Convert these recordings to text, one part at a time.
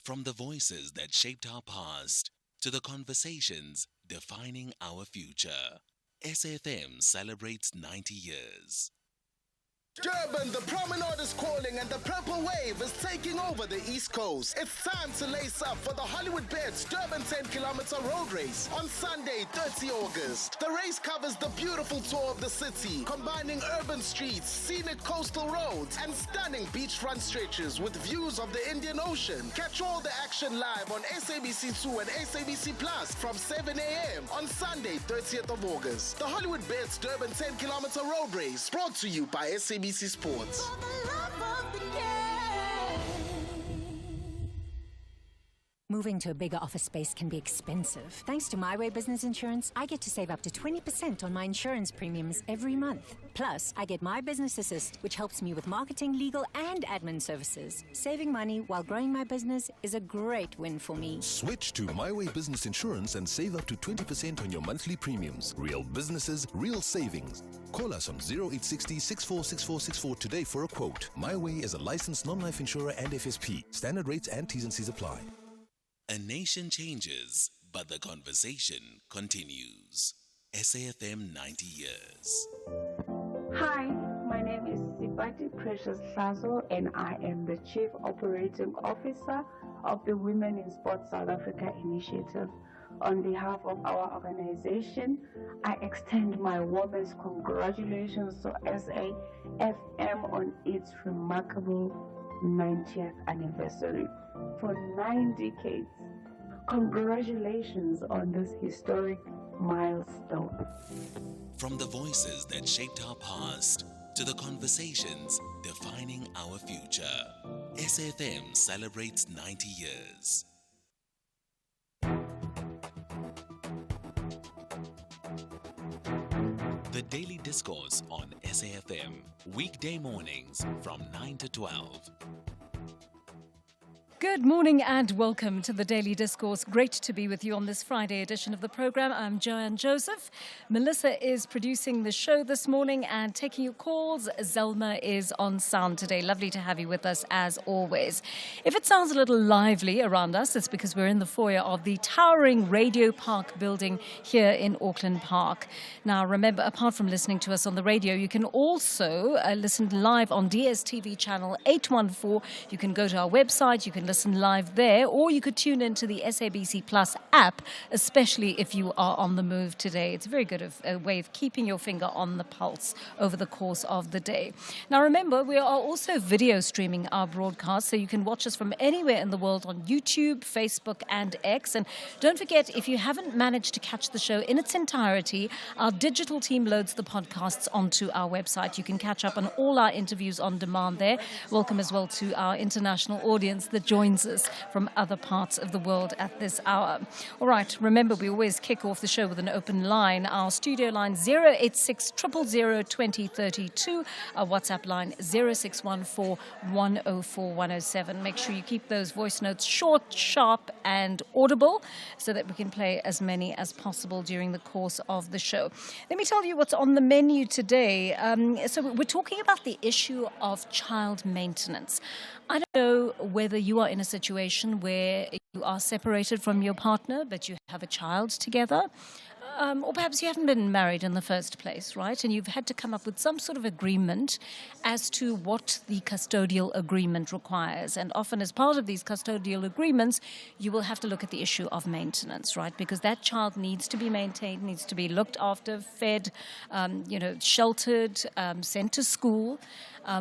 From the voices that shaped our past to the conversations defining our future, SAfm celebrates 90 years. Durban, the promenade is calling and the purple wave is taking over the East Coast. It's time to lace up for the Hollywood Bets Durban 10-kilometer road race on Sunday, 30 August. The race covers the beautiful tour of the city, combining urban streets, scenic coastal roads, and stunning beachfront stretches with views of the Indian Ocean. Catch all the action live on SABC2 and SABC Plus from 7 a.m. on Sunday, 30th of August. The Hollywood Bets Durban 10-kilometer road race, brought to you by SABC Sports. Moving to a bigger office space can be expensive. Thanks to My Way Business Insurance, I get to save up to 20% on my insurance premiums every month. Plus, I get My Business Assist, which helps me with marketing, legal, and admin services. Saving money while growing my business is a great win for me. Switch to My Way Business Insurance and save up to 20% on your monthly premiums. Real businesses, real savings. Call us on 0860 646464 today for a quote. My Way is a licensed non-life insurer and FSP. Standard rates and T's and C's apply. A nation changes, but the conversation continues. SAfm 90 years. Hi, my name is Sipati Precious Sazo and I am the Chief Operating Officer of the Women in Sports South Africa initiative. On behalf of our organization, I extend my warmest congratulations to SAfm on its remarkable 90th anniversary. For 9 decades, congratulations on this historic milestone. From the voices that shaped our past to the conversations defining our future, SAfm celebrates 90 years. The Daily Discourse on SAfm, weekday mornings from 9 to 12. Good morning and welcome to the Daily Discourse. Great to be with you on this Friday edition of the program. I'm Joanne Joseph. Melissa is producing the show this morning and taking your calls. Zelma is on sound today. Lovely to have you with us as always. If it sounds a little lively around us, it's because we're in the foyer of the towering Radio Park building here in Auckland Park. Now remember, apart from listening to us on the radio, you can also listen live on DSTV channel 814. You can go to our website, you can listen live there, or you could tune into the SABC Plus app, especially if you are on the move today. It's a very good way of keeping your finger on the pulse over the course of the day. Now remember, we are also video streaming our broadcast, so you can watch us from anywhere in the world on YouTube, Facebook and X. And don't forget, if you haven't managed to catch the show in its entirety, our digital team loads the podcasts onto our website. You can catch up on all our interviews on demand there. Welcome as well to our international audience that joins us from other parts of the world at this hour. All right, remember, we always kick off the show with an open line. Our studio line 086 000 2032, our WhatsApp line 0614 104 107. Make sure you keep those voice notes short, sharp and audible so that we can play as many as possible during the course of the show. Let me tell you what's on the menu today. So we're talking about the issue of child maintenance. I don't know whether you are in a situation where you are separated from your partner, but you have a child together. Or perhaps you haven't been married in the first place, right? And you've had to come up with some sort of agreement as to what the custodial agreement requires. And often as part of these custodial agreements, you will have to look at the issue of maintenance, right? Because that child needs to be maintained, needs to be looked after, fed, sheltered, sent to school.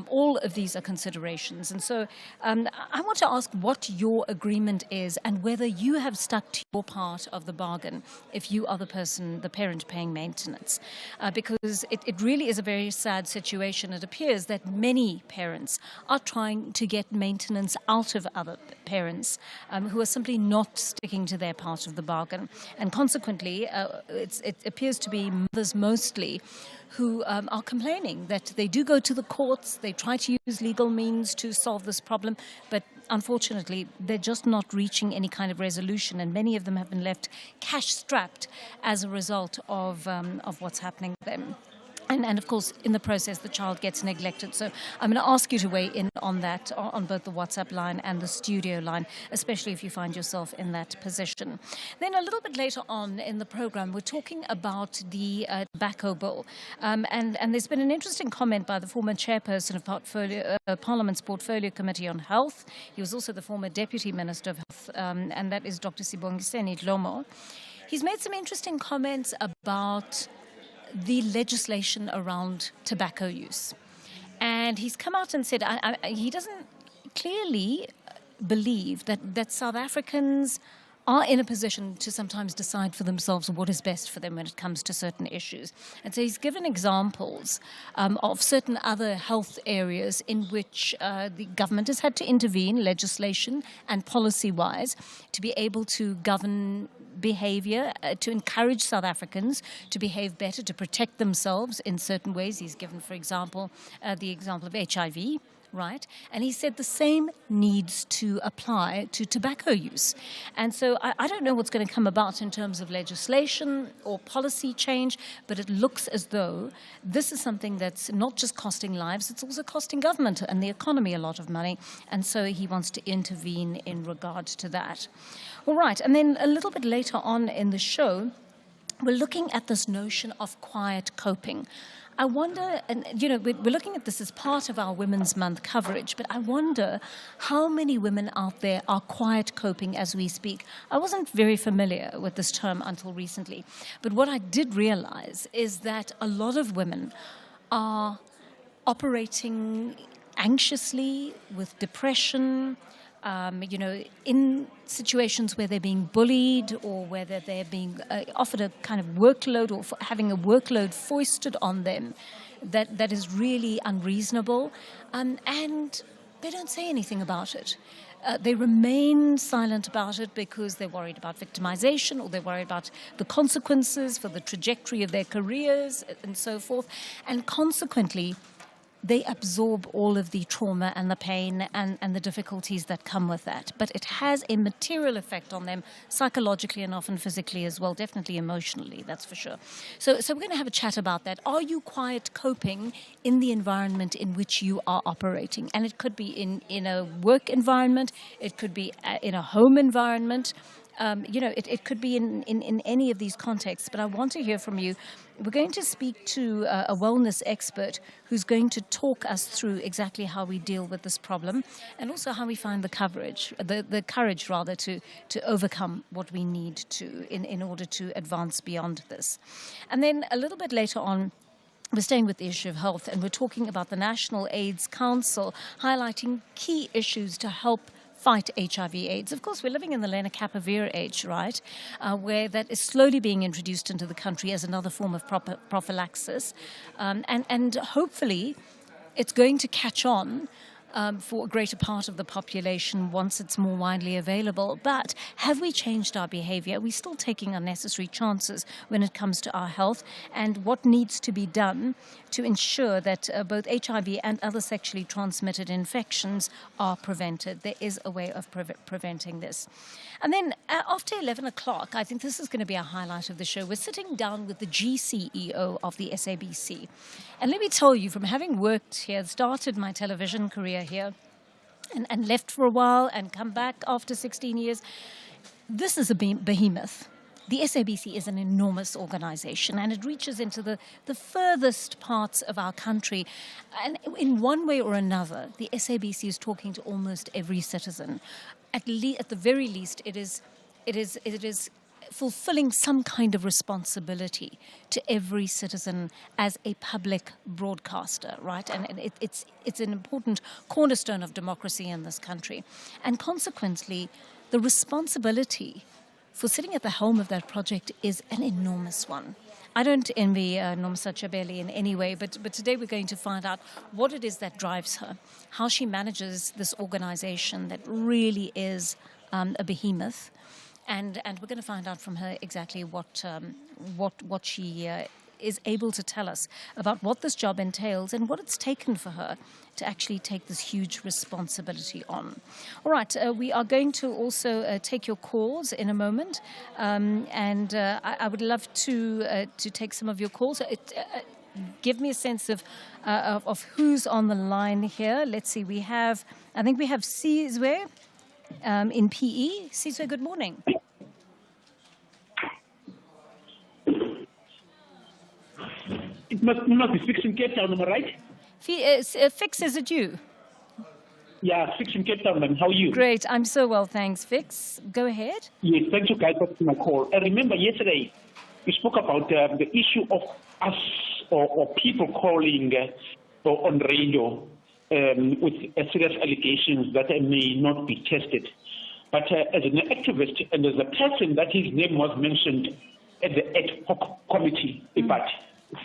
All of these are considerations. And so I want to ask what your agreement is and whether you have stuck to your part of the bargain if you are the parent paying maintenance. Because it really is a very sad situation. It appears that many parents are trying to get maintenance out of other parents who are simply not sticking to their part of the bargain. And consequently, it appears to be mothers mostly who are complaining that they do go to the courts, they try to use legal means to solve this problem, but unfortunately they're just not reaching any kind of resolution, and many of them have been left cash-strapped as a result of what's happening to them. And of course, in the process, the child gets neglected. So I'm going to ask you to weigh in on that, on both the WhatsApp line and the studio line, especially if you find yourself in that position. Then a little bit later on in the program, we're talking about the tobacco bill. And there's been an interesting comment by the former chairperson of Parliament's Portfolio Committee on Health. He was also the former Deputy Minister of Health, and that is Dr. Sibongiseni Dlomo. He's made some interesting comments about the legislation around tobacco use. And he's come out and said he doesn't clearly believe that South Africans are in a position to sometimes decide for themselves what is best for them when it comes to certain issues. And so he's given examples of certain other health areas in which the government has had to intervene, legislation and policy-wise, to be able to govern behavior, to encourage South Africans to behave better, to protect themselves in certain ways. He's given, for example, the example of HIV, right? And he said the same needs to apply to tobacco use. And so I don't know what's going to come about in terms of legislation or policy change, but it looks as though this is something that's not just costing lives, it's also costing government and the economy a lot of money. And so he wants to intervene in regard to that. All right, and then a little bit later on in the show, we're looking at this notion of quiet coping. I wonder, and we're looking at this as part of our Women's Month coverage, but I wonder how many women out there are quiet coping as we speak. I wasn't very familiar with this term until recently, but what I did realize is that a lot of women are operating anxiously with depression, in situations where they're being bullied or whether they're being offered a kind of workload or having a workload foisted on them that is really unreasonable, and they don't say anything about it. They remain silent about it because they're worried about victimization or they're worried about the consequences for the trajectory of their careers and so forth, and consequently they absorb all of the trauma and the pain and the difficulties that come with that. But it has a material effect on them psychologically and often physically as well, definitely emotionally, that's for sure. So we're going to have a chat about that. Are you quiet coping in the environment in which you are operating? And it could be in a work environment, it could be in a home environment. It could be in any of these contexts, but I want to hear from you. We're going to speak to a wellness expert who's going to talk us through exactly how we deal with this problem and also how we find the courage to overcome what we need to in order to advance beyond this. And then a little bit later on, we're staying with the issue of health, and we're talking about the National AIDS Council highlighting key issues to help fight HIV/AIDS. Of course, we're living in the lenacapavir age, right, where that is slowly being introduced into the country as another form of prophylaxis. And hopefully it's going to catch on for a greater part of the population once it's more widely available. But have we changed our behavior? Are we still taking unnecessary chances when it comes to our health? And what needs to be done to ensure that both HIV and other sexually transmitted infections are prevented? There is a way of preventing this. And then after 11 o'clock, I think this is going to be a highlight of the show. We're sitting down with the GCEO of the SABC. And let me tell you, from having worked here, started my television career here, and left for a while and come back after 16 years, this is a behemoth. The SABC is an enormous organization, and it reaches into the furthest parts of our country. And in one way or another, the SABC is talking to almost every citizen. At the very least, it is fulfilling some kind of responsibility to every citizen as a public broadcaster, right? And it's an important cornerstone of democracy in this country. And consequently, the responsibility for sitting at the helm of that project is an enormous one. I don't envy Nomsa Chabeli in any way, but today we're going to find out what it is that drives her, how she manages this organization that really is a behemoth. And we're going to find out from her exactly what she is able to tell us about what this job entails and what it's taken for her to actually take this huge responsibility on. All right, we are going to also take your calls in a moment, and I would love to take some of your calls. give me a sense of who's on the line here. Let's see. I think we have Sizwe in PE. Sizwe, good morning. It must be Fix in Cape Town, am I right? Fix, is it you? Yeah, Fix in Cape Town, man. How are you? Great. I'm so well, thanks, Fix. Go ahead. Yes, thank you guys for taking my call. I remember yesterday we spoke about the issue of us or people calling on radio with serious allegations that may not be tested. But as an activist and as a person that his name was mentioned at the ad hoc committee, but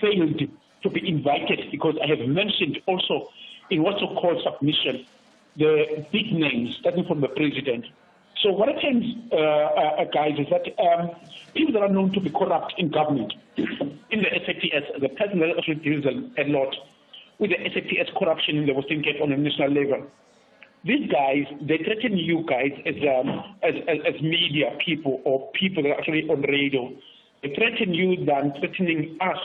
failed to be invited because I have mentioned also in what's called submission the big names starting from the president. So what happens, guys, is that people that are known to be corrupt in government, in the SAPS, the person that actually deals a lot with the SAPS corruption in the Western Cape on a national level, these guys, they threaten you guys as media people or people that are actually on radio. They threaten you than threatening us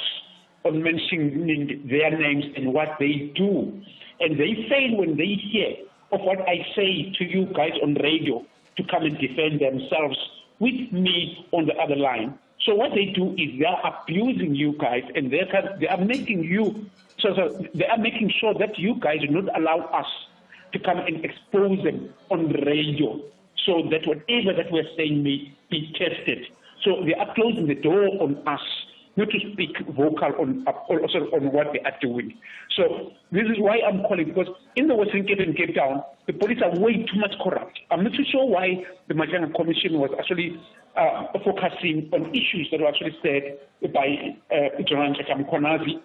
on mentioning their names and what they do. And they fail when they hear of what I say to you guys on radio to come and defend themselves with me on the other line. So what they do is they are abusing you guys and they are making you, so they are making sure that you guys do not allow us to come and expose them on the radio so that whatever that we're saying may be tested. So they are closing the door on us, not to speak vocal on what they are doing. So this is why I'm calling, because in the Western Cape and Cape Town, the police are way too much corrupt. I'm not too sure why the Majanga Commission was actually focusing on issues that were actually said by Joanne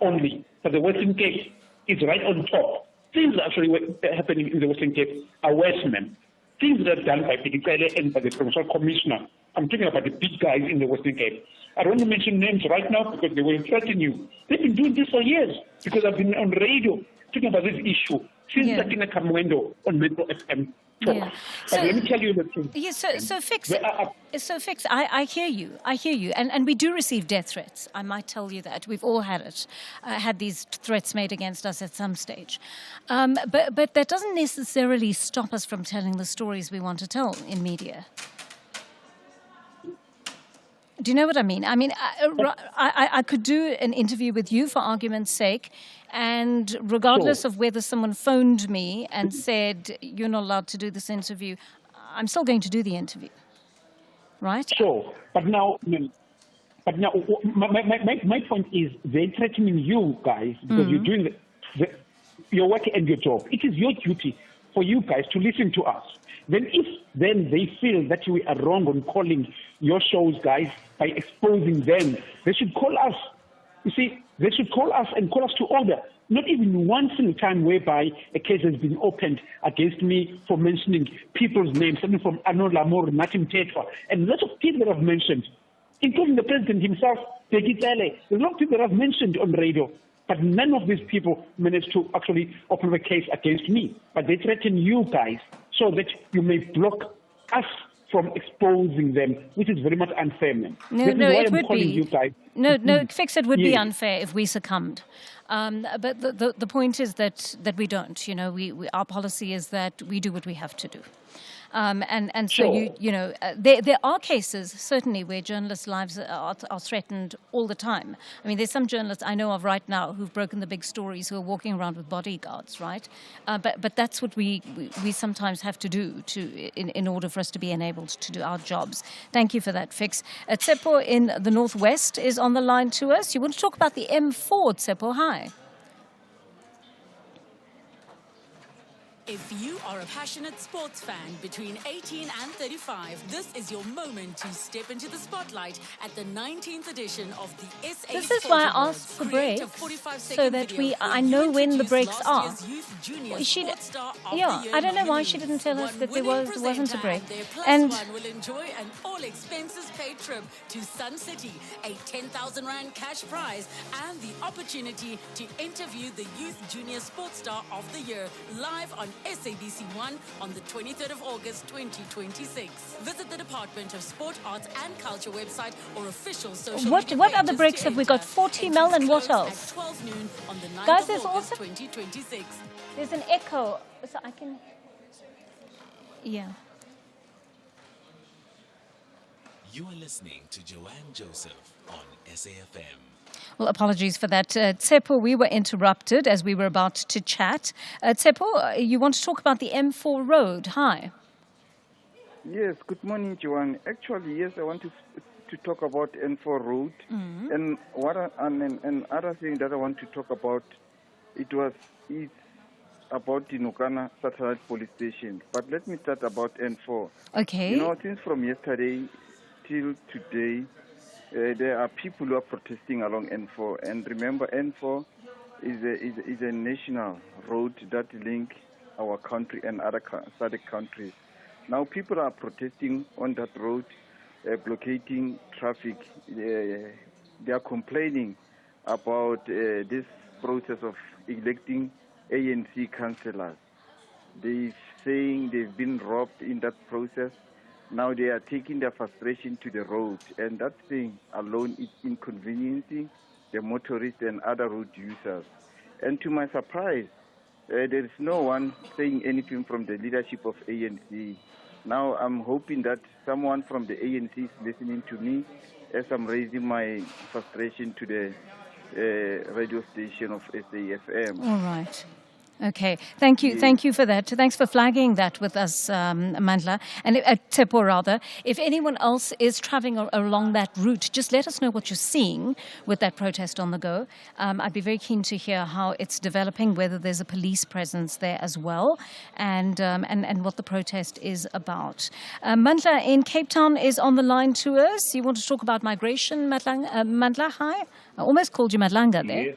only. But the Western Cape is right on top. Things that actually were happening in the Western Cape are worse, man. Things that are done by Pidikele and by the Provincial Commissioner. I'm talking about the big guys in the Western Cape. I don't want to mention names right now because they will threaten you. They've been doing this for years because I've been on radio talking about this issue since Latina Kamwendo on Metro FM. Yeah. So, let me tell you the truth. Yeah, so Fix, I hear you. And we do receive death threats. I might tell you that. We've all had it, had these threats made against us at some stage. But that doesn't necessarily stop us from telling the stories we want to tell in media. Do you know what I mean? I mean, I could do an interview with you for argument's sake, and regardless of whether someone phoned me and said, you're not allowed to do this interview, I'm still going to do the interview, right? Sure. But now my point is they're threatening you guys because you're doing your work and your job. It is your duty for you guys to listen to us. Then if they feel that we are wrong on calling your shows, guys, by exposing them, they should call us. You see, they should call us and call us to order. Not even one single time whereby a case has been opened against me for mentioning people's names, something from Arnold Lamour, Martin Tetwa, and lots of people that I've mentioned, including the president himself, Pegitele. There's a lot of people that I've mentioned on radio. But none of these people managed to actually open a case against me. But they threaten you guys so that you may block us from exposing them, which is very much unfair, man. No, it would be. You guys. No, Fix, it would be unfair if we succumbed. But the point is that we don't. You know, our policy is that we do what we have to do. And so, sure. There are cases, certainly, where journalists' lives are threatened all the time. I mean, there's some journalists I know of right now who've broken the big stories who are walking around with bodyguards, right? But that's what we sometimes have to do in order for us to be enabled to do our jobs. Thank you for that, Fix. Tsepo in the Northwest is on the line to us. You want to talk about the M4, Tsepo? Hi. If you are a passionate sports fan between 18 and 35, this is your moment to step into the spotlight at the 19th edition of the SA This is why I asked for breaks, so that I know when the breaks are. I don't know why she didn't tell us that there wasn't a break. And will enjoy an all-expenses paid trip to Sun City, a 10,000 Rand cash prize, and the opportunity to interview the Youth Junior Sports Star of the Year live on SABC 1 on the 23rd of August 2026. Visit the Department of Sport, Arts and Culture website or official social media What other pages breaks to have we got? enter. 40 Entries mil and what close else? At 12 noon on the 9th Guys, of there's August also- 2026. There's an echo, so I can... Yeah. You are listening to Joanne Joseph on SAfm. Well, apologies for that. Tsepo, we were interrupted as we were about to chat. Tsepo, you want to talk about the M4 road. Hi. Yes, good morning, Joanne. Actually, yes, I want to talk about N4 road. And another thing that I want to talk about, it's about the Nokana Satellite Police Station. But let me start about N4. Okay. You know, since from yesterday till today, there are people who are protesting along N4. And remember, N4 is a national road that links our country and other SADC countries. Now people are protesting on that road, blockading traffic. They are complaining about this process of electing ANC councillors. They're saying they've been robbed in that process. Now they are taking their frustration to the road, and that thing alone is inconveniencing the motorists and other road users. And to my surprise, there is no one saying anything from the leadership of ANC. Now I'm hoping that someone from the ANC is listening to me as I'm raising my frustration to the radio station of SAfm. All right. Okay. Thank you. Thank you for that. Thanks for flagging that with us, Mandla, and Tsepo rather. If anyone else is traveling along that route, just let us know what you're seeing with that protest on the go. I'd be very keen to hear how it's developing, whether there's a police presence there as well, and what the protest is about. Mandla in Cape Town is on the line to us. You want to talk about migration, Mandla? Hi. I almost called you Madlanga there.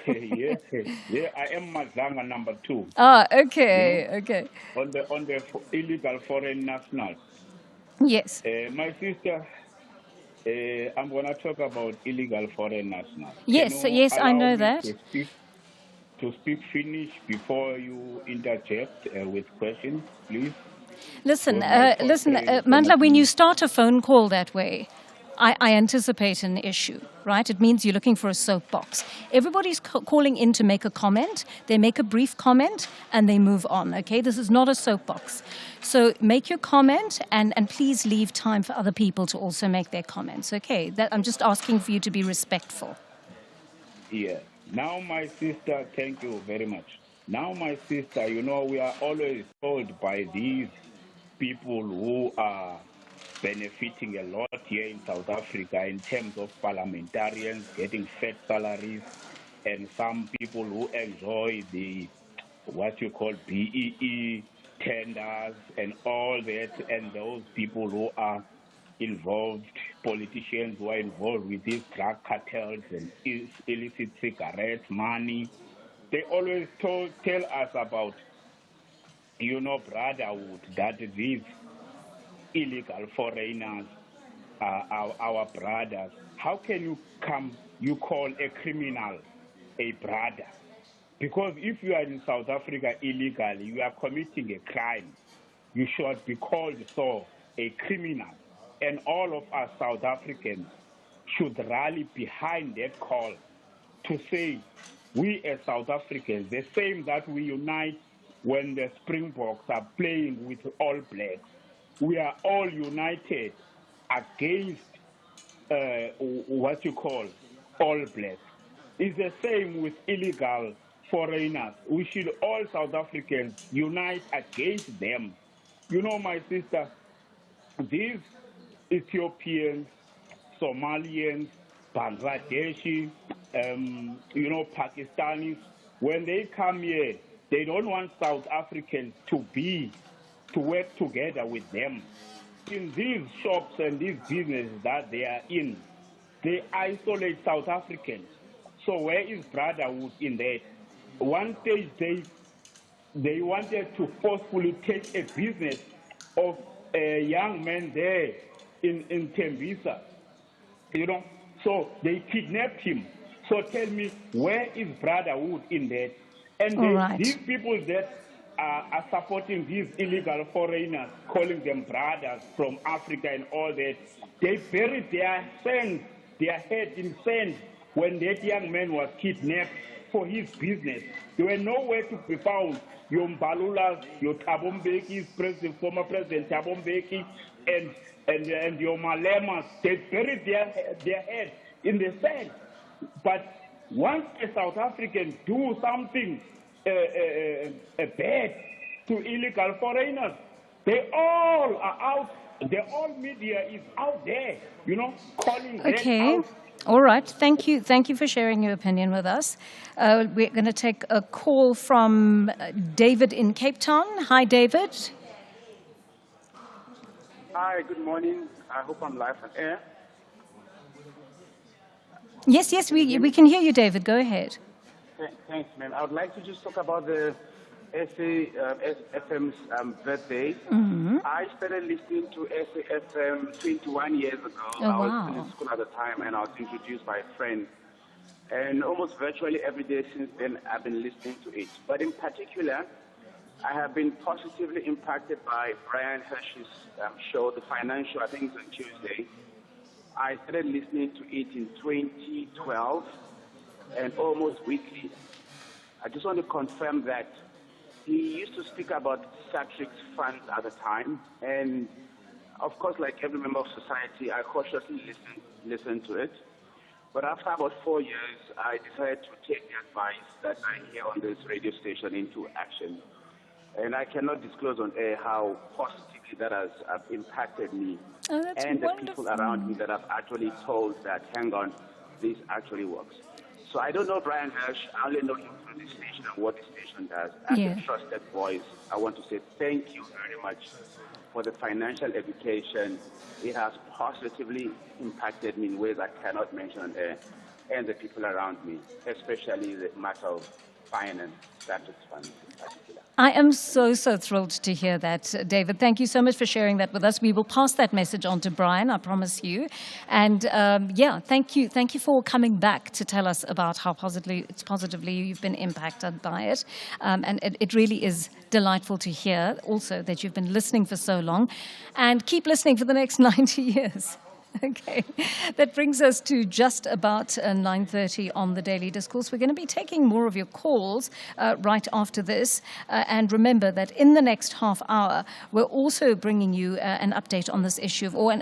Yes. Yeah, I am Madlanga number 2. Ah, okay, you know, okay. On the illegal foreign national. Yes. My sister, I'm going to talk about illegal foreign national. Yes, yes, I know that. To speak Finnish before you interject with questions, please. Listen, Mandla, when you start a phone call that way, I anticipate an issue, right? It means you're looking for a soapbox. Everybody's calling in to make a comment. They make a brief comment and they move on, okay? This is not a soapbox. So make your comment and please leave time for other people to also make their comments, okay? I'm just asking for you to be respectful. Yeah. Now, my sister, thank you very much. Now, my sister, you know, we are always told by these people who are benefiting a lot here in South Africa in terms of parliamentarians getting fat salaries and some people who enjoy the what you call BEE tenders and all that, and those people who are involved, politicians who are involved with these drug cartels and illicit cigarettes, money. They always tell us about, you know, brotherhood, that these illegal foreigners are our brothers. How can you call a criminal a brother? Because if you are in South Africa illegally, you are committing a crime. You should be called so a criminal. And all of us South Africans should rally behind that call to say, we as South Africans, the same that we unite when the Springboks are playing with All Blacks. We are all united against what you call All Blacks. It's the same with illegal foreigners. We should all South Africans unite against them. You know, my sister, these Ethiopians, Somalians, Bangladeshi, you know, Pakistanis, when they come here, they don't want South Africans to work together with them. In these shops and these businesses that they are in, they isolate South Africans. So where is brotherhood in that? One stage they wanted to forcefully take a business of a young man there in Tembisa, you know. So they kidnapped him. So tell me, where is brotherhood in that? And these people that are supporting these illegal foreigners, calling them brothers from Africa and all that, they buried their head in sand when that young man was kidnapped for his business. They were nowhere to be found. Your Mbalulas, your Thabo Mbeki's former president Thabo Mbeki, and your Malemas, they buried their head in the sand. But once a South African do something bad to illegal foreigners, they all are out. The whole media is out there, calling them out. All right. Thank you. Thank you for sharing your opinion with us. We're going to take a call from David in Cape Town. Hi, David. Hi, good morning. I hope I'm live on air. Yes, we can hear you, David. Go ahead. Thanks, ma'am. I would like to just talk about the SAfm's birthday. Mm-hmm. I started listening to SAfm 21 years ago. I was in school at the time, and I was introduced by a friend. And almost virtually every day since then, I've been listening to it. But in particular, I have been positively impacted by Brian Hirsch's show, The Financial, I think it's on Tuesday. I started listening to it in 2012 and almost weekly. I just want to confirm that he used to speak about Satrix funds at the time. And of course, like every member of society, I cautiously listened to it. But after about 4 years, I decided to take the advice that I hear on this radio station into action. And I cannot disclose on air how positively that has impacted me and the people around me that have actually told that, hang on, this actually works. So I don't know Brian Hirsch. I only know him through this station and what the station does. As a trusted voice, I want to say thank you very much for the financial education. It has positively impacted me in ways I cannot mention on air, and the people around me, especially the matter of finance, Satrix funds in particular. I am so thrilled to hear that, David. Thank you so much for sharing that with us. We will pass that message on to Brian, I promise you. And thank you. Thank you for coming back to tell us about how positively you've been impacted by it. And it really is delightful to hear also that you've been listening for so long, and keep listening for the next 90 years. Okay, that brings us to just about 9:30 on the Daily Discourse. We're going to be taking more of your calls right after this. And remember that in the next half hour, we're also bringing you an update on this issue, or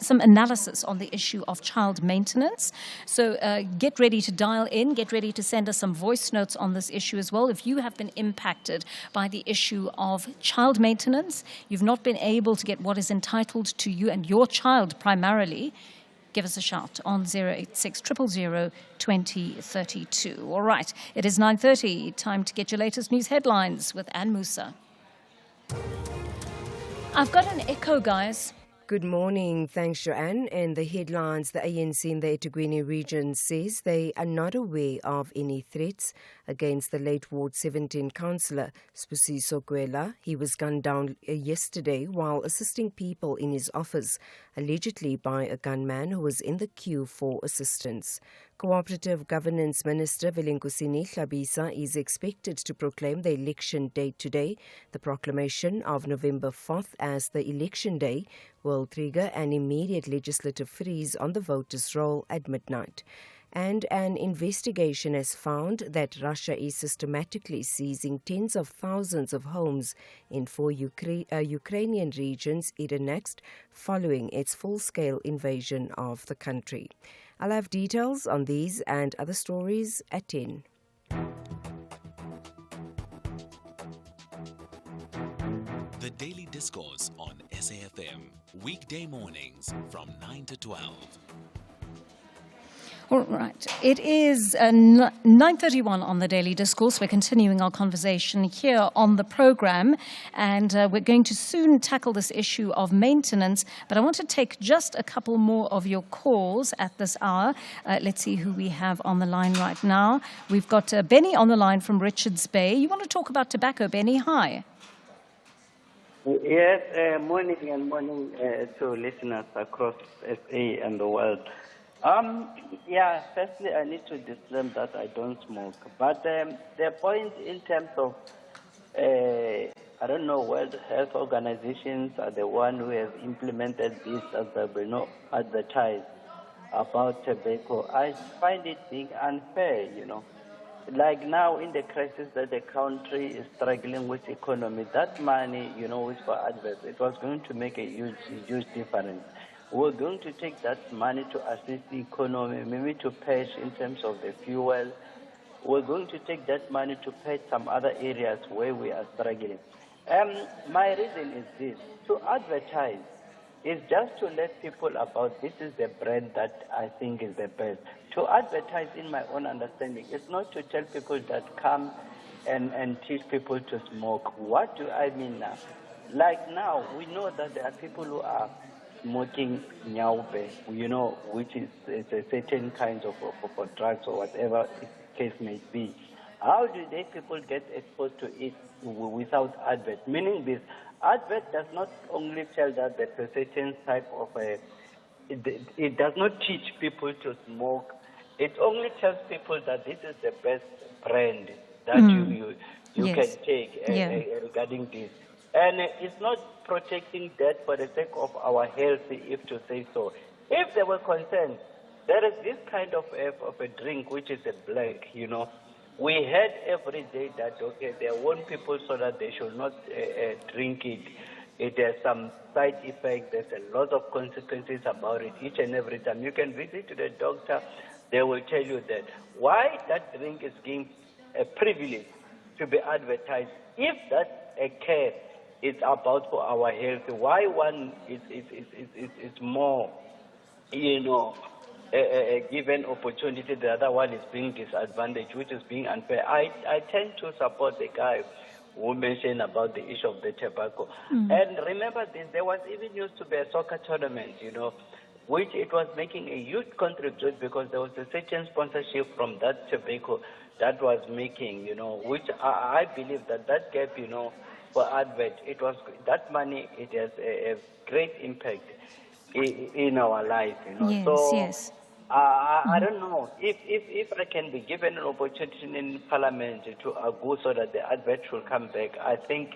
some analysis on the issue of child maintenance. So get ready to dial in, get ready to send us some voice notes on this issue as well. If you have been impacted by the issue of child maintenance, you've not been able to get what is entitled to you and your child primarily, give us a shout on 086 000 2032. All right, it is 9:30. Time to get your latest news headlines with Ann Musa. I've got an echo, guys. Good morning. Thanks, Joanne. And the headlines, the ANC in the eThekwini region says they are not aware of any threats against the late Ward 17 councillor, Spusiso Gwela. He was gunned down yesterday while assisting people in his office, allegedly by a gunman who was in the queue for assistance. Cooperative Governance Minister Velengusini Hlabisa is expected to proclaim the election date today. The proclamation of November 4th as the election day will trigger an immediate legislative freeze on the voters' roll at midnight. And an investigation has found that Russia is systematically seizing tens of thousands of homes in 4 Ukrainian regions it annexed following its full-scale invasion of the country. I'll have details on these and other stories at 10. The Daily Discourse on SAfm, weekday mornings from 9 to 12. All right. It is 9:31 on the Daily Discourse. We're continuing our conversation here on the program, and we're going to soon tackle this issue of maintenance. But I want to take just a couple more of your calls at this hour. Let's see who we have on the line right now. We've got Benny on the line from Richards Bay. You want to talk about tobacco, Benny? Hi. Yes, morning to listeners across SA and the world. Yeah, firstly, I need to disclaim that I don't smoke. But the point in terms of, I don't know, World Health Organizations are the one who have implemented this as they advertise about tobacco. I find it being unfair, Like now in the crisis that the country is struggling with economy, that money, is for adverts. It was going to make a huge difference. We're going to take that money to assist the economy, maybe to pay in terms of the fuel. We're going to take that money to pay some other areas where we are struggling. My reason is this: to advertise is just to let people about this is the brand that I think is the best. To advertise, in my own understanding, is not to tell people that come and teach people to smoke. What do I mean now? Like now, we know that there are people who are smoking nyaube, which is a certain kind of drugs or whatever the case may be. How do they people get exposed to it without advert? Meaning this, advert does not only tell that there's a certain type of it does not teach people to smoke. It only tells people that this is the best brand that you can take regarding this. And it's not protecting that for the sake of our health, if to say so. If they were concerned, there is this kind of a drink which is a black, We heard every day that, they warn people so that they should not drink it. It has some side effects. There's a lot of consequences about it each and every time. You can visit to the doctor. They will tell you that why that drink is given a privilege to be advertised. If that a care is about for our health, why one is more, given opportunity, the other one is being disadvantaged, which is being unfair. I tend to support the guy who mentioned about the issue of the tobacco. And remember this, there was even used to be a soccer tournament, which it was making a huge contribution because there was a certain sponsorship from that tobacco that was making, which I believe that gap, for advert, it was that money, it has a great impact in our life, Yes. I don't know if I can be given an opportunity in Parliament to go so that the advert should come back. I think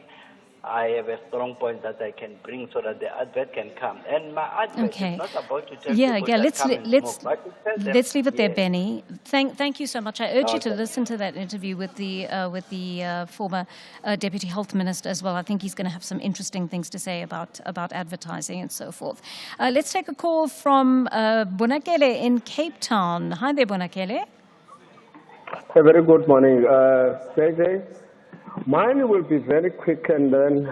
I have a strong point that I can bring so that the advert can come. And my advert is not about to tell people that come and smoke, but to tell them, let's leave it there, Benny. Thank you so much. I urge you to listen to that interview with the former Deputy Health Minister as well. I think he's going to have some interesting things to say about advertising and so forth. Let's take a call from Bonakele in Cape Town. Hi there, Bonakele. A very good morning, JJ. Mine will be very quick, and then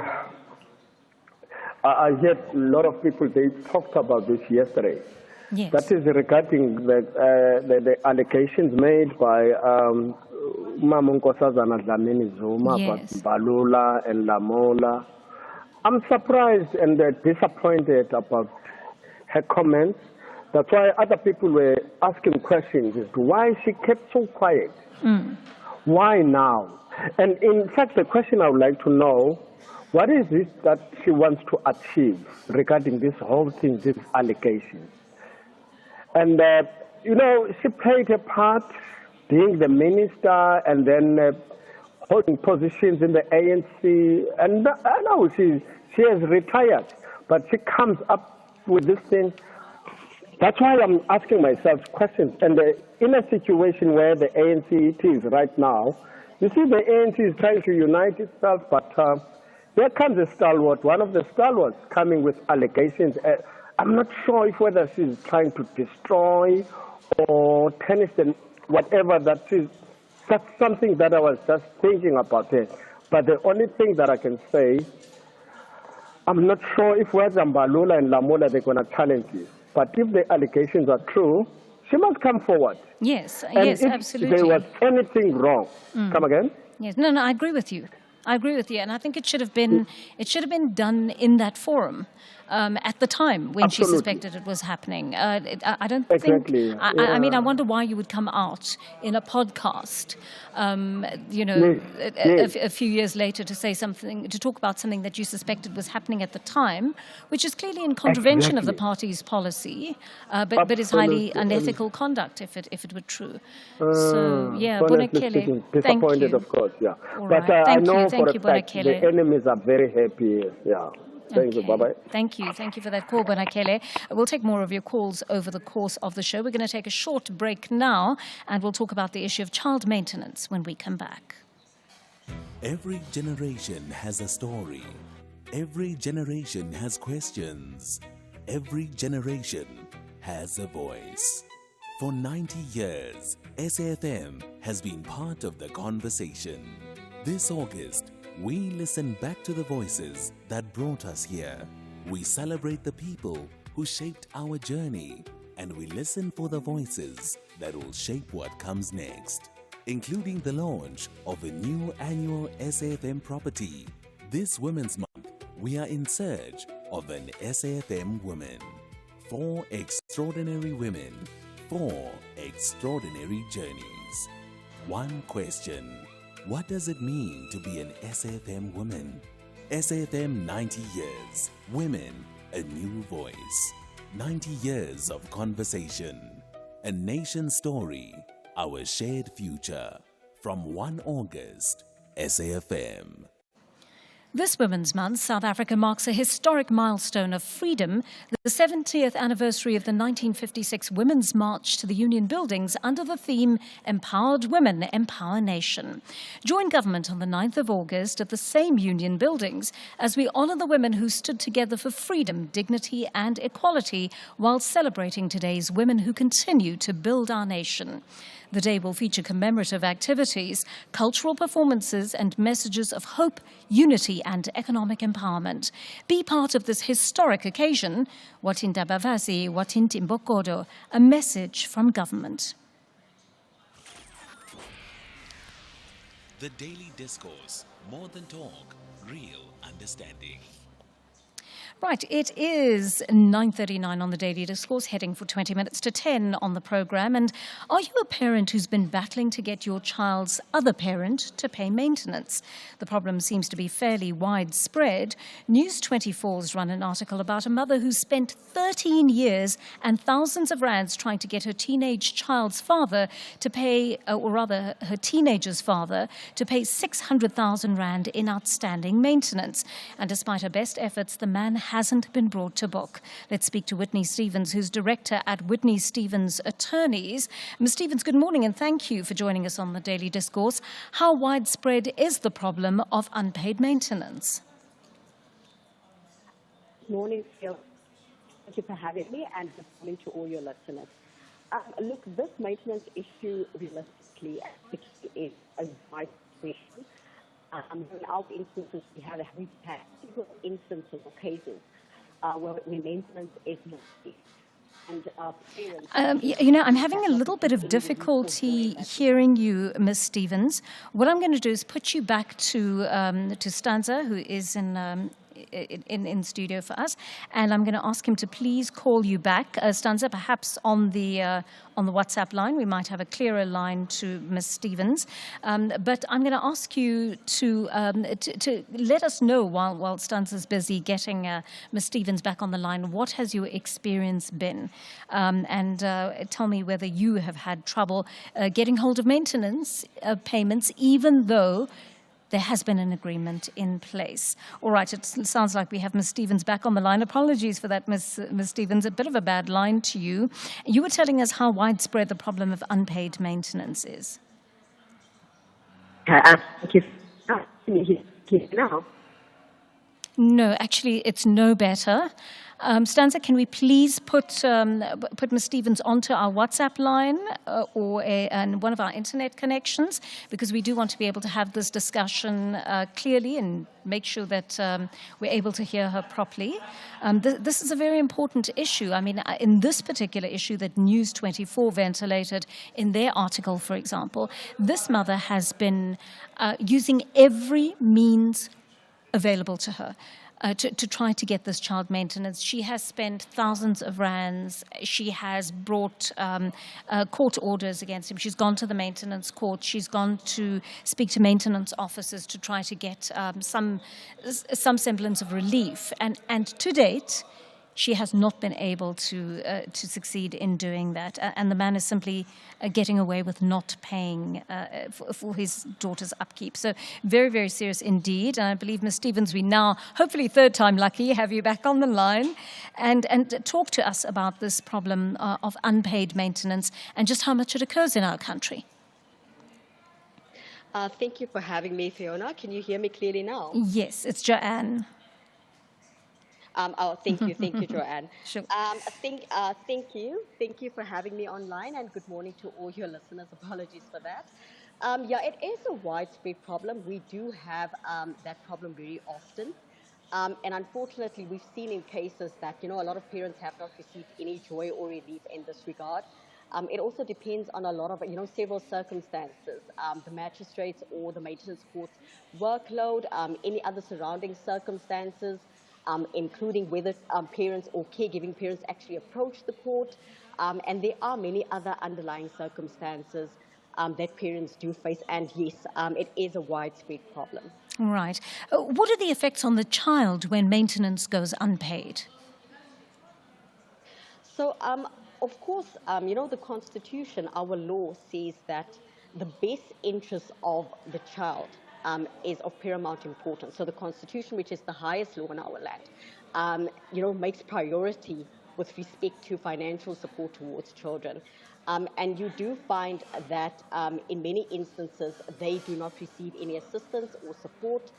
I heard a lot of people, they talked about this yesterday. Yes. That is regarding the allegations made by Nkosazana Dlamini Zuma, Balula and Lamola. I'm surprised and disappointed about her comments. That's why other people were asking questions as to why she kept so quiet. Why now? And in fact, the question I would like to know, what is it that she wants to achieve regarding this whole thing, these allegations? And, she played a part being the minister and then holding positions in the ANC. And I know she has retired, but she comes up with this thing. That's why I'm asking myself questions. And in a situation where the ANC is right now, you see, the ANC is trying to unite itself, but here comes a stalwart, one of the stalwarts coming with allegations. I'm not sure whether she's trying to destroy or tennis and whatever that is. That's something that I was just thinking about it. But the only thing that I can say, I'm not sure if whether Mbalula and Lamola, they're going to challenge this. But if the allegations are true, she must come forward. Yes, and yes, if absolutely. there was anything wrong, come again? Yes, no, I agree with you. I agree with you, and I think it should have been done in that forum. At the time when she suspected it was happening. I don't think... I mean, I wonder why you would come out in a podcast, a few years later to say something, to talk about something that you suspected was happening at the time, which is clearly in contravention of the party's policy, but is highly unethical conduct if it were true. So, yeah, Bonakele, thank you. Disappointed, of course, yeah. But I know for a fact the enemies are very happy, yeah. Thank you. Bye-bye. Thank you. Thank you for that call, Bonakele. We'll take more of your calls over the course of the show. We're going to take a short break now, and we'll talk about the issue of child maintenance when we come back. Every generation has a story. Every generation has questions. Every generation has a voice. For 90 years, SAfm has been part of the conversation. This August, we listen back to the voices that brought us here. We celebrate the people who shaped our journey, and we listen for the voices that will shape what comes next, including the launch of a new annual SAfm property. This Women's Month, we are in search of an SAfm woman. 4 extraordinary women, 4 extraordinary journeys. One question. What does it mean to be an SAfm woman? SAfm 90 years. Women, a new voice. 90 years of conversation. A nation story. Our shared future. From 1 August, SAfm. This Women's Month, South Africa marks a historic milestone of freedom, the 70th anniversary of the 1956 Women's March to the Union Buildings under the theme Empowered Women, Empower Nation. Join government on the 9th of August at the same Union Buildings as we honour the women who stood together for freedom, dignity and equality while celebrating today's women who continue to build our nation. The day will feature commemorative activities, cultural performances and messages of hope, unity and economic empowerment. Be part of this historic occasion. Watinta Bavazi, Watinti Mbokodo, a message from government. The Daily Discourse, more than talk, real understanding. Right, it is 9:39 on the Daily Discourse, heading for 20 minutes to 10 on the programme. And are you a parent who's been battling to get your child's other parent to pay maintenance? The problem seems to be fairly widespread. News 24's run an article about a mother who spent 13 years and thousands of rands trying to get her teenage child's father to pay, or rather her teenager's father, to pay 600,000 rand in outstanding maintenance. And despite her best efforts, the man hasn't been brought to book. Let's speak to Whitney Stevens, who's director at Whitney Stevens Attorneys. Ms. Stevens, good morning and thank you for joining us on the Daily Discourse. How widespread is the problem of unpaid maintenance? Good morning, Phil. Thank you for having me, and good morning to all your listeners. Look, this maintenance issue realistically is a wide question. In our instances, we've had several instances or cases where maintenance is not paid. And I'm having a little bit of difficulty hearing you, Ms. Stevens. What I'm going to do is put you back to Stanza, who is in studio for us, and I'm going to ask him to please call you back. Stanza, perhaps on the WhatsApp line, we might have a clearer line to Ms. Stevens. But I'm going to ask you to let us know while Stanza's busy getting Ms. Stevens back on the line, what has your experience been? And tell me whether you have had trouble getting hold of maintenance payments, even though there has been an agreement in place. All right, it sounds like we have Ms. Stevens back on the line. Apologies for that, Ms. Stevens. A bit of a bad line to you. You were telling us how widespread the problem of unpaid maintenance is. Thank you. Can you hear now? No, actually, it's no better. Stanza, can we please put Ms. Stevens onto our WhatsApp line or and one of our internet connections, because we do want to be able to have this discussion clearly and make sure that we're able to hear her properly. This is a very important issue. I mean, in this particular issue that News 24 ventilated in their article, for example, this mother has been using every means available to her to try to get this child maintenance. She has spent thousands of rands. She has brought court orders against him. She's gone to the maintenance court. She's gone to speak to maintenance officers to try to get some semblance of relief. And to date, she has not been able to succeed in doing that. And the man is simply getting away with not paying for his daughter's upkeep. So very, very serious indeed. And I believe, Ms. Stevens, we now, hopefully third time lucky, have you back on the line and talk to us about this problem of unpaid maintenance and just how much it occurs in our country. Thank you for having me, Fiona. Can you hear me clearly now? Yes, it's Joanne. Thank you, Joanne. Sure. Thank you for having me online, and good morning to all your listeners. Apologies for that. Yeah, it is a widespread problem. We do have that problem very often. And unfortunately, we've seen in cases that, a lot of parents have not received any joy or relief in this regard. It also depends on a lot of, several circumstances, the magistrates or the maintenance court's workload, any other surrounding circumstances, including whether parents or caregiving parents actually approach the court. And there are many other underlying circumstances that parents do face. And yes, it is a widespread problem. Right. What are the effects on the child when maintenance goes unpaid? So, of course, the Constitution, our law says that the best interest of the child is of paramount importance. So the Constitution, which is the highest law in our land, makes priority with respect to financial support towards children. And you do find that in many instances, they do not receive any assistance or support.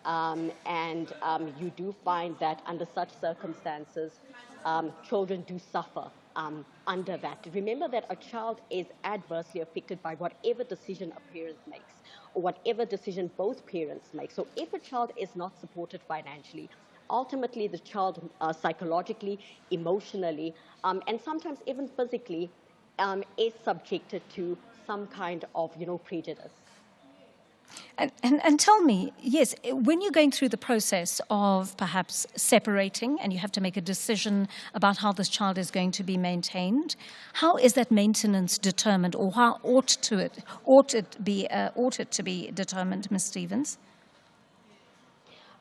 And you do find that under such circumstances, children do suffer under that. Remember that a child is adversely affected by whatever decision a parent makes or whatever decision both parents make. So if a child is not supported financially, ultimately the child psychologically, emotionally, and sometimes even physically is subjected to some kind of, prejudice. And tell me, yes, when you're going through the process of perhaps separating and you have to make a decision about how this child is going to be maintained, how is that maintenance determined, or how ought it to be determined, Ms. Stevens?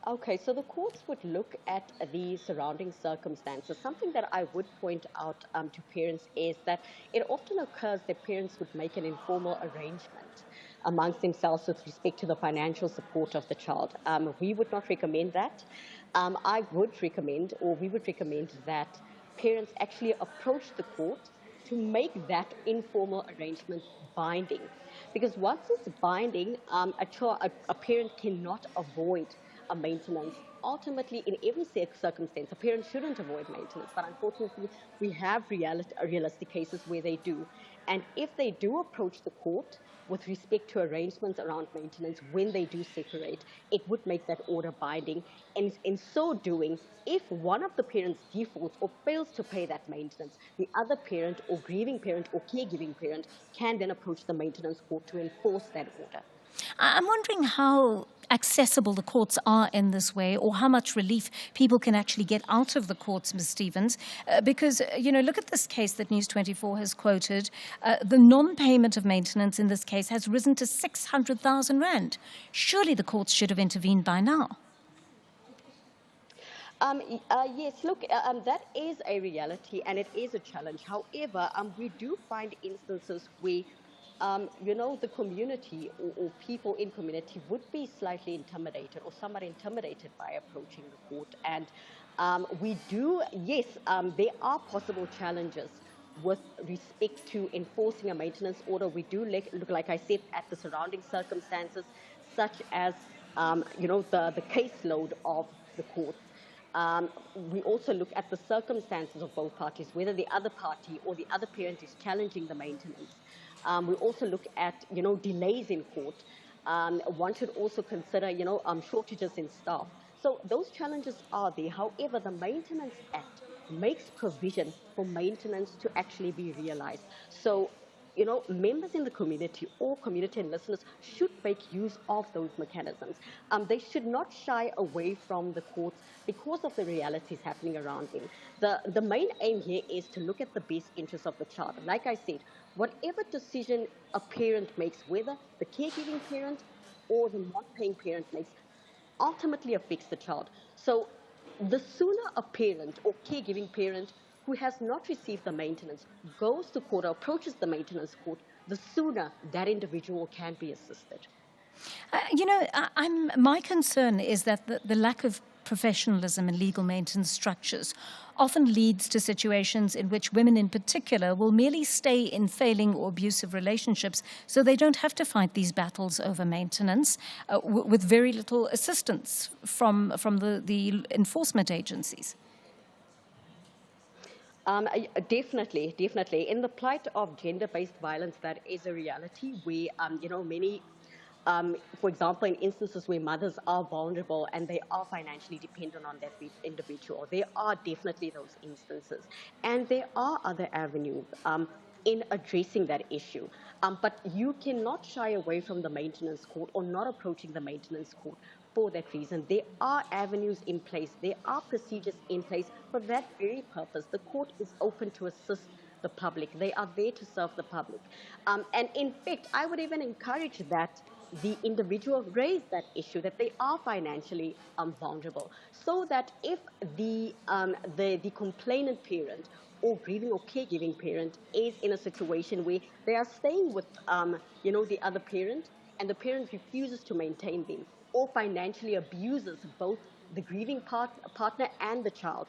Okay, so the courts would look at the surrounding circumstances. Something that I would point out to parents is that it often occurs that parents would make an informal arrangement amongst themselves with respect to the financial support of the child. We would not recommend that. We would recommend that parents actually approach the court to make that informal arrangement binding. Because once it's binding, a parent cannot avoid a maintenance. Ultimately, in every circumstance, a parent shouldn't avoid maintenance, but unfortunately, we have realistic cases where they do. And if they do approach the court with respect to arrangements around maintenance, when they do separate, it would make that order binding. And in so doing, if one of the parents defaults or fails to pay that maintenance, the other parent or grieving parent or caregiving parent can then approach the maintenance court to enforce that order. I'm wondering how accessible the courts are in this way, or how much relief people can actually get out of the courts, Ms. Stevens, because, look at this case that News 24 has quoted. The non-payment of maintenance in this case has risen to 600,000 rand. Surely the courts should have intervened by now. Yes, look, that is a reality and it is a challenge. However, we do find instances where the community or people in community would be slightly intimidated or somewhat intimidated by approaching the court. And there are possible challenges with respect to enforcing a maintenance order. We do look, like I said, at the surrounding circumstances, such as, the caseload of the court. We also look at the circumstances of both parties, whether the other party or the other parent is challenging the maintenance. We also look at, delays in court. One should also consider, shortages in staff. So those challenges are there. However, the Maintenance Act makes provision for maintenance to actually be realized. So, members in the community or community and listeners should make use of those mechanisms. They should not shy away from the courts because of the realities happening around them. The main aim here is to look at the best interests of the child. Like I said, whatever decision a parent makes, whether the caregiving parent or the not-paying parent makes, ultimately affects the child. So the sooner a parent or caregiving parent who has not received the maintenance goes to court or approaches the maintenance court, the sooner that individual can be assisted. My concern is that the lack of professionalism in legal maintenance structures often leads to situations in which women in particular will merely stay in failing or abusive relationships so they don't have to fight these battles over maintenance with very little assistance from the enforcement agencies. Definitely. In the plight of gender-based violence, that is a reality where, many, for example, in instances where mothers are vulnerable and they are financially dependent on that individual, there are definitely those instances. And there are other avenues in addressing that issue. But you cannot shy away from the maintenance court or not approaching the maintenance court for that reason. There are avenues in place. There are procedures in place for that very purpose. The court is open to assist the public. They are there to serve the public. And in fact, I would even encourage that the individual raise that issue, that they are financially vulnerable, so that if the complainant parent or grieving or caregiving parent is in a situation where they are staying with the other parent and the parent refuses to maintain them or financially abuses both the grieving partner and the child,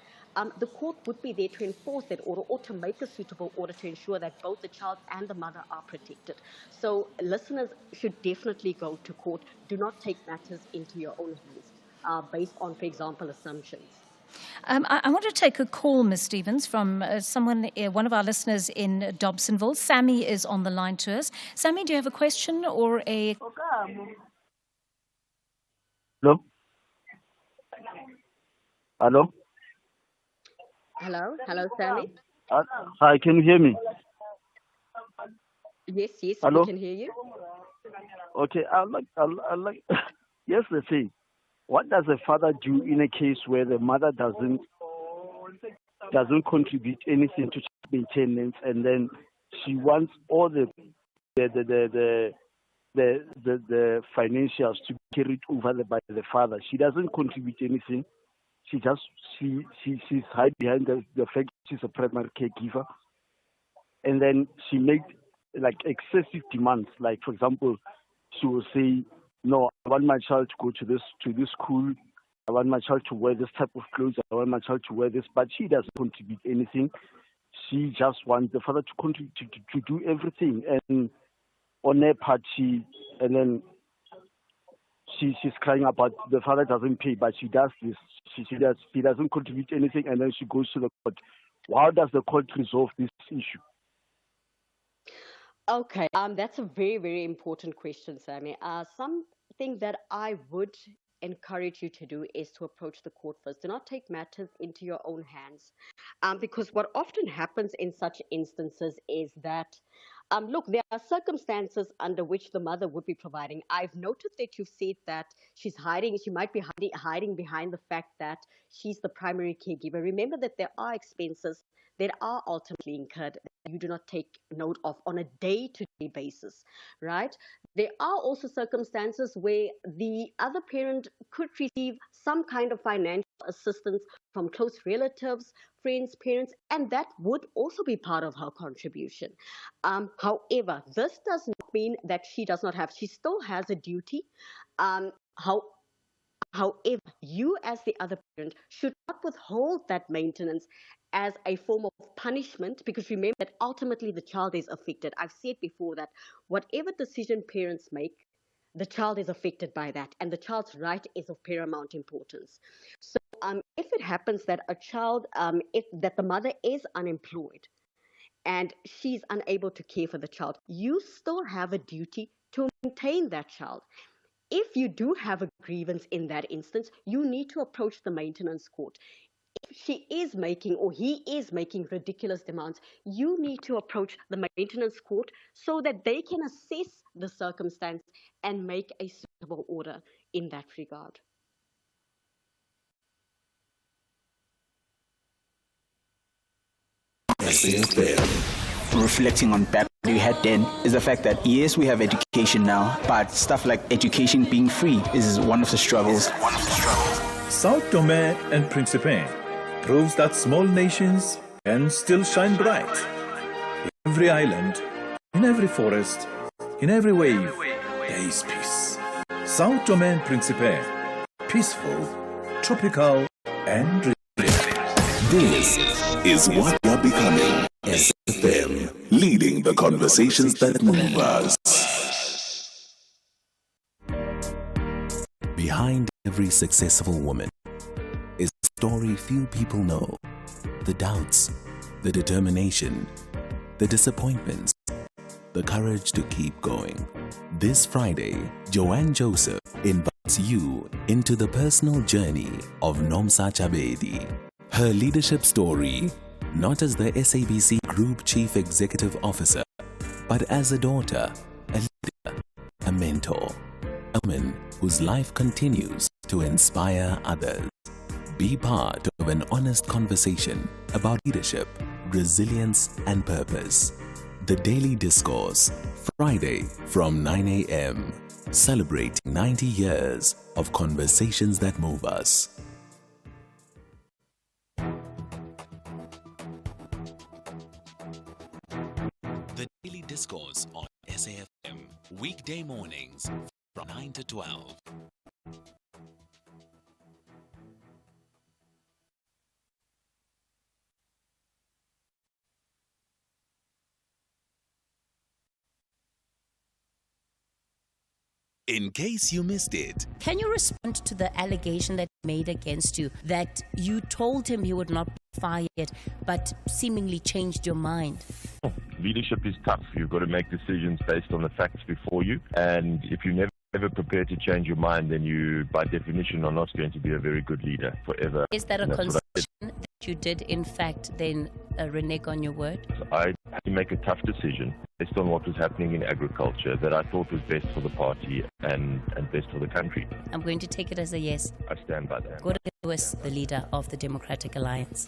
the court would be there to enforce that order or to make a suitable order to ensure that both the child and the mother are protected. So listeners should definitely go to court. Do not take matters into your own hands based on, for example, assumptions. I want to take a call, Ms. Stevens, from one of our listeners in Dobsonville. Sammy is on the line to us. Sammy, do you have a question or a... Hello? Hello? Hello, Sammy. Hi, can you hear me? Yes, Hello? we can hear you. Okay, I like. Yes, let's say, what does a father do in a case where the mother doesn't contribute anything to maintenance, and then she wants all the financials to be carried over by the father? She doesn't contribute anything. She's hide behind the fact she's a primary caregiver, and then she makes like excessive demands. Like, for example, she will say, "No, I want my child to go to this school. I want my child to wear this type of clothes. I want my child to wear this," but she doesn't contribute anything. She just wants the father to contribute to do everything, and on her part, and then she's crying about the father doesn't pay, but she does this. She doesn't contribute anything, and then she goes to the court. How does the court resolve this issue? Okay, that's a very, very important question, Sammy. Something that I would encourage you to do is to approach the court first. Do not take matters into your own hands, because what often happens in such instances is that look, there are circumstances under which the mother would be providing. I've noted that you said that she might be hiding behind the fact that she's the primary caregiver. Remember that there are expenses that are ultimately incurred that you do not take note of on a day-to-day basis, right? There are also circumstances where the other parent could receive some kind of financial assistance from close relatives, friends, parents, and that would also be part of her contribution. However, this does not mean that she does not have, she still has a duty. However, you as the other parent should not withhold that maintenance as a form of punishment, because remember that ultimately the child is affected. I've said before that whatever decision parents make, the child is affected by that, and the child's right is of paramount importance. So if it happens that a child, that the mother is unemployed and she's unable to care for the child, you still have a duty to maintain that child. If you do have a grievance in that instance, you need to approach the maintenance court. If she is making or he is making ridiculous demands, you need to approach the maintenance court so that they can assess the circumstance and make a suitable order in that regard. Reflecting on back we had then is the fact that yes, we have education now, but stuff like education being free is one of the struggles. Sao Tome and Principe proves that small nations can still shine bright. In every island, in every forest, in every wave, there is peace. Sao Tome and Principe, peaceful, tropical, and resilient. This is what we are becoming. SAfm, leading the conversations that move us. Behind every successful woman is a story few people know. The doubts, the determination, the disappointments, the courage to keep going. This Friday, Joanne Joseph invites you into the personal journey of Nomsa Chabeli. Her leadership story, not as the SABC Group Chief Executive Officer, but as a daughter, a leader, a mentor, a woman whose life continues to inspire others. Be part of an honest conversation about leadership, resilience, and purpose. The Daily Discourse, Friday from 9 a.m. Celebrating 90 years of conversations that move us. The Daily Discourse on SAfm, weekday mornings from 9 to 12. In case you missed it. Can you respond to the allegation that he made against you, that you told him he would not be fired, but seemingly changed your mind? Leadership is tough. You've got to make decisions based on the facts before you. And if you're never prepared to change your mind, then you, by definition, are not going to be a very good leader forever. Is that a concession that you did, in fact, then renege on your word? I had to make a tough decision based on what was happening in agriculture that I thought was best for the party and best for the country. I'm going to take it as a yes. I stand by that. Gordon Lewis, the leader of the Democratic Alliance.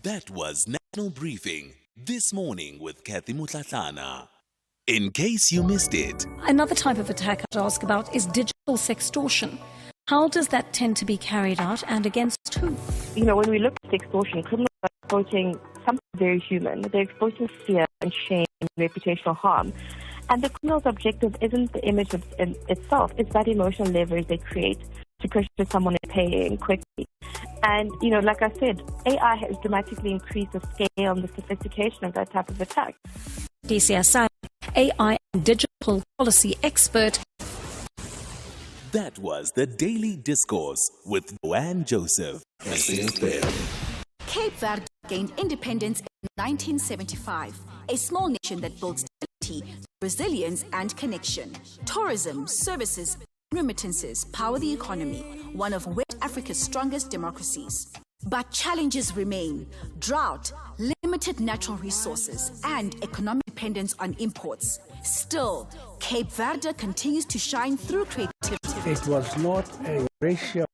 That was National Briefing this morning with Kathy Mutlatlana. In case you missed it. Another type of attack I'd ask about is digital sextortion. How does that tend to be carried out and against who? You know, when we look at sextortion, criminals are exploiting something very human. They're exploiting fear and shame and reputational harm. And the criminal's objective isn't the image itself, it's that emotional leverage they create to pressure someone into paying quickly. And, you know, like I said, AI has dramatically increased the scale and the sophistication of that type of attack. DCSI, AI and digital policy expert. That was the Daily Discourse with Joanne Joseph. Cape Verde gained independence in 1975, a small nation that built stability, resilience and connection. Tourism, services, remittances power the economy, one of West Africa's strongest democracies. But challenges remain: drought, limited natural resources, and economic dependence on imports. Still, Cape Verde continues to shine through creativity. It was not a racial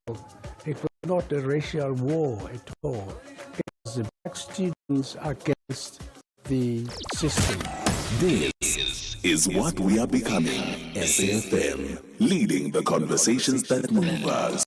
war at all. It was the black students against the system. This is what we are becoming. SAfm, leading the conversations that move us.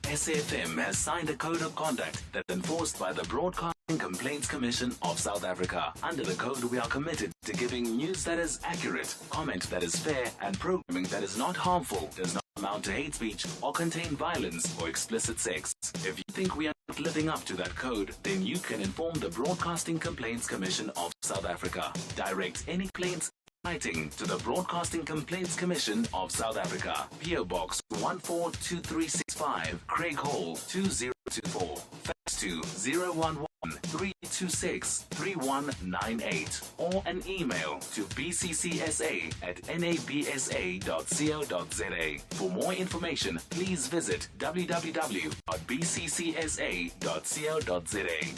SAfm has signed a code of conduct that's enforced by the Broadcasting Complaints Commission of South Africa. Under the code, we are committed to giving news that is accurate, comment that is fair, and programming that is not harmful, does not amount to hate speech or contain violence or explicit sex. If you think we are not living up to that code, then you can inform the Broadcasting Complaints Commission of South Africa. Direct any complaints writing to the Broadcasting Complaints Commission of South Africa. PO Box 142365, Craig Hall 2024. Fax to 011-326-3198 or an email to bccsa@nabsa.co.za. For more information, please visit www.bccsa.co.za.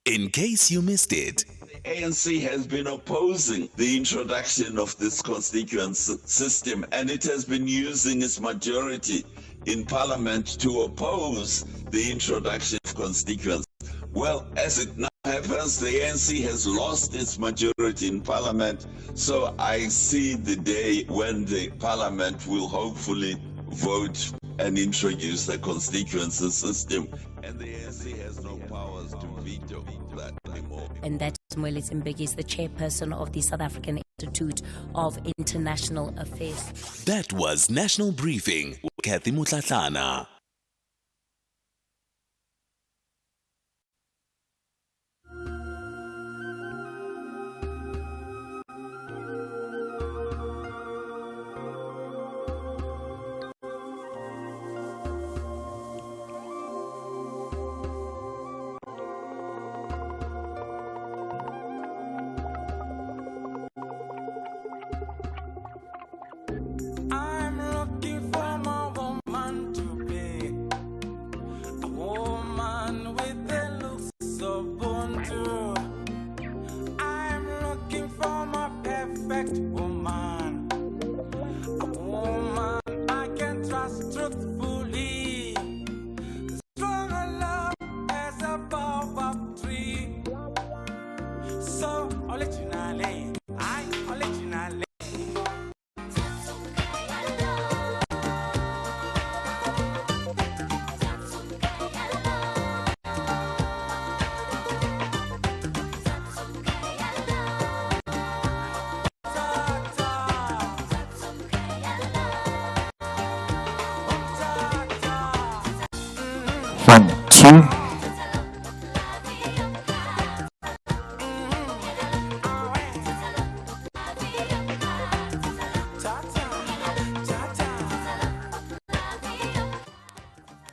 In case you missed it, the ANC has been opposing the introduction of this constituent system, and it has been using its majority in parliament to oppose the introduction of constituents. Well, as it now happens, the ANC has lost its majority in parliament, so I see the day when the parliament will hopefully vote and introduce the constituency system, and the ANC has no powers to veto that anymore. And that Moelis Mbeki is the chairperson of the South African Institute of International Affairs. That was National Briefing with Kathy Mutlatlana.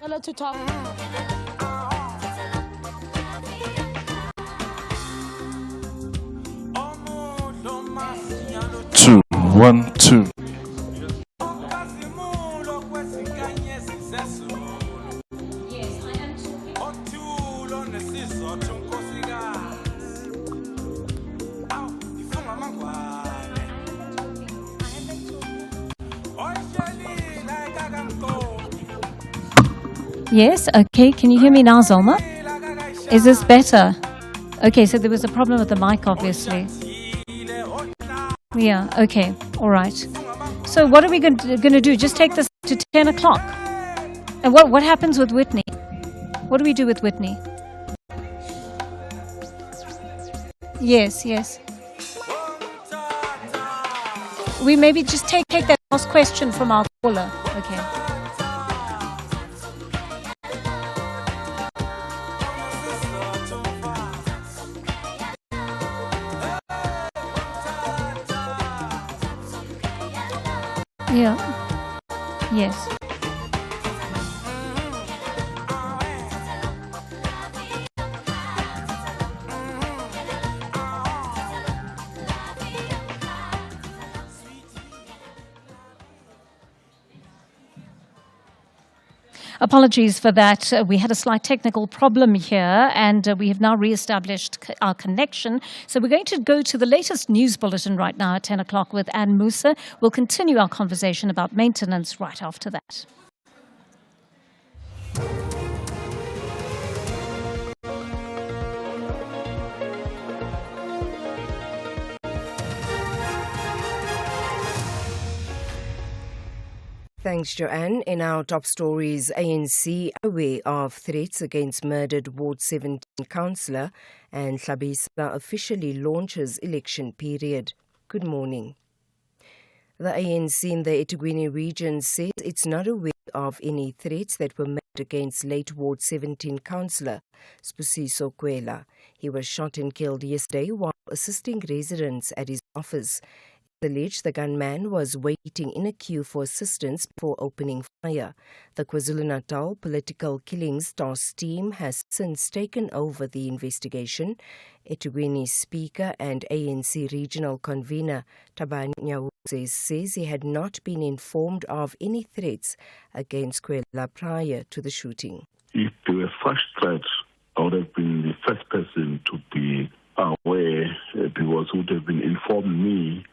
Hello to talk. 2 1 2. Yes, okay. Can you hear me now, Zolma? Is this better? Okay, so there was a problem with the mic, obviously. Yeah, okay. All right. So what are we going to do? Just take this to 10 o'clock. And what happens with Whitney? What do we do with Whitney? Yes, yes. We maybe just take that last question from our caller. Okay. Yeah. Yes. Apologies for that. We had a slight technical problem here, and we have now re-established our connection. So we're going to go to the latest news bulletin right now at 10 o'clock with Anne Musa. We'll continue our conversation about maintenance right after that. Thanks, Joanne. In our top stories, ANC aware of threats against murdered Ward 17 councillor, and SABC officially launches election period. Good morning. The ANC in the eThekwini region says it's not aware of any threats that were made against late Ward 17 councillor Spusiso Kwela. He was shot and killed yesterday while assisting residents at his office. It's alleged the gunman was waiting in a queue for assistance before opening fire. The KwaZulu-Natal Political Killings Task Team has since taken over the investigation. eThekwini Speaker and ANC Regional Convener Thabani Nyawoza says he had not been informed of any threats against Kwela prior to the shooting. If there were such threats, I would have been the first person to be aware, because it would have been informed me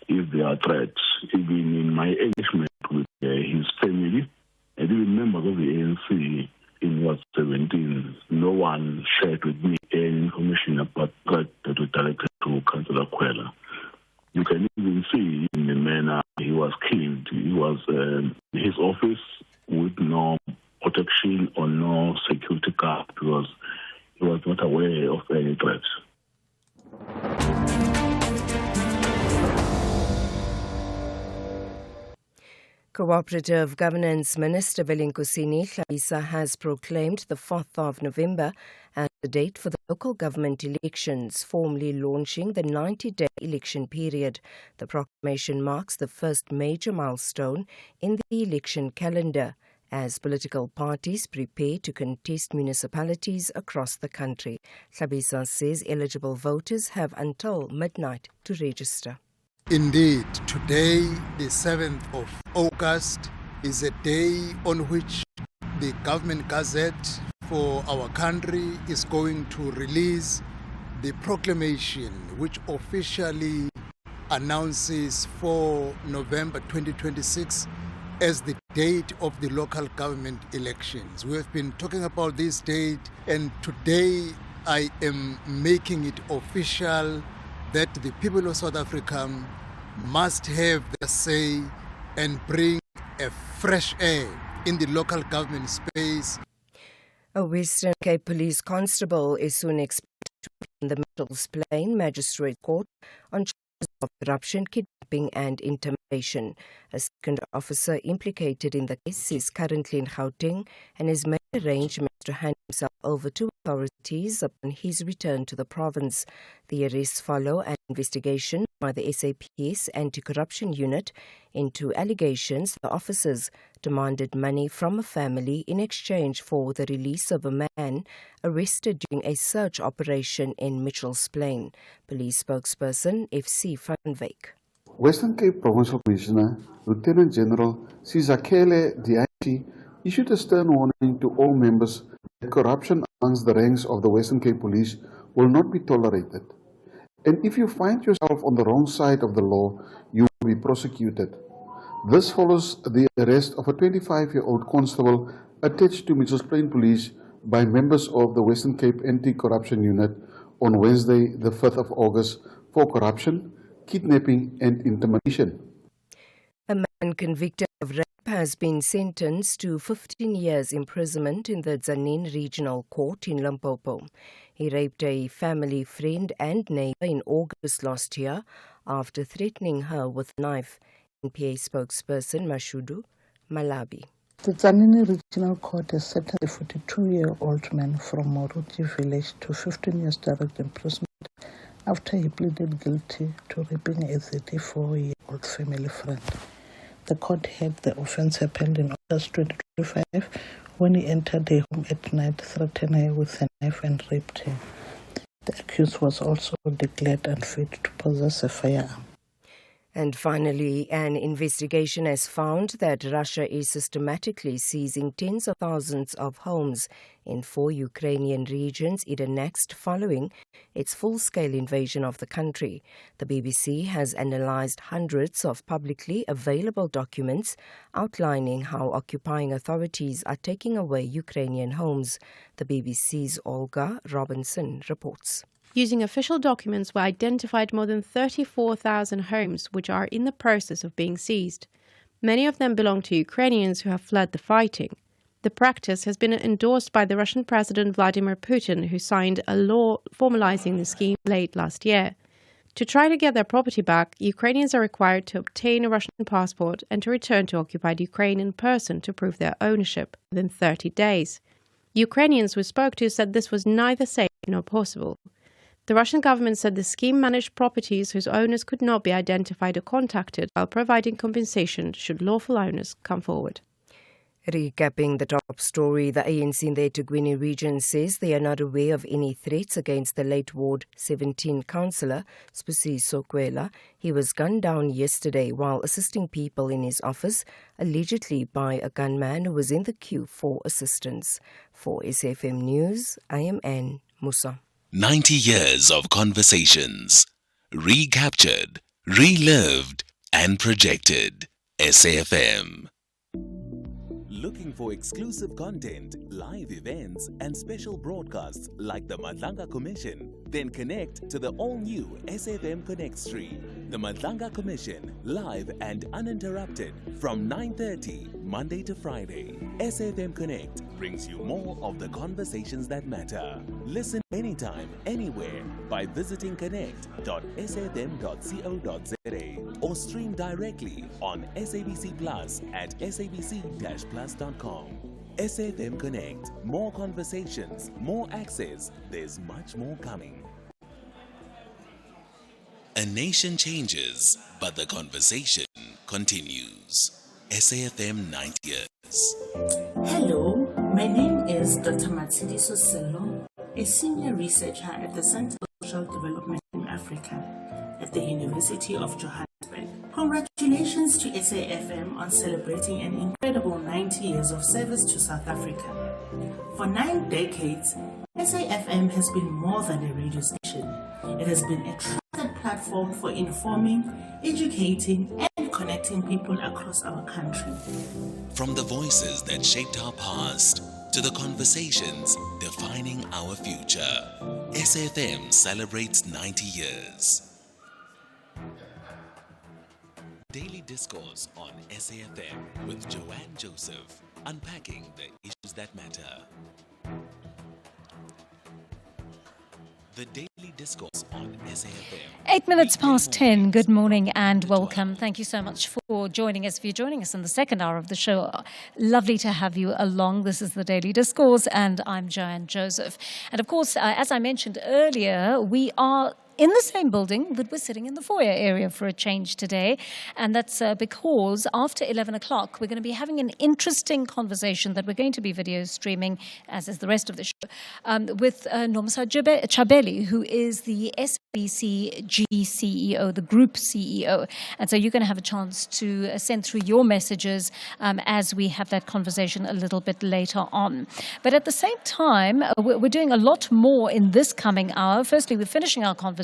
if there are threats. Even in my engagement with his family and even members of the ANC in Ward 17, no one shared with me any information about threats that were directed to Councillor Kwela. You can even see in the manner he was killed. He was in his office with no protection or no security guard because he was not aware of any threats. Cooperative Governance Minister Velinkusini Hlabisa has proclaimed the 4th of November as the date for the local government elections, formally launching the 90-day election period. The proclamation marks the first major milestone in the election calendar as political parties prepare to contest municipalities across the country. Hlabisa says eligible voters have until midnight to register. Indeed, today, the 7th of August, is a day on which the government gazette for our country is going to release the proclamation which officially announces 4 November 2026 as the date of the local government elections. We have been talking about this date, and today I am making it official that the people of South Africa must have their say and bring a fresh air in the local government space. A Western Cape police constable is soon expected to be in the Mitchells Plain Magistrate Court on charges of corruption, kidnapping and intimidation. A second officer implicated in the case is currently in Gauteng and has made arrangements to hand himself over to authorities upon his return to the province. The arrests follow an investigation by the SAPS Anti-Corruption Unit into allegations the officers demanded money from a family in exchange for the release of a man arrested during a search operation in Mitchells Plain. Police spokesperson FC van Wyk. Western Cape Provincial Commissioner Lieutenant General Sizakele Diachi issued a stern warning to all members that corruption amongst the ranks of the Western Cape Police will not be tolerated. And if you find yourself on the wrong side of the law, you will be prosecuted. This follows the arrest of a 25-year-old constable attached to Mitchells Plain Police by members of the Western Cape Anti-Corruption Unit on Wednesday, the 5th of August, for corruption, kidnapping and intimidation. A man convicted of rape has been sentenced to 15 years imprisonment in the Tzaneen Regional Court in Limpopo. He raped a family friend and neighbor in August last year after threatening her with a knife. NPA spokesperson Mashudu Malabi. The Tzaneen Regional Court has sentenced a 42-year-old man from Moruti village to 15 years direct imprisonment after he pleaded guilty to raping a 34-year-old family friend. The court had the offence happened in August 2025 when he entered a home at night, threatened her with a knife and raped her. The accused was also declared unfit to possess a firearm. And finally, an investigation has found that Russia is systematically seizing tens of thousands of homes in 4 Ukrainian regions it annexed following its full-scale invasion of the country. The BBC has analysed hundreds of publicly available documents outlining how occupying authorities are taking away Ukrainian homes. The BBC's Olga Robinson reports. Using official documents were identified more than 34,000 homes which are in the process of being seized. Many of them belong to Ukrainians who have fled the fighting. The practice has been endorsed by the Russian President Vladimir Putin, who signed a law formalizing the scheme late last year. To try to get their property back, Ukrainians are required to obtain a Russian passport and to return to occupied Ukraine in person to prove their ownership within 30 days. Ukrainians we spoke to said this was neither safe nor possible. The Russian government said the scheme managed properties whose owners could not be identified or contacted while providing compensation should lawful owners come forward. Recapping the top story, the ANC in the eThekwini region says they are not aware of any threats against the late Ward 17 councillor, Spusiso Kwela. He was gunned down yesterday while assisting people in his office, allegedly by a gunman who was in the queue for assistance. For SAfm News, I am Anne Musa. 90 years of conversations, recaptured, relived, and projected. SAfm. Looking for exclusive content, live events, and special broadcasts like the Madlanga Commission? Then connect to the all-new SAfm Connect stream. The Madlanga Commission, live and uninterrupted from 9:30 Monday to Friday. SAfm Connect brings you more of the conversations that matter. Listen anytime, anywhere by visiting connect.safm.co.za or stream directly on SABC Plus at sabc-plus.com. SAfm Connect. More conversations, more access. There's much more coming. A nation changes, but the conversation continues. SAfm 90 years. Hello, my name is Dr. Matsidi Soselo, a senior researcher at the Center for Social Development in Africa at the University of Johannesburg. Congratulations to SAfm on celebrating an incredible 90 years of service to South Africa. For 9 decades, SAfm has been more than a radio station. It has been a trusted platform for informing, educating, and connecting people across our country. From the voices that shaped our past to the conversations defining our future, SAfm celebrates 90 years. Daily Discourse on SAfm with Joanne Joseph, unpacking the issues that matter. The Daily Discourse on SAfm. 8 minutes past 10. Good morning and welcome. Thank you so much for joining us. If you're joining us in the second hour of the show, lovely to have you along. This is the Daily Discourse and I'm Joanne Joseph. And of course, as I mentioned earlier, we are in the same building, but we're sitting in the foyer area for a change today. And that's because after 11 o'clock, we're going to be having an interesting conversation that we're going to be video streaming, as is the rest of the show, with Nomsa Chabeli, who is the SABC G CEO, the group CEO. And so you're going to have a chance to send through your messages as we have that conversation a little bit later on. But at the same time, we're doing a lot more in this coming hour. Firstly, we're finishing our conversation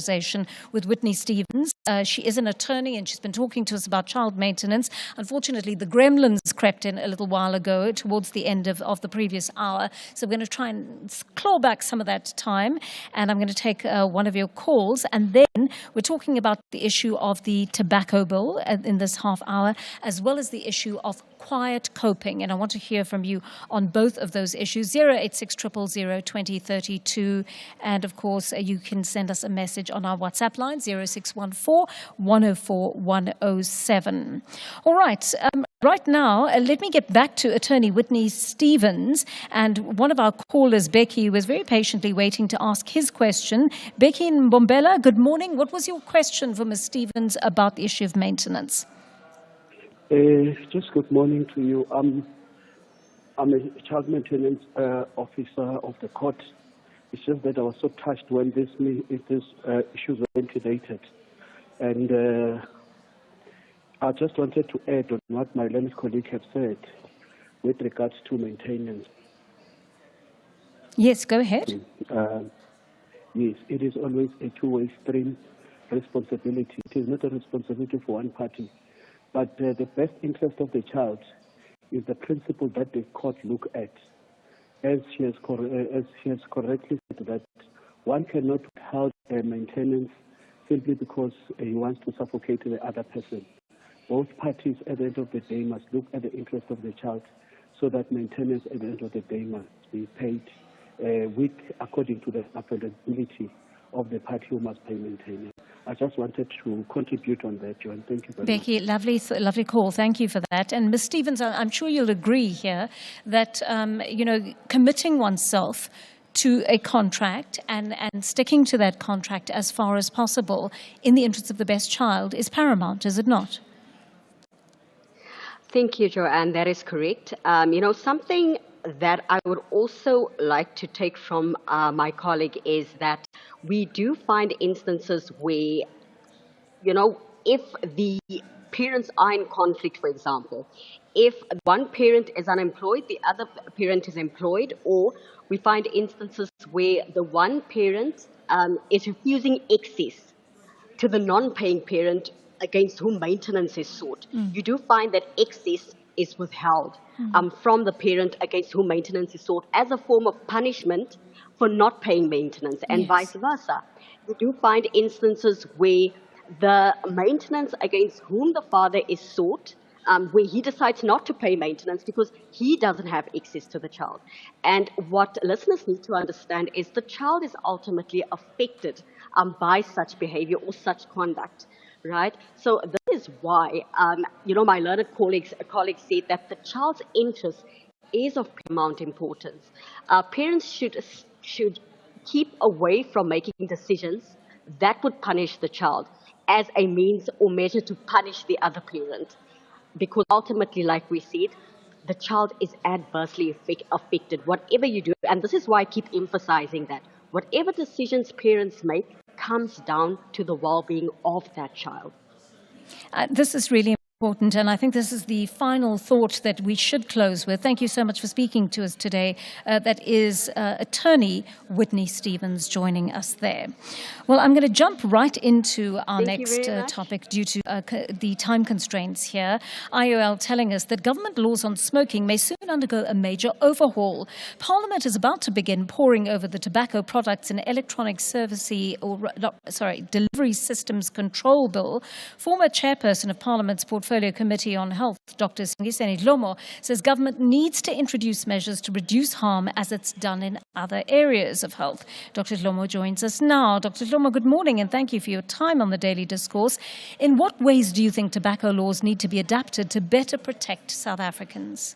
with Whitney Stevens. She is an attorney and she's been talking to us about child maintenance. Unfortunately, the gremlins crept in a little while ago towards the end of the previous hour. So we're going to try and claw back some of that time. And I'm going to take one of your calls. And then we're talking about the issue of the tobacco bill in this half hour, as well as the issue of quiet coping. And I want to hear from you on both of those issues. 086 000 2032. And of course, you can send us a message on our WhatsApp line, 0614 104 107. All right. Right now, let me get back to Attorney Whitney Stevens. And one of our callers, Becky, was very patiently waiting to ask his question. Becky in Bombela, good morning. What was your question for Ms. Stevens about the issue of maintenance? Just good morning to you. I'm a child maintenance officer of the court. It's just that I was so touched when these issues were ventilated. And I just wanted to add on what my learned colleague have said with regards to maintenance. Yes, go ahead. Yes, it is always a two-way stream responsibility. It is not a responsibility for one party. But the best interest of the child is the principle that the court look at. As she has correctly said, that one cannot withhold maintenance simply because he wants to suffocate the other person. Both parties at the end of the day must look at the interest of the child so that maintenance at the end of the day must be paid according to the affordability of the party who must pay maintenance. I just wanted to contribute on that, Joanne. Thank you very Becky, much. lovely call. Thank you for that. And Ms. Stevens, I'm sure you'll agree here that, committing oneself to a contract and sticking to that contract as far as possible in the interest of the best child is paramount, is it not? Thank you, Joanne. That is correct. Something that I would also like to take from my colleague is that we do find instances where, if the parents are in conflict, for example, if one parent is unemployed, the other parent is employed, or we find instances where the one parent is refusing excess to the non-paying parent against whom maintenance is sought. You do find that excess is withheld from the parent against whom maintenance is sought as a form of punishment for not paying maintenance, and vice versa. You do find instances where the maintenance against whom the father is sought, where he decides not to pay maintenance because he doesn't have access to the child. And what listeners need to understand is the child is ultimately affected by such behavior or such conduct, right? So this is why, my learned colleague said that the child's interest is of paramount importance. Parents should keep away from making decisions that would punish the child as a means or measure to punish the other parent. Because ultimately, like we said, the child is adversely affected, whatever you do. And this is why I keep emphasizing that. Whatever decisions parents make comes down to the well-being of that child. This is really important, and I think this is the final thought that we should close with. Thank you so much for speaking to us today. That is attorney Whitney Stevens joining us there. Well, I'm going to jump right into our next topic due to the time constraints here. IOL telling us that government laws on smoking may soon undergo a major overhaul. Parliament is about to begin poring over the Tobacco Products and Electronic Delivery Systems Control Bill. Former chairperson of Parliament's Portfolio Committee on Health, Dr. Singiseni Dlomo, says government needs to introduce measures to reduce harm as it's done in other areas of health. Dr. Dlomo joins us now. Dr. Dlomo, good morning and thank you for your time on the Daily Discourse. In what ways do you think tobacco laws need to be adapted to better protect South Africans?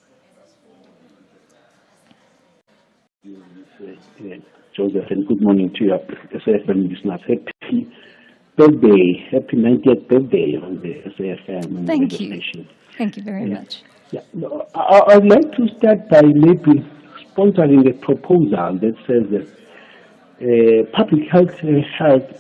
Joseph, and good morning to your SAfm listeners. Happy birthday, happy 90th birthday on the SAfm. Thank you. Thank you very much. Yeah, I'd like to start by maybe sponsoring a proposal that says that public health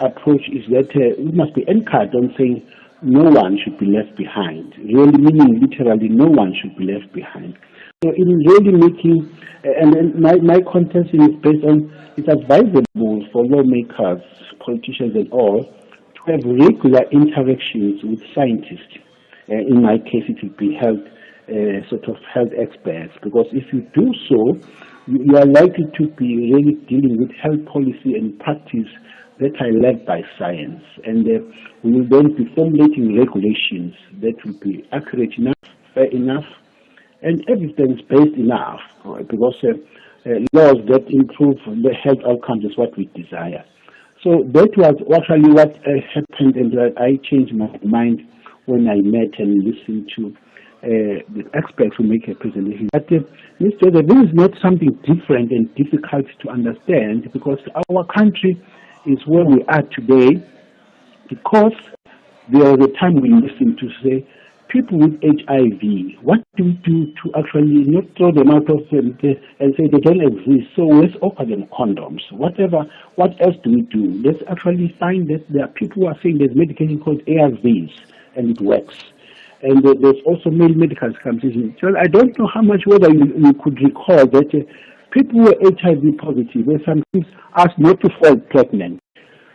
approach is that we must be anchored on saying no one should be left behind. Really meaning literally no one should be left behind. So in really making, and then my contention is based on it's advisable for lawmakers, politicians and all to have regular interactions with scientists. In my case, it will be health experts, because if you do so, you are likely to be really dealing with health policy and practice that are led by science. And we will then be formulating regulations that will be accurate enough, fair enough, and evidence-based enough, because laws that improve the health outcomes is what we desire. So that was actually what happened, and I changed my mind when I met and listened to the experts who make a presentation. But Mr. This is not something different and difficult to understand, because our country is where we are today because there was a time we listened to say, people with HIV, what do we do to actually not throw them out of and say they don't exist? So let's offer them condoms. What else do we do? Let's actually find that there are people who are saying there's medication called ARVs and it works. And there's also male medical circumcision. So I don't know how much, whether you could recall that people who were HIV positive were sometimes asked not to fall pregnant.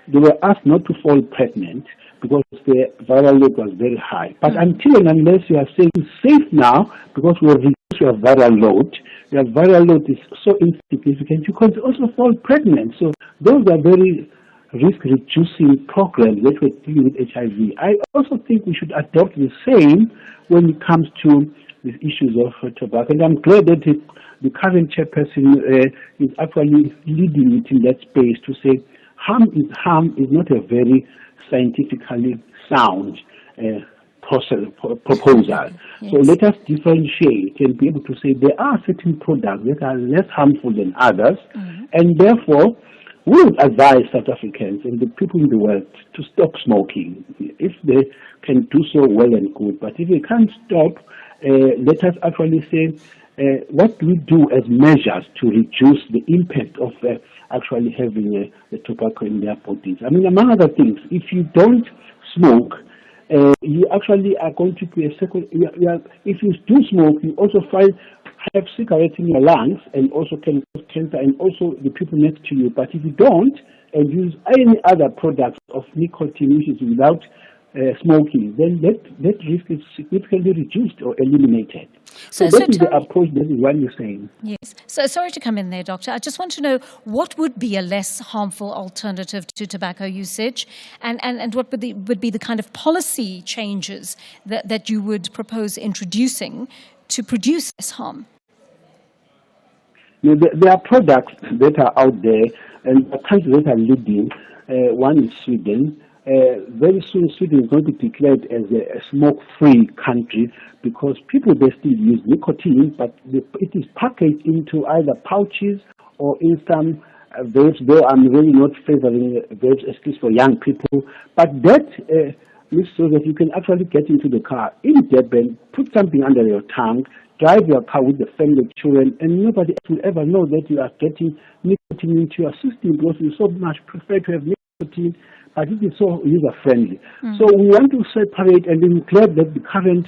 They were asked not to fall pregnant because the viral load was very high. But until and unless you are saying safe now, because we have reduced your viral load is so insignificant, you can also fall pregnant. So those are very risk-reducing programs that we're dealing with HIV. I also think we should adopt the same when it comes to the issues of tobacco. And I'm glad that the current chairperson is actually leading it in that space to say, harm is not a very scientifically sound proposal. Yes. So let us differentiate and be able to say there are certain products that are less harmful than others, and therefore we would advise South Africans and the people in the world to stop smoking. If they can do so, well and good. But if they can't stop, let us actually say, what do we do as measures to reduce the impact of actually having the tobacco in their bodies? I mean, among other things, if you don't smoke, you actually are going to be a second. If you do smoke, you also have cigarettes in your lungs and also can cause cancer, and also the people next to you. But if you don't and use any other products of nicotine which is without smoking, then that risk is significantly reduced or eliminated. So that is the approach that is what you're saying. Yes. So sorry to come in there, Doctor. I just want to know what would be a less harmful alternative to tobacco usage, and what would be the kind of policy changes that you would propose introducing to produce less harm? There are products that are out there, and the countries that are leading. One is Sweden. Very soon Sweden is going to be declared as a smoke-free country because people, they still use nicotine, but it is packaged into either pouches or in some vapes, though I'm really not favoring vapes, at least for young people. But that is so that you can actually get into the car in Durban, put something under your tongue, drive your car with the family, children, and nobody will ever know that you are getting nicotine into your system because you so much prefer to have nicotine, but it is so user-friendly. So we want to separate, and I'm glad that the current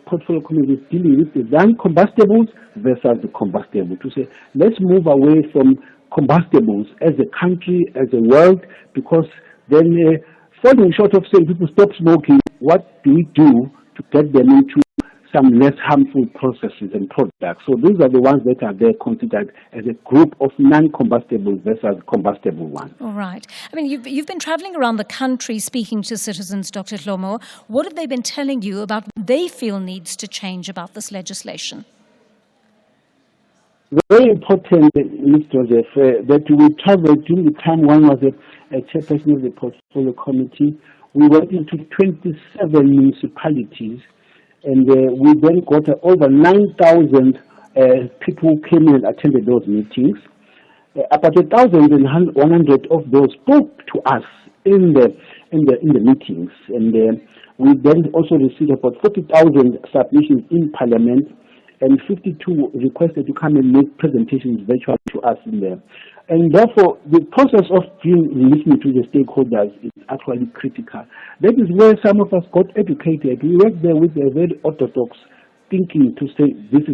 portfolio committee is dealing with the non-combustibles versus the combustible, to say let's move away from combustibles as a country, as a world, because then falling short of saying people stop smoking, what do we do to get them into some less harmful processes and products? So those are the ones that are there considered as a group of non-combustible versus combustible ones. All right. I mean, you've been traveling around the country speaking to citizens, Dr. Dhlomo. What have they been telling you about what they feel needs to change about this legislation? Very important, Ms. Joseph, that we traveled during the time one was a chairperson of the portfolio committee. We went into 27 municipalities, and we then got over 9,000 people who came in and attended those meetings. About 1,100 of those spoke to us in the meetings, and we then also received about 40,000 submissions in Parliament, and 52 requested to come and make presentations virtually to us in there. And therefore, the process of listening to the stakeholders is actually critical. That is where some of us got educated. We went there with a very orthodox thinking to say this,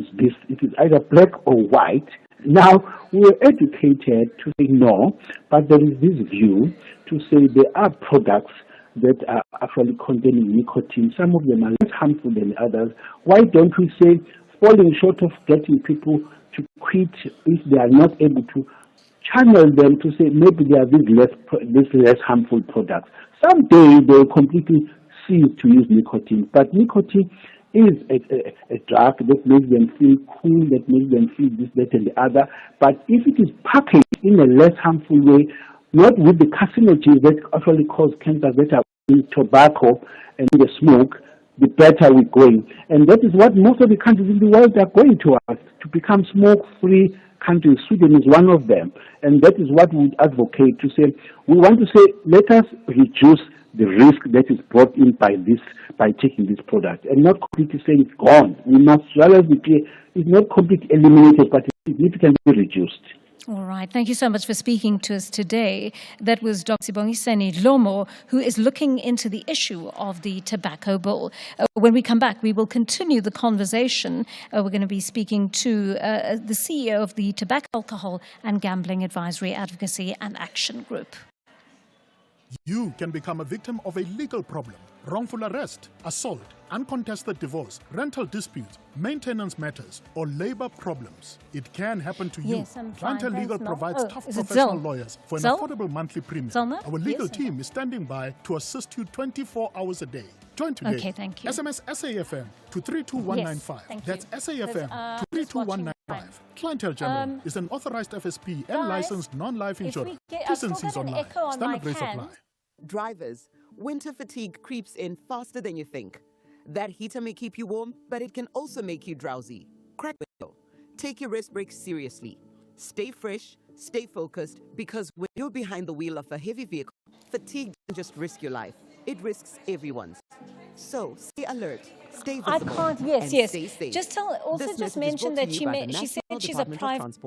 it is either black or white. Now, we were educated to say no, but there is this view to say there are products that are actually containing nicotine. Some of them are less harmful than others. Why don't we say, falling short of getting people to quit if they are not able to channel them to say maybe they are these less harmful products. Someday they will completely cease to use nicotine. But nicotine is a drug that makes them feel cool, that makes them feel this, that, and the other. But if it is packaged in a less harmful way, not with the carcinogens that actually cause cancer that are in tobacco and the smoke, the better we're going. And that is what most of the countries in the world are going towards, to become smoke-free countries. Sweden is one of them. And that is what we advocate, to say, we want to say, let us reduce the risk that is brought in by taking this product, and not completely saying it's gone. We must rather be clear, it's not completely eliminated, but it's significantly reduced. All right. Thank you so much for speaking to us today. That was Dr. Sibongiseni Dhlomo, who is looking into the issue of the tobacco bill. When we come back, we will continue the conversation. We're going to be speaking to the CEO of the Tobacco, Alcohol and Gambling Advisory Advocacy and Action Group. You can become a victim of a legal problem: wrongful arrest, assault, uncontested divorce, rental disputes, maintenance matters, or labor problems. It can happen to you. Yes, I'm fine. Clientele Legal Thanks, provides Mel. tough Is it professional Zell? lawyers for an Zell? affordable monthly premium. Zelma? Our legal Yes. team is standing by to assist you 24 hours a day. Join today. Okay, thank you. SMS SAFM to 32195. Yes, That's SAFM to just watching 32195. Clientele General is an authorized FSP and licensed non-life insurer. T&Cs online. Standard rates apply. Drivers, winter fatigue creeps in faster than you think. That heater may keep you warm, but it can also make you drowsy. Crack window. Take your rest breaks seriously. Stay fresh, stay focused, because when you're behind the wheel of a heavy vehicle, fatigue doesn't just risk your life, it risks everyone's. So stay alert, stay visible, and stay safe. Just mention that she said she's a private.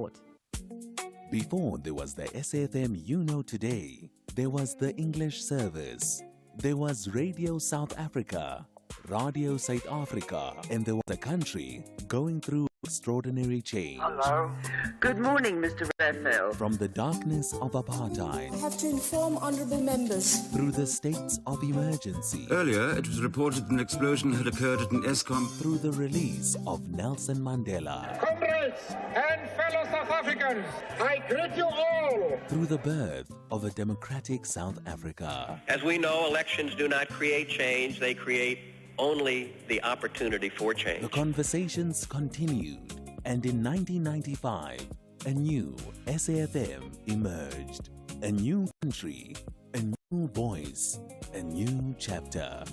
Before there was the SAfm You Know Today, there was the English service, there was Radio South Africa, Radio South Africa, and there was a country going through extraordinary change. Hello. Good morning, Mr. Raphael. From the darkness of apartheid, I have to inform honourable members. through the states of emergency, Earlier, it was reported an explosion had occurred at an ESCOM. through the release of Nelson Mandela, Comrades and fellow South Africans, I greet you all. through the birth of a democratic South Africa. As we know, elections do not create change, they create only the opportunity for change. The conversations continued, and in 1995, a new SAfm emerged. A new country, a new voice, a new chapter.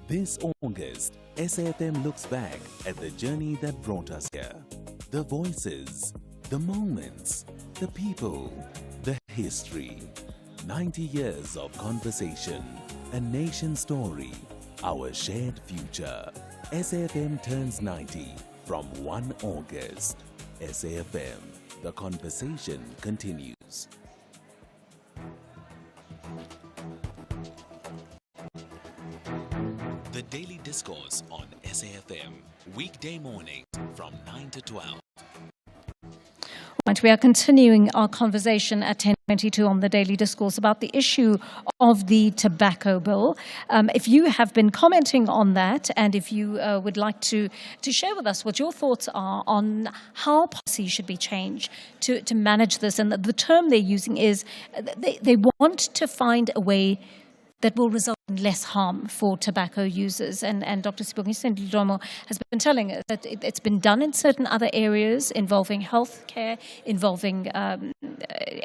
This August, SAfm looks back at the journey that brought us here. The voices, the moments, the people, the history. 90 years of conversation, a nation story, our shared future. SAfm turns 90 from 1 August. SAfm, the conversation continues. The Daily Discourse on SAfm, weekday mornings from 9 to 12. Right, we are continuing our conversation at 10:22 on the Daily Discourse about the issue of the tobacco bill. If you have been commenting on that, and if you would like to share with us what your thoughts are on how policy should be changed to manage this, and the term they're using is they want to find a way that will result in less harm for tobacco users. And Dr. Sibongiseni Dhlomo has been telling us that it's been done in certain other areas involving healthcare, involving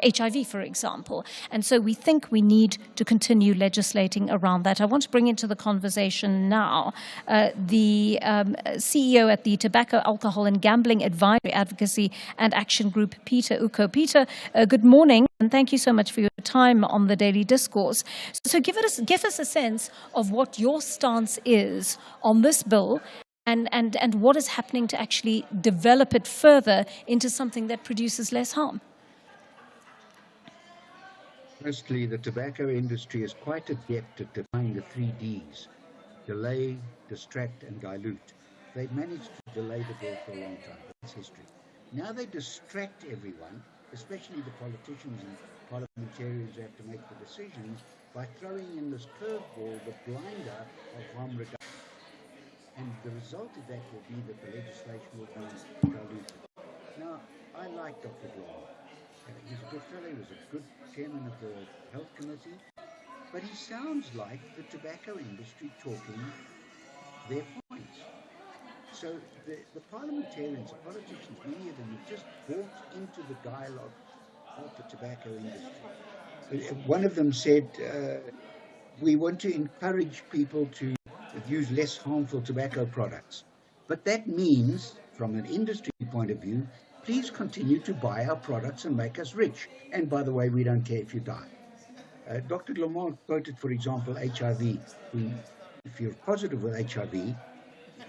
HIV, for example. And so we think we need to continue legislating around that. I want to bring into the conversation now the CEO at the Tobacco, Alcohol and Gambling Advisory Advocacy and Action Group, Peter Uko. Peter, good morning, and thank you so much for your time on the Daily Discourse. So give us a sense of what your stance is on this bill and what is happening to actually develop it further into something that produces less harm. Firstly, the tobacco industry is quite adept at defining the 3 Ds: delay, distract, and dilute. They've managed to delay the bill for a long time. That's history. Now they distract everyone, especially the politicians and parliamentarians who have to make the decisions, by throwing in this curveball, the blinder of harm reduction. And the result of that will be that the legislation will be diluted. Now, I like Dr. Dhlomo. He's a good fellow, he was a good chairman of the Health Committee, but he sounds like the tobacco industry talking their points. So the parliamentarians, the politicians, many of them have just bought into the dialogue of the tobacco industry. One of them said, we want to encourage people to use less harmful tobacco products. But that means, from an industry point of view, please continue to buy our products and make us rich. And by the way, we don't care if you die. Dr. Dhlomo quoted, for example, HIV. If you're positive with HIV,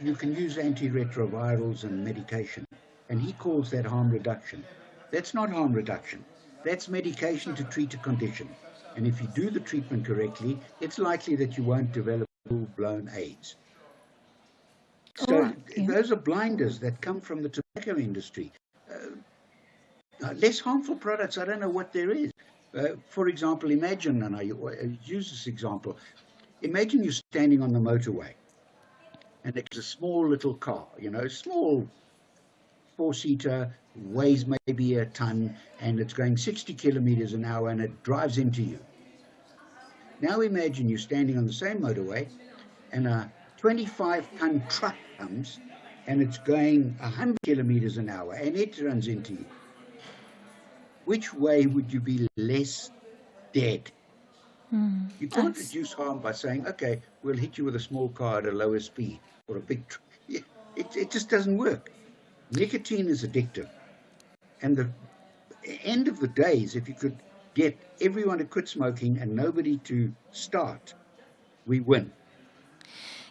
you can use antiretrovirals and medication. And he calls that harm reduction. That's not harm reduction. That's medication to treat a condition. And if you do the treatment correctly, it's likely that you won't develop full-blown AIDS. So those are blinders that come from the tobacco industry. Less harmful products, I don't know what there is. For example, imagine, and I use this example, imagine you're standing on the motorway and it's a small little car, small 4-seater, weighs maybe a ton, and it's going 60 kilometers an hour and it drives into you. Now imagine you're standing on the same motorway and a 25-ton truck comes and it's going 100 kilometers an hour and it runs into you. Which way would you be less dead? You can't reduce harm by saying, okay, we'll hit you with a small car at a lower speed or a big truck. It just doesn't work. Nicotine is addictive. And the end of the day is if you could get everyone to quit smoking and nobody to start, we win.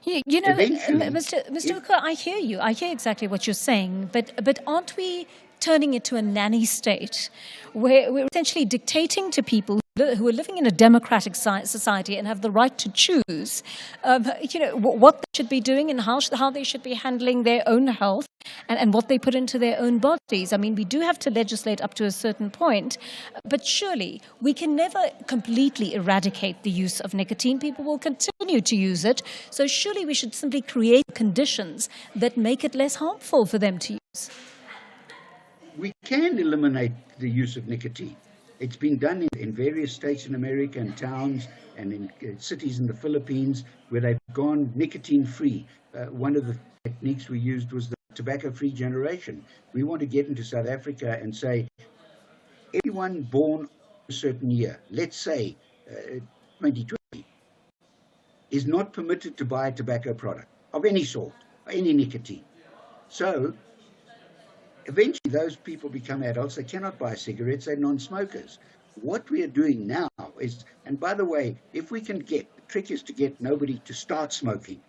You know, Mr. Hooker, I hear you. I hear exactly what you're saying. But aren't we turning it to a nanny state where we're essentially dictating to people who are living in a democratic society and have the right to choose, what they should be doing and how they should be handling their own health and what they put into their own bodies? I mean, we do have to legislate up to a certain point, but surely we can never completely eradicate the use of nicotine. People will continue to use it. So surely we should simply create conditions that make it less harmful for them to use. We can eliminate the use of nicotine. It's been done in various states in America and towns and in cities in the Philippines where they've gone nicotine-free. One of the techniques we used was the tobacco-free generation. We want to get into South Africa and say, everyone born a certain year, let's say 2020, is not permitted to buy a tobacco product of any sort, any nicotine. So eventually those people become adults, they cannot buy cigarettes, they're non-smokers. What we are doing now is, and by the way, if we can the trick is to get nobody to start smoking,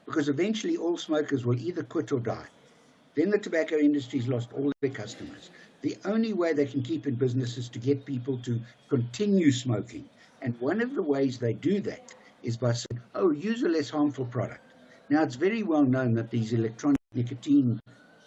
because eventually all smokers will either quit or die. Then the tobacco industry's lost all their customers. The only way they can keep in business is to get people to continue smoking. And one of the ways they do that is by saying, use a less harmful product. Now, it's very well known that these electronic nicotine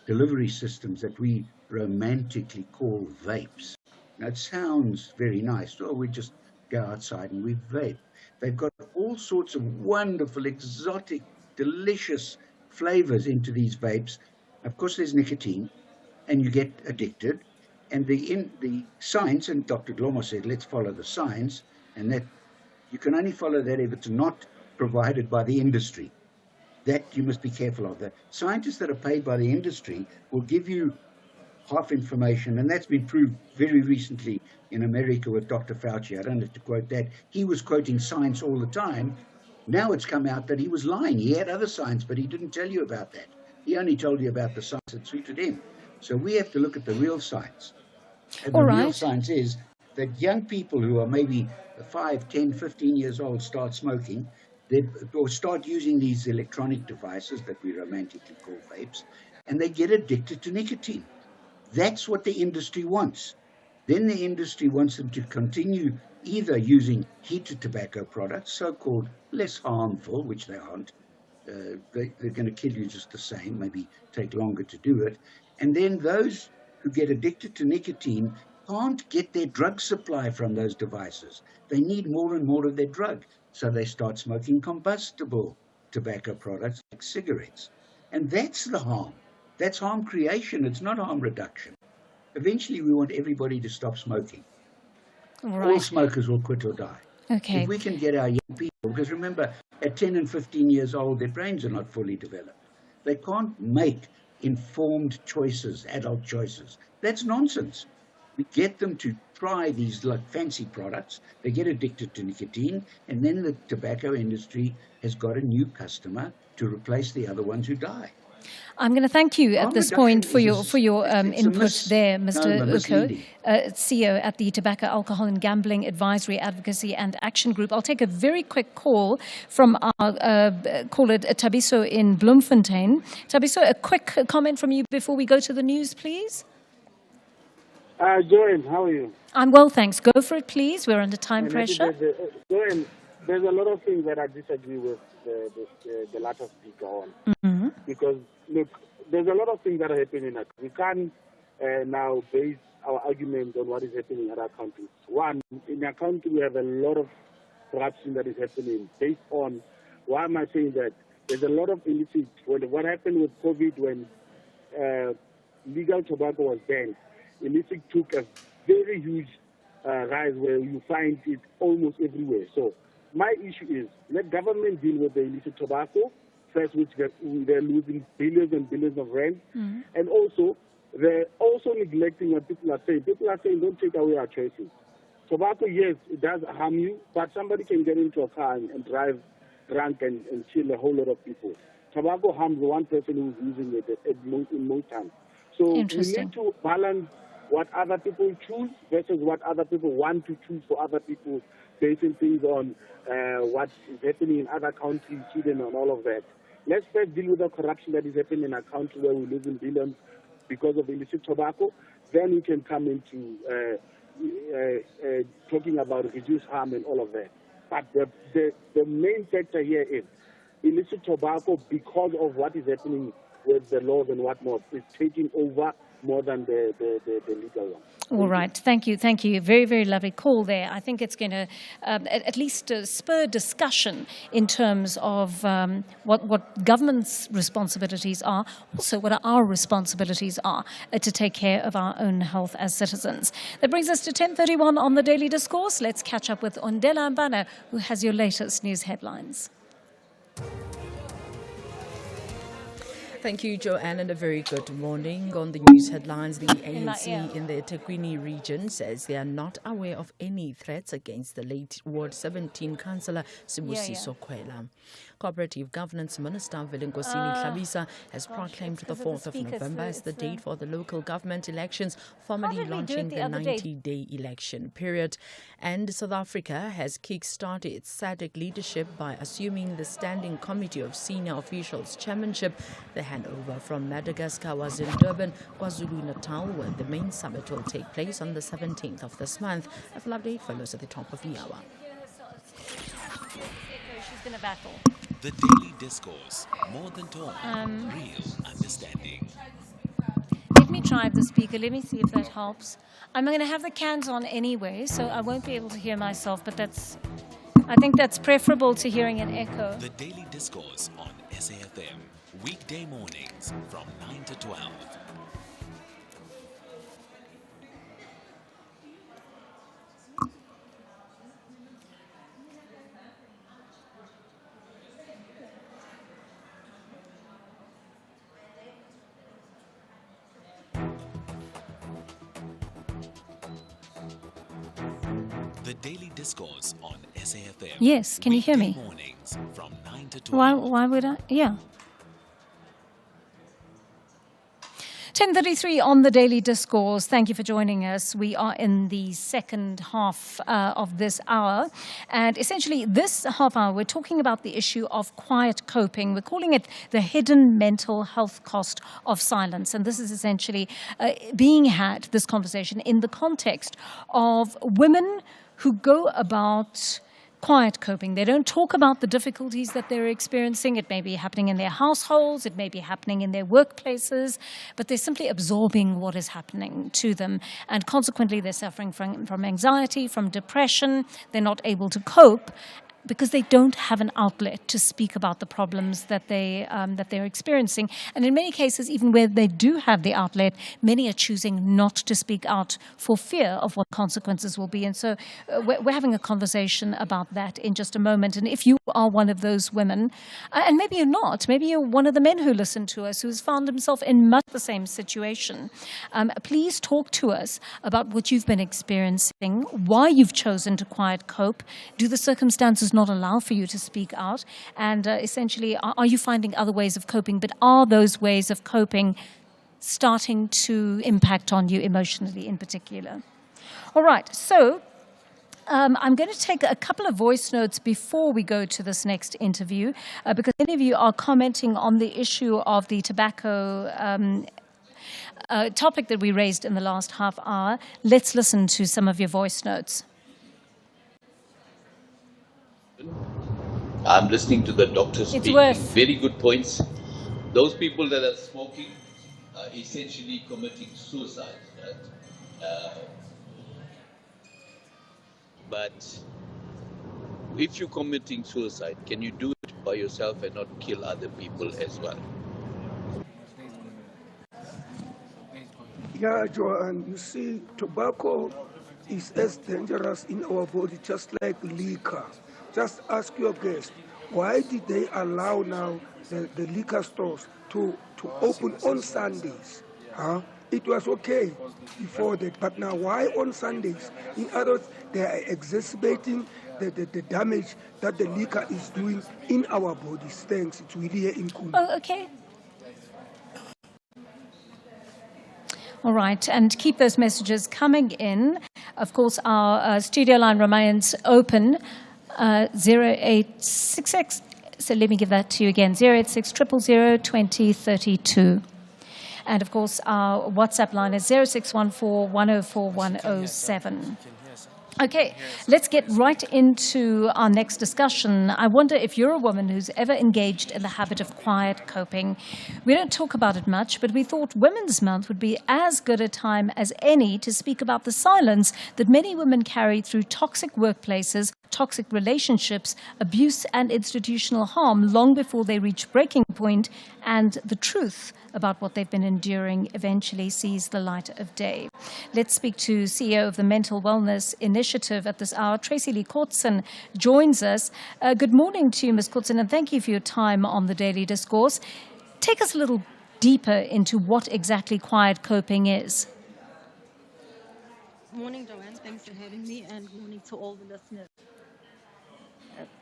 delivery systems that we romantically call vapes. Now, it sounds very nice. We just go outside and we vape. They've got all sorts of wonderful, exotic, delicious flavors into these vapes. Of course, there's nicotine, and you get addicted. And the science, and Dr. Glomo said, let's follow the science, and that you can only follow that if it's not provided by the industry. That you must be careful of. The scientists that are paid by the industry will give you half information, and that's been proved very recently in America with Dr. Fauci. I don't have to quote that. He was quoting science all the time. Now it's come out that he was lying. He had other science, but he didn't tell you about that. He only told you about the science that suited him. So we have to look at the real science. And the real science is that young people who are maybe 5, 10, 15 years old start smoking, or start using these electronic devices that we romantically call vapes, and they get addicted to nicotine. That's what the industry wants. Then the industry wants them to continue either using heated tobacco products, so-called less harmful, which they aren't. They're going to kill you just the same, maybe take longer to do it. And then those who get addicted to nicotine can't get their drug supply from those devices. They need more and more of their drug. So they start smoking combustible tobacco products like cigarettes. And that's the harm. That's harm creation. It's not harm reduction. Eventually, we want everybody to stop smoking. All smokers will quit or die. Okay. If we can get our young people, because remember, at 10 and 15 years old, their brains are not fully developed. They can't make informed choices, adult choices. That's nonsense. We get them to try these like fancy products. They get addicted to nicotine, and then the tobacco industry has got a new customer to replace the other ones who die. I'm going to thank you at this point for your input there, Mr. Uko, CEO at the Tobacco, Alcohol and Gambling Advisory, Advocacy and Action Group. I'll take a very quick call from our caller, Tabiso in Bloemfontein. Tabiso, a quick comment from you before we go to the news, please. Joanne, how are you? I'm well, thanks. Go for it, please. We're under time pressure. Joanne, there's a lot of things that I disagree with the latter speaker on. Mm-hmm. Because, look, there's a lot of things that are happening. We can't now base our argument on what is happening in other countries. One, in our country, we have a lot of corruption that is happening based on, why am I saying that? There's a lot of illicit. What happened with COVID when legal tobacco was banned, illicit took a very huge rise where you find it almost everywhere. So my issue is, let government deal with the illicit tobacco first, which they're losing billions and billions of rand. And also, they're also neglecting what people are saying. People are saying, don't take away our choices. Tobacco, yes, it does harm you, but somebody can get into a car and drive drunk and kill a whole lot of people. Tobacco harms the one person who's using it in most times. So we need to balance what other people choose versus what other people want to choose for other people, basing things on what is happening in other countries, Sweden and all of that. Let's first deal with the corruption that is happening in a country where we lose in billions because of illicit tobacco. Then we can come into talking about reduced harm and all of that. But the main factor here is illicit tobacco, because of what is happening with the laws and whatnot, is taking over more than the legal one. All right. Thank you. Thank you. Very, very lovely call there. I think it's going to at least spur discussion in terms of what government's responsibilities are, also what our responsibilities are to take care of our own health as citizens. That brings us to 10:31 on the Daily Discourse. Let's catch up with Ondela Mbana, who has your latest news headlines. Thank you, Joanne, and a very good morning. On the news headlines, the ANC in the eThekwini region says they are not aware of any threats against the late Ward 17 councillor Sibusiso Kwela. Cooperative Governance Minister Velengosini Tlhabisa has proclaimed the 4th of November as the date for the local government elections, formally launching the 90-day election period. And South Africa has kick-started its SADC leadership by assuming the Standing Committee of Senior Officials Chairmanship. The handover from Madagascar was in Durban, KwaZulu-Natal, where the main summit will take place on the 17th of this month. A full update follows at the top of the hour. She's going to battle. The Daily Discourse, more than talk, real understanding. Let me try the speaker. Let me see if that helps. I'm going to have the cans on anyway, so I won't be able to hear myself, but I think that's preferable to hearing an echo. The Daily Discourse on SAfm, weekday mornings from 9 to 12. The Daily Discourse on SAfm. Yes, can you hear me? Mornings from 9 to 12. Why would I? Yeah. 10:33 on the Daily Discourse. Thank you for joining us. We are in the second half of this hour. And essentially, this half hour, we're talking about the issue of quiet coping. We're calling it the hidden mental health cost of silence. And this is essentially being had, this conversation, in the context of women who go about quiet coping. They don't talk about the difficulties that they're experiencing. It may be happening in their households, it may be happening in their workplaces, but they're simply absorbing what is happening to them. And consequently, they're suffering from anxiety, from depression. They're not able to cope because they don't have an outlet to speak about the problems that they're experiencing. And in many cases, even where they do have the outlet, many are choosing not to speak out for fear of what consequences will be. And so we're having a conversation about that in just a moment. And if you are one of those women, and maybe you're not, maybe you're one of the men who listen to us who's found himself in much the same situation, please talk to us about what you've been experiencing, why you've chosen to quiet cope. Do the circumstances not allow for you to speak out? And essentially, are you finding other ways of coping? But are those ways of coping starting to impact on you emotionally in particular? All right, so I'm going to take a couple of voice notes before we go to this next interview, because many of you are commenting on the issue of the tobacco topic that we raised in the last half hour. Let's listen to some of your voice notes. I'm listening to the doctor speaking. Very good points. Those people that are smoking are essentially committing suicide, right? But if you're committing suicide, can you do it by yourself and not kill other people as well? Yeah, Joanne, you see, tobacco is as dangerous in our body just like liquor. Just ask your guest, why did they allow now the liquor stores to open on Sundays? It was okay before that, but now why on Sundays? In other words, they are exacerbating the damage that the liquor is doing in our bodies. Thanks. It's really here in Kumba. Oh, okay. All right, and keep those messages coming in. Of course, our studio line remains open, 0866. So let me give that to you again, 086 000 2032. And of course, our WhatsApp line is 0614 104 107. Okay, let's get right into our next discussion. I wonder if you're a woman who's ever engaged in the habit of quiet coping. We don't talk about it much, but we thought Women's Month would be as good a time as any to speak about the silence that many women carry through toxic workplaces, toxic relationships, abuse and institutional harm long before they reach breaking point, and the truth about what they've been enduring eventually sees the light of day. Let's speak to CEO of the Mental Wellness Initiative at this hour. Tracy Lee Courtson joins us. Good morning to you, Ms. Courtson, and thank you for your time on the Daily Discourse. Take us a little deeper into what exactly quiet coping is. Morning, Joanne. Thanks for having me, and morning to all the listeners.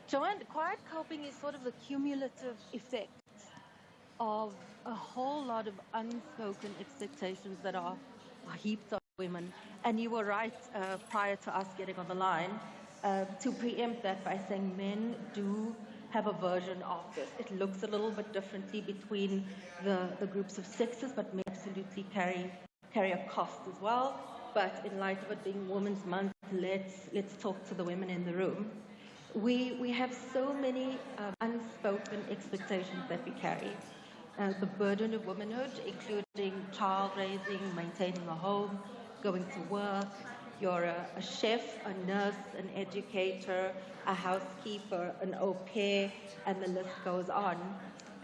Joanne, quiet coping is sort of the cumulative effect of a whole lot of unspoken expectations that are heaped on women. And you were right prior to us getting on the line to preempt that by saying men do have a version of this. It looks a little bit differently between the groups of sexes, but men absolutely carry a cost as well. But in light of it being Women's Month, let's talk to the women in the room. We have so many unspoken expectations that we carry. The burden of womanhood, including child raising, maintaining a home, going to work. You're a chef, a nurse, an educator, a housekeeper, an au pair, and the list goes on.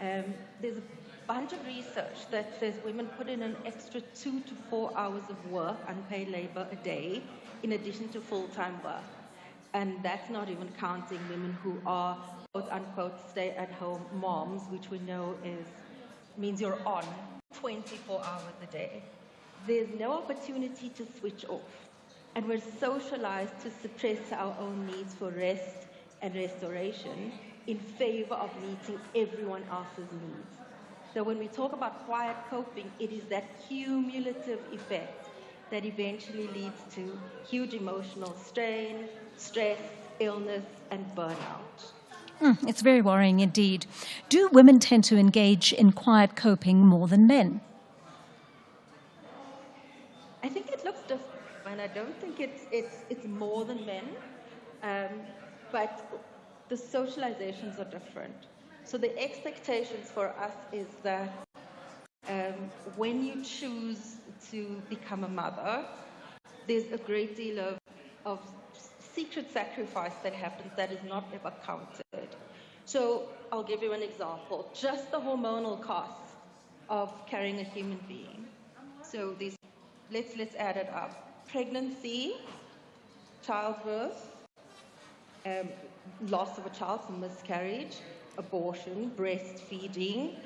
There's a bunch of research that says women put in an extra 2 to 4 hours of work, unpaid labor a day, in addition to full-time work. And that's not even counting women who are, quote-unquote, stay-at-home moms, which we know means you're on 24 hours a day. There's no opportunity to switch off. And we're socialized to suppress our own needs for rest and restoration in favor of meeting everyone else's needs. So when we talk about quiet coping, it is that cumulative effect that eventually leads to huge emotional strain, stress, illness, and burnout. It's very worrying indeed. Do women tend to engage in quiet coping more than men? I think it looks different, and I don't think it's more than men, but the socializations are different. So the expectations for us is that when you choose to become a mother, there's a great deal of secret sacrifice that happens that is not ever counted. So I'll give you an example. Just the hormonal costs of carrying a human being. So let's add it up. Pregnancy, childbirth, loss of a child, so miscarriage, abortion, breastfeeding,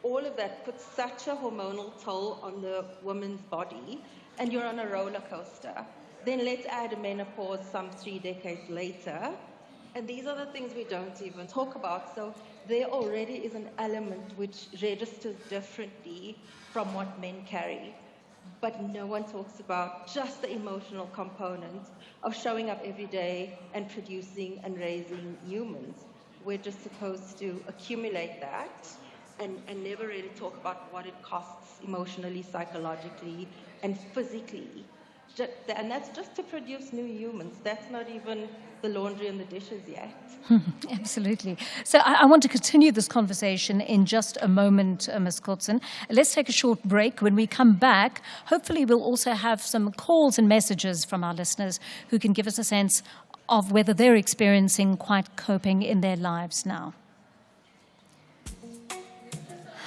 all of that puts such a hormonal toll on the woman's body, and you're on a roller coaster. Then let's add menopause some 3 decades later. And these are the things we don't even talk about. So there already is an element which registers differently from what men carry. But no one talks about just the emotional component of showing up every day and producing and raising humans. We're just supposed to accumulate that and never really talk about what it costs emotionally, psychologically, and physically. And that's just to produce new humans. That's not even the laundry and the dishes yet. Absolutely. So I want to continue this conversation in just a moment, Ms. Courtson. Let's take a short break. When we come back, hopefully we'll also have some calls and messages from our listeners who can give us a sense of whether they're experiencing quiet coping in their lives now.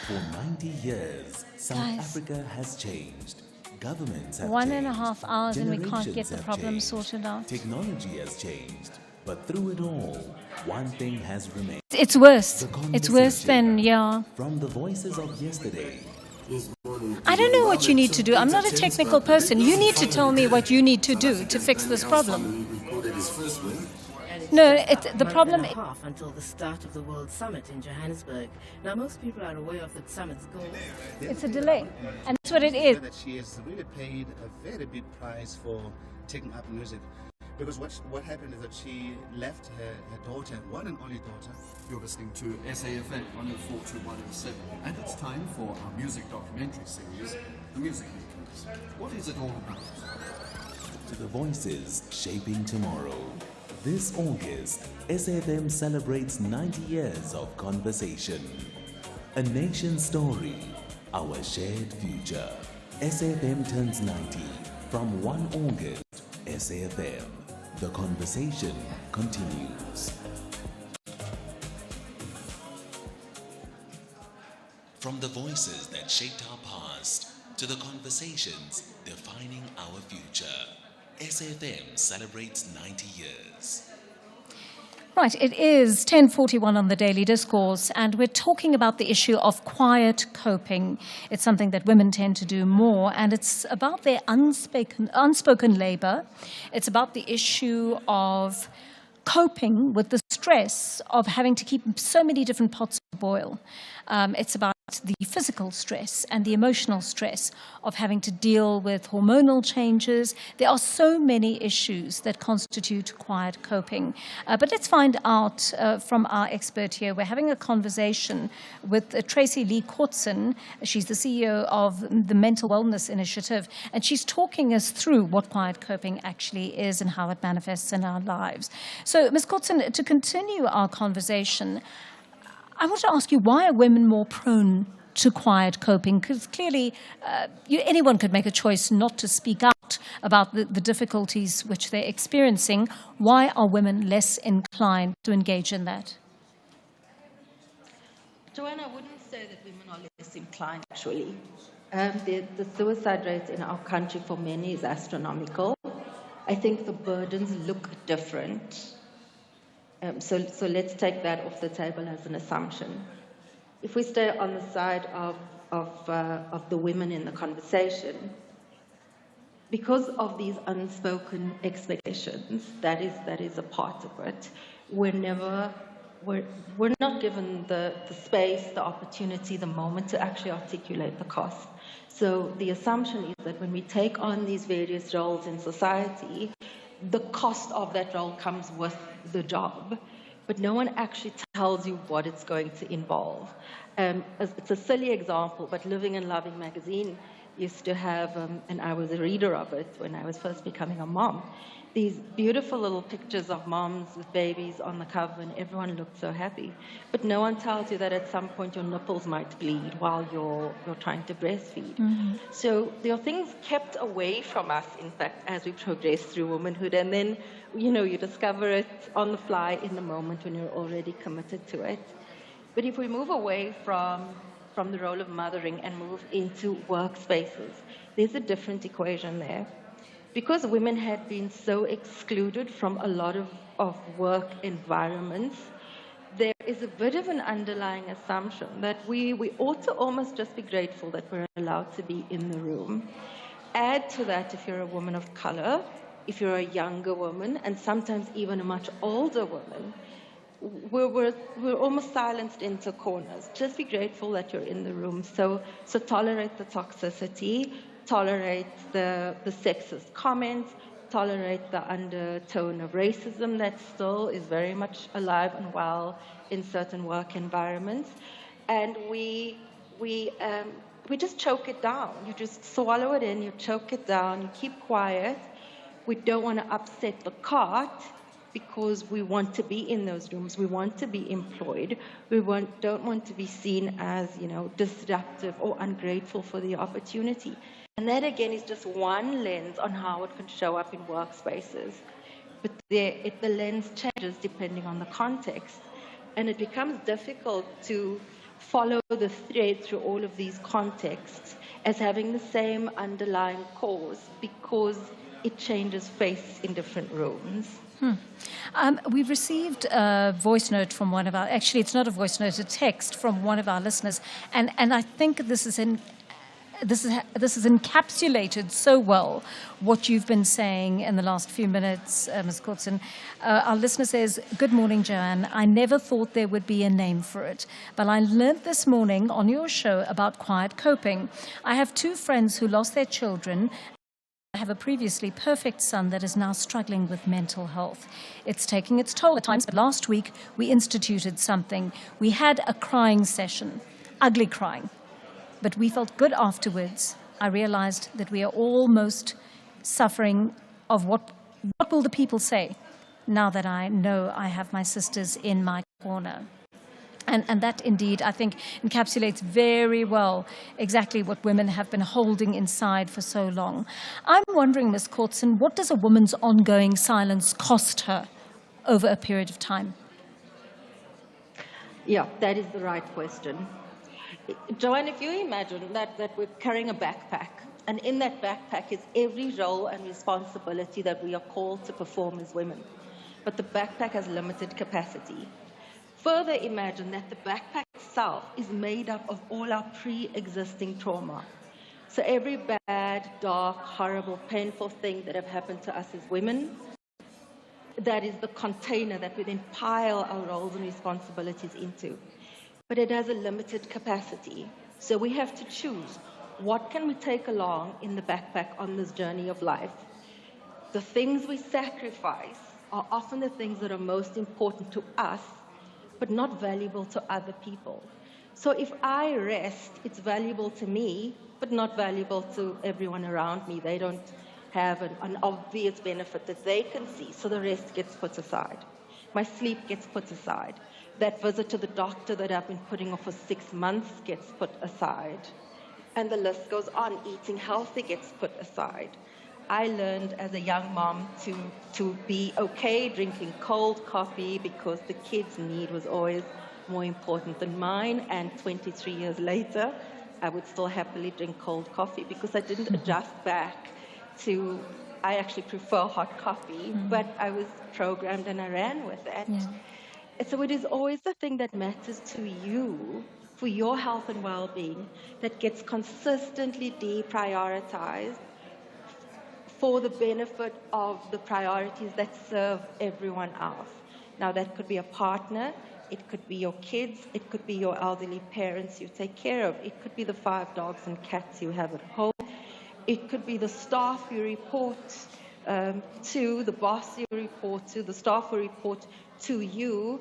For 90 years, South Africa has changed. Governments have 1.5 hours and we can't Generations get the have problem changed. sorted out. Technology has changed. But through it all, one thing has remained. It's worse. It's worse than, From the voices of yesterday. I don't know what you need to do. I'm not a technical person. You need to tell me what you need to do to fix this problem. No, the problem is until the start of the World Summit in Johannesburg. Now, most people are aware of the summit's goal. It's a delay, and that's what it is. That she has really paid a very big price for taking up music. Because what happened is that she left her daughter, one and only daughter. You're listening to SAfm 104 to 107, and it's time for our music documentary series, The Music Makers. What is it all about? To the voices shaping tomorrow. This August, SAfm celebrates 90 years of conversation. A nation's story, our shared future. SAfm turns 90 from 1 August. SAfm. The conversation continues. From the voices that shaped our past to the conversations defining our future, SAfm celebrates 90 years. Right, it is 10:41 on the Daily Discourse, and we're talking about the issue of quiet coping. It's something that women tend to do more, and it's about their unspoken labor. It's about the issue of coping with the stress of having to keep so many different pots to boil. It's about the physical stress and the emotional stress of having to deal with hormonal changes. There are so many issues that constitute quiet coping. But let's find out from our expert here. We're having a conversation with Tracy Lee Courtson. She's the CEO of the Mental Wellness Initiative, and she's talking us through what quiet coping actually is and how it manifests in our lives. So, Ms. Courtson, to continue our conversation, I want to ask you, why are women more prone to quiet coping? Because clearly anyone could make a choice not to speak out about the difficulties which they're experiencing. Why are women less inclined to engage in that? Joanne, I wouldn't say that women are less inclined, actually. The suicide rate in our country for many is astronomical. I think the burdens look different. So let's take that off the table as an assumption. If we stay on the side of the women in the conversation, because of these unspoken expectations, that is a part of it. We're not given the space, the opportunity, the moment to actually articulate the cost. So the assumption is that when we take on these various roles in society, the cost of that role comes with the job, but no one actually tells you what it's going to involve. It's a silly example, but Living and Loving magazine used to have, and I was a reader of it when I was first becoming a mom, these beautiful little pictures of moms with babies on the cover, and everyone looked so happy. But no one tells you that at some point your nipples might bleed while you're trying to breastfeed. Mm-hmm. So there are things kept away from us, in fact, as we progress through womanhood, and then you discover it on the fly in the moment when you're already committed to it. But if we move away from the role of mothering and move into workspaces, there's a different equation there. Because women had been so excluded from a lot of work environments, there is a bit of an underlying assumption that we ought to almost just be grateful that we're allowed to be in the room. Add to that, if you're a woman of color, if you're a younger woman, and sometimes even a much older woman, we're almost silenced into corners. Just be grateful that you're in the room. So tolerate the toxicity, tolerate the sexist comments, tolerate the undertone of racism that still is very much alive and well in certain work environments. And we just choke it down. You just swallow it in, you choke it down, you keep quiet. We don't want to upset the cart because we want to be in those rooms. We want to be employed. We don't want to be seen as, disruptive or ungrateful for the opportunity. And that, again, is just one lens on how it can show up in workspaces. But the lens changes depending on the context. And it becomes difficult to follow the thread through all of these contexts as having the same underlying cause, because it changes face in different rooms. We've received a voice note from one of our, actually it's not a voice note, a text from one of our listeners, and I think this is encapsulated so well what you've been saying in the last few minutes, Ms. Courtson. Our listener says, "Good morning, Joanne. I never thought there would be a name for it, but I learned this morning on your show about quiet coping. I have 2 friends who lost their children. I have a previously perfect son that is now struggling with mental health. It's taking its toll at times, but last week we instituted something. We had a crying session, ugly crying, but we felt good afterwards. I realized that we are almost suffering of what will the people say now that I know I have my sisters in my corner." And that indeed, I think, encapsulates very well exactly what women have been holding inside for so long. I'm wondering, Ms. Courtson, what does a woman's ongoing silence cost her over a period of time? Yeah, that is the right question. Joanne, if you imagine that we're carrying a backpack, and in that backpack is every role and responsibility that we are called to perform as women, but the backpack has limited capacity. Further imagine that the backpack itself is made up of all our pre-existing trauma. So every bad, dark, horrible, painful thing that have happened to us as women, that is the container that we then pile our roles and responsibilities into. But it has a limited capacity. So we have to choose, what can we take along in the backpack on this journey of life? The things we sacrifice are often the things that are most important to us, but not valuable to other people. So if I rest, it's valuable to me, but not valuable to everyone around me. They don't have an obvious benefit that they can see, so the rest gets put aside. My sleep gets put aside. That visit to the doctor that I've been putting off for 6 months gets put aside. And the list goes on. Eating healthy gets put aside. I learned as a young mom to be okay drinking cold coffee because the kids' need was always more important than mine. And 23 years later, I would still happily drink cold coffee because I didn't adjust back to, I actually prefer hot coffee, but I was programmed and I ran with it. Yeah. So it is always the thing that matters to you for your health and well-being that gets consistently deprioritized for the benefit of the priorities that serve everyone else. Now, that could be a partner, it could be your kids, it could be your elderly parents you take care of, it could be the 5 dogs and cats you have at home, it could be the staff you report to, the boss you report to, the staff who report to you.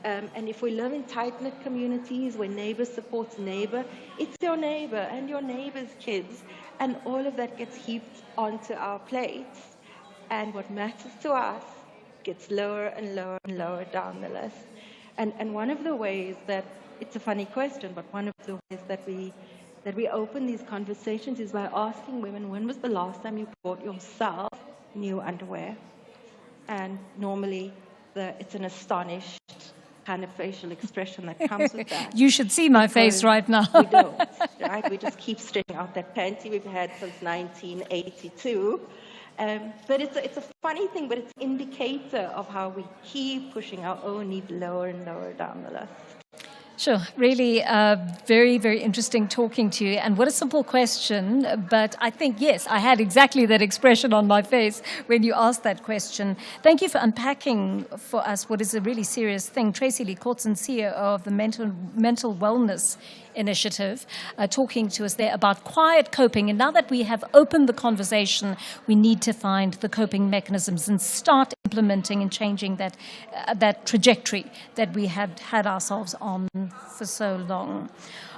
And if we live in tight-knit communities where neighbor supports neighbor, it's your neighbor and your neighbor's kids, and all of that gets heaped onto our plates. And what matters to us gets lower and lower and lower down the list. And one of the ways that, it's a funny question, but one of the ways that we open these conversations is by asking women, when was the last time you bought yourself new underwear? And normally it's an astonished kind of facial expression that comes with that. You should see my face right now. We don't, right? We just keep stretching out that panty we've had since 1982. But it's a funny thing, but it's an indicator of how we keep pushing our own needs lower and lower down the list. Sure. Really very, very interesting talking to you. And what a simple question. But I think, yes, I had exactly that expression on my face when you asked that question. Thank you for unpacking for us what is a really serious thing. Tracy Lee Courtson, CEO of the Mental Wellness Initiative, talking to us there about quiet coping. And now that we have opened the conversation, we need to find the coping mechanisms and start implementing and changing that trajectory that we had ourselves on for so long.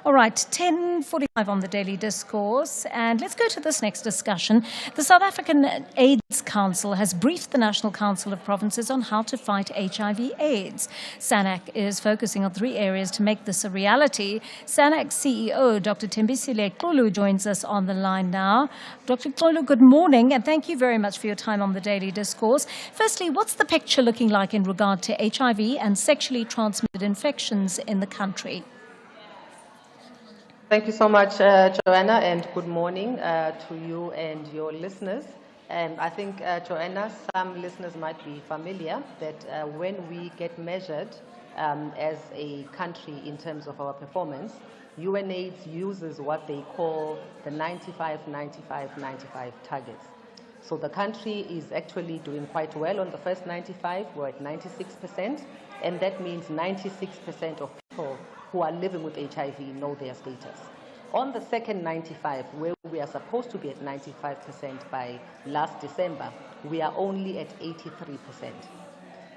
All right, 10:45 on the Daily Discourse, and let's go to this next discussion. The South African AIDS Council has briefed the National Council of Provinces on how to fight HIV/AIDS. SANAC is focusing on 3 areas to make this a reality. SANAC CEO Dr. Thembisile Xulu joins us on the line now. Dr. Xulu, good morning, and thank you very much for your time on the Daily Discourse. Firstly, what's the picture looking like in regard to HIV and sexually transmitted infections in the country? Thank you so much, Joanna, and good morning to you and your listeners. I think, Joanna, some listeners might be familiar that when we get measured as a country in terms of our performance, UNAIDS uses what they call the 95-95-95 targets. So the country is actually doing quite well on the first 95. We're at 96%, and that means 96% of people who are living with HIV know their status. On the second 95, where we are supposed to be at 95% by last December, we are only at 83%.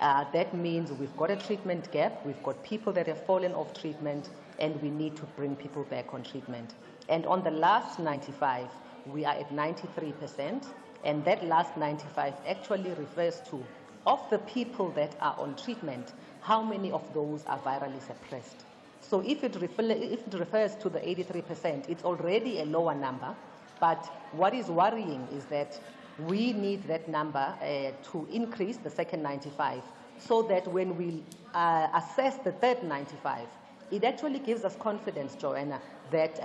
That means we've got a treatment gap, we've got people that have fallen off treatment, and we need to bring people back on treatment. And on the last 95, we are at 93%, and that last 95 actually refers to, of the people that are on treatment, how many of those are virally suppressed. So if it refers to the 83%, it's already a lower number, but what is worrying is that we need that number to increase the second 95, so that when we assess the third 95, it actually gives us confidence, Joanna, that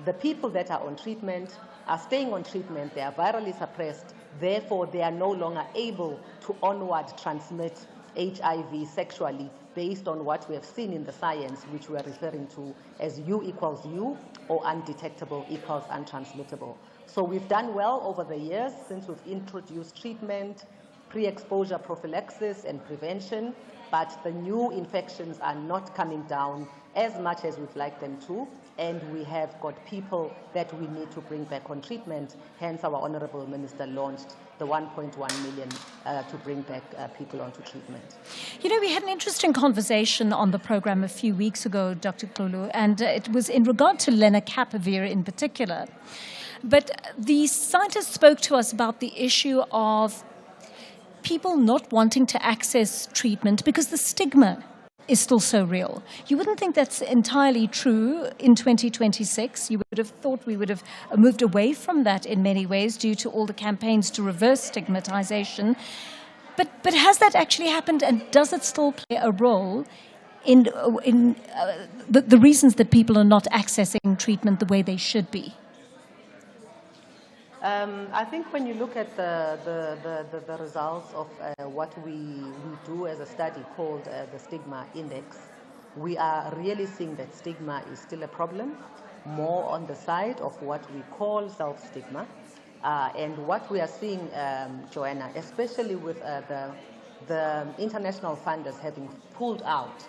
the people that are on treatment are staying on treatment, they are virally suppressed, therefore they are no longer able to onward transmit HIV sexually based on what we have seen in the science, which we are referring to as U equals U, or undetectable equals untransmittable. So we've done well over the years since we've introduced treatment, pre-exposure prophylaxis and prevention, but the new infections are not coming down as much as we'd like them to, and we have got people that we need to bring back on treatment. Hence, our Honourable Minister launched the 1.1 million to bring back people onto treatment. You know, we had an interesting conversation on the program a few weeks ago, Dr. Xulu, and it was in regard to lenacapavir in particular. But the scientists spoke to us about the issue of people not wanting to access treatment because the stigma is still so real. You wouldn't think that's entirely true in 2026. You would have thought we would have moved away from that in many ways due to all the campaigns to reverse stigmatization. But has that actually happened, and does it still play a role in the reasons that people are not accessing treatment the way they should be? I think when you look at the results of what we do as a study called the Stigma Index, we are really seeing that stigma is still a problem, more on the side of what we call self-stigma. And what we are seeing, Joanna, especially with the international funders having pulled out,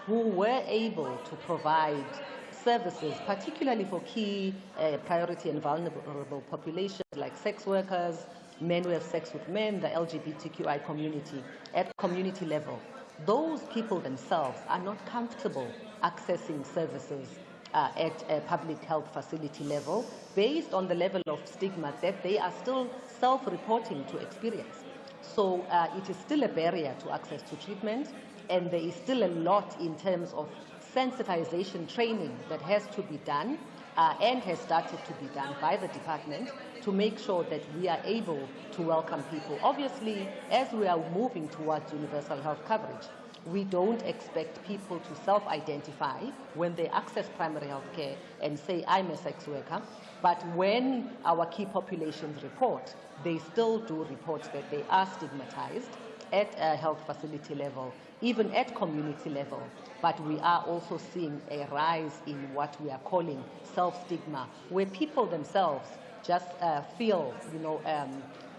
who were able to provide services, particularly for key priority and vulnerable populations like sex workers, men who have sex with men, the LGBTQI community, at community level. Those people themselves are not comfortable accessing services at a public health facility level based on the level of stigma that they are still self-reporting to experience. So it is still a barrier to access to treatment, and there is still a lot in terms of sensitization training that has to be done and has started to be done by the department to make sure that we are able to welcome people. Obviously, as we are moving towards universal health coverage, we don't expect people to self-identify when they access primary health care and say, I'm a sex worker. But when our key populations report, they still do report that they are stigmatized at a health facility level, even at community level. But we are also seeing a rise in what we are calling self-stigma, where people themselves just feel,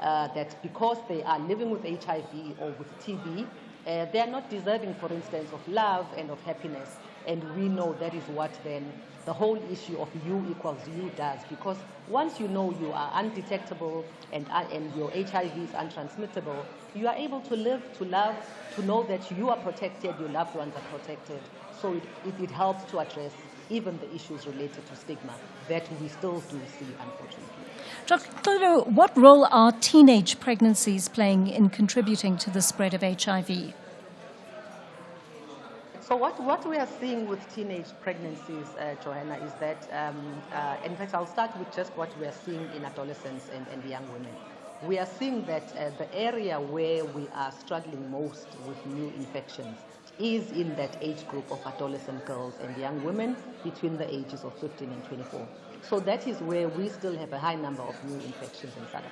that because they are living with HIV or with TB, they are not deserving, for instance, of love and of happiness. And we know that is what then the whole issue of U equals U does, because once you know you are undetectable and your HIV is untransmittable, you are able to live, to love, to know that you are protected, your loved ones are protected. So it helps to address even the issues related to stigma that we still do see, unfortunately. Dr. Xulu, what role are teenage pregnancies playing in contributing to the spread of HIV? So what we are seeing with teenage pregnancies, Joanna, is that, in fact, I'll start with just what we are seeing in adolescents and young women. We are seeing that the area where we are struggling most with new infections is in that age group of adolescent girls and young women between the ages of 15 and 24. So that is where we still have a high number of new infections in South Africa.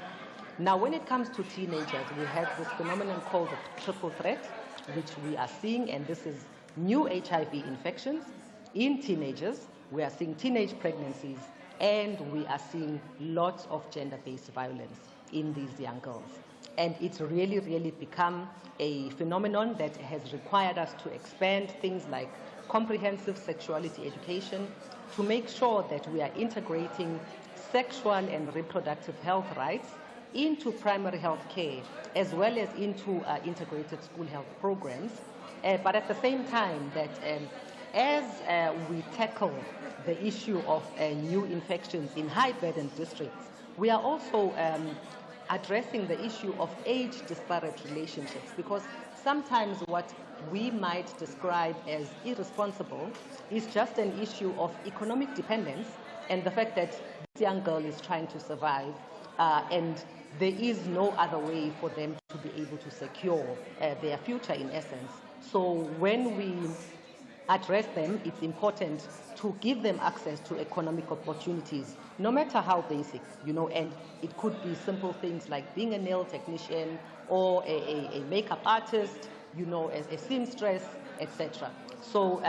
Now, when it comes to teenagers, we have this phenomenon called the triple threat, which we are seeing, and this is new HIV infections in teenagers. We are seeing teenage pregnancies, and we are seeing lots of gender-based violence in these young girls. And it's really, really become a phenomenon that has required us to expand things like comprehensive sexuality education to make sure that we are integrating sexual and reproductive health rights into primary health care as well as into integrated school health programs. But at the same time that as we tackle the issue of new infections in high-burden districts, we are also addressing the issue of age-disparate relationships, because sometimes what we might describe as irresponsible is just an issue of economic dependence and the fact that this young girl is trying to survive and there is no other way for them to be able to secure their future in essence. So when we address them, it's important to give them access to economic opportunities, no matter how basic, and it could be simple things like being a nail technician or a makeup artist, a seamstress, etc. So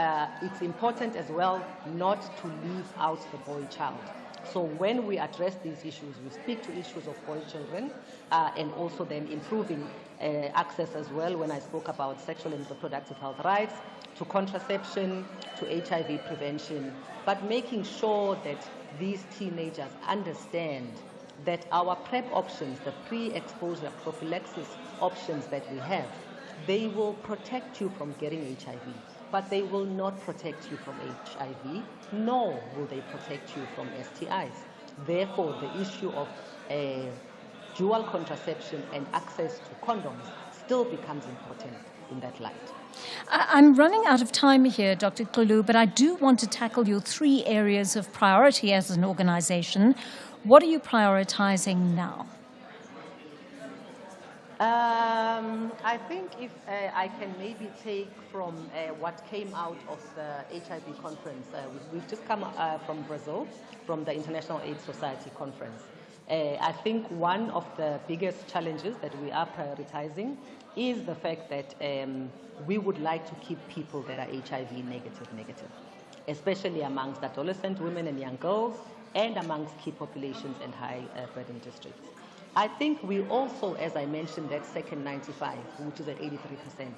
it's important as well not to leave out the boy child. So when we address these issues, we speak to issues of boy children and also then improving access as well when I spoke about sexual and reproductive health rights, to contraception, to HIV prevention, but making sure that these teenagers understand that our PrEP options, the pre-exposure prophylaxis options that we have, they will protect you from getting HIV, but they will not protect you from HIV, nor will they protect you from STIs. Therefore, the issue of dual contraception and access to condoms still becomes important in that light. I'm running out of time here, Dr. Xulu, but I do want to tackle your 3 areas of priority as an organization. What are you prioritizing now? I think if I can maybe take from what came out of the HIV conference. We've just come from Brazil, from the International AIDS Society conference. I think one of the biggest challenges that we are prioritizing is the fact that we would like to keep people that are HIV negative, especially amongst adolescent women and young girls and amongst key populations and high burden districts. I think we also, as I mentioned, that second 95, which is at 83%,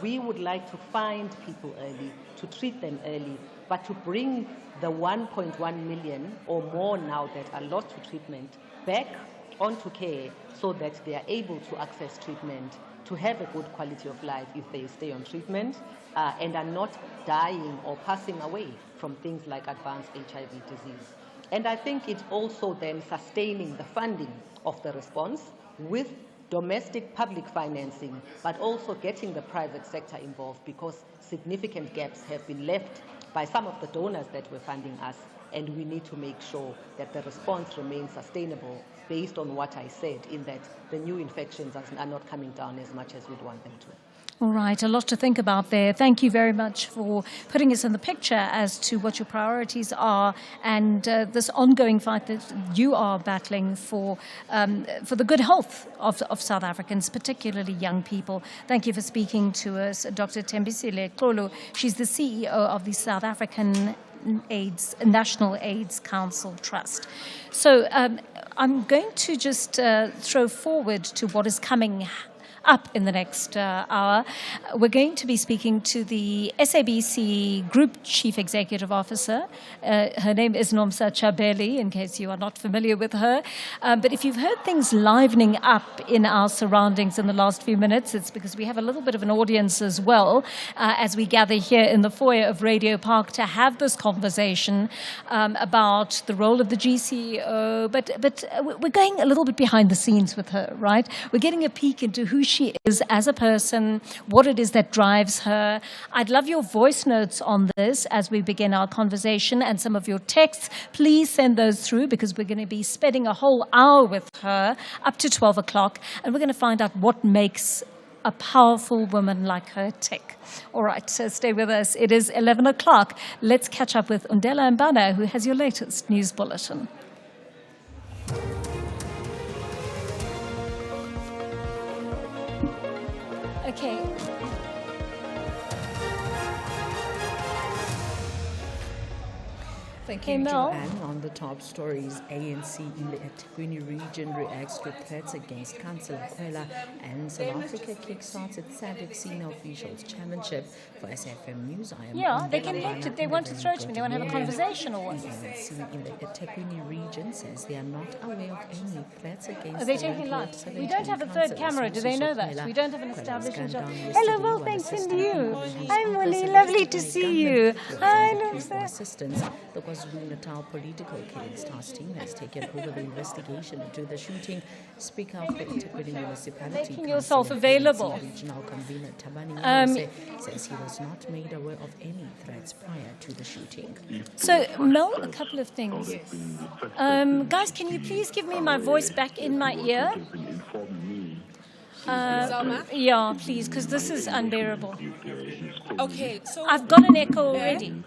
we would like to find people early, to treat them early, but to bring the 1.1 million or more now that are lost to treatment back onto care so that they are able to access treatment, to have a good quality of life if they stay on treatment and are not dying or passing away from things like advanced HIV disease. And I think it's also then sustaining the funding of the response with domestic public financing, but also getting the private sector involved, because significant gaps have been left by some of the donors that were funding us, and we need to make sure that the response remains sustainable based on what I said, in that the new infections are not coming down as much as we'd want them to. All right, a lot to think about there. Thank you very much for putting us in the picture as to what your priorities are and this ongoing fight that you are battling for the good health of South Africans, particularly young people. Thank you for speaking to us, Dr. Thembisile Xulu. She's the CEO of the South African National AIDS Council Trust. So I'm going to just throw forward to what is coming up in the next hour. We're going to be speaking to the SABC Group Chief Executive Officer. Her name is Nomsa Chabeli, in case you are not familiar with her. But if you've heard things livening up in our surroundings in the last few minutes, it's because we have a little bit of an audience as well as we gather here in the foyer of Radio Park to have this conversation about the role of the GCEO. But we're going a little bit behind the scenes with her, right? We're getting a peek into who she is as a person, what it is that drives her. I'd love your voice notes on this as we begin our conversation, and some of your texts. Please send those through, because we're going to be spending a whole hour with her up to 12 o'clock, and we're going to find out what makes a powerful woman like her tick. All right, so stay with us. It is 11 o'clock. Let's catch up with Undela Mbana, who has your latest news bulletin. Okay. Thank you, Joanne. On the top stories, ANC in the eThekwini region reacts to threats against Councillor Kwela, and South Africa kickstarts its SABC officials chairmanship. For SAfm News, I am Yeah, they came elected. They want to throw to me. They want to have a conversation or what? The ANC in the eThekwini region says they are not aware of any threats against. Are they taking live? We don't have a third camera. Do they know that? We don't have an established job. Hello, well, thanks, and you. Hi, Molly. Lovely to see you. Hi, Nomsa. Assistance. The KwaZulu-Natal political case task team has taken over the investigation into the shooting. Speaker of the eThekwini municipality, making yourself available. Regional convener Tabani says he was not made aware of any threats prior to the shooting. So, Mel, a couple of things. Guys, can you please give me my voice back in my ear? Yeah, please, because this is unbearable. Okay, so I've got an echo already.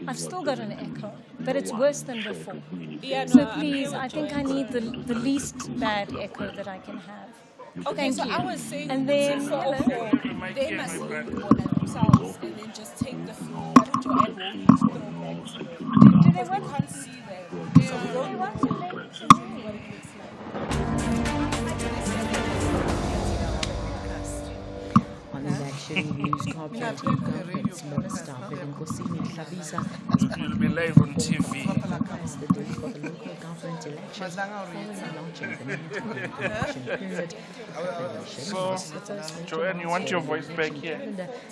I've still got an echo, but it's worse than before. Yeah, no, so please, I think I need the least bad echo that I can have. Okay, Thank so you. I was saying, and then they must themselves and then just take the food. Why don't Joanne walk you through the do they want? We can't see them. So we don't want to what it looks On election news, Cooperative Governance Minister Nkosini Hlabisa has be live on TV. The date for the local government elections following launching the new election period. So, Joanne, you want your voice back here?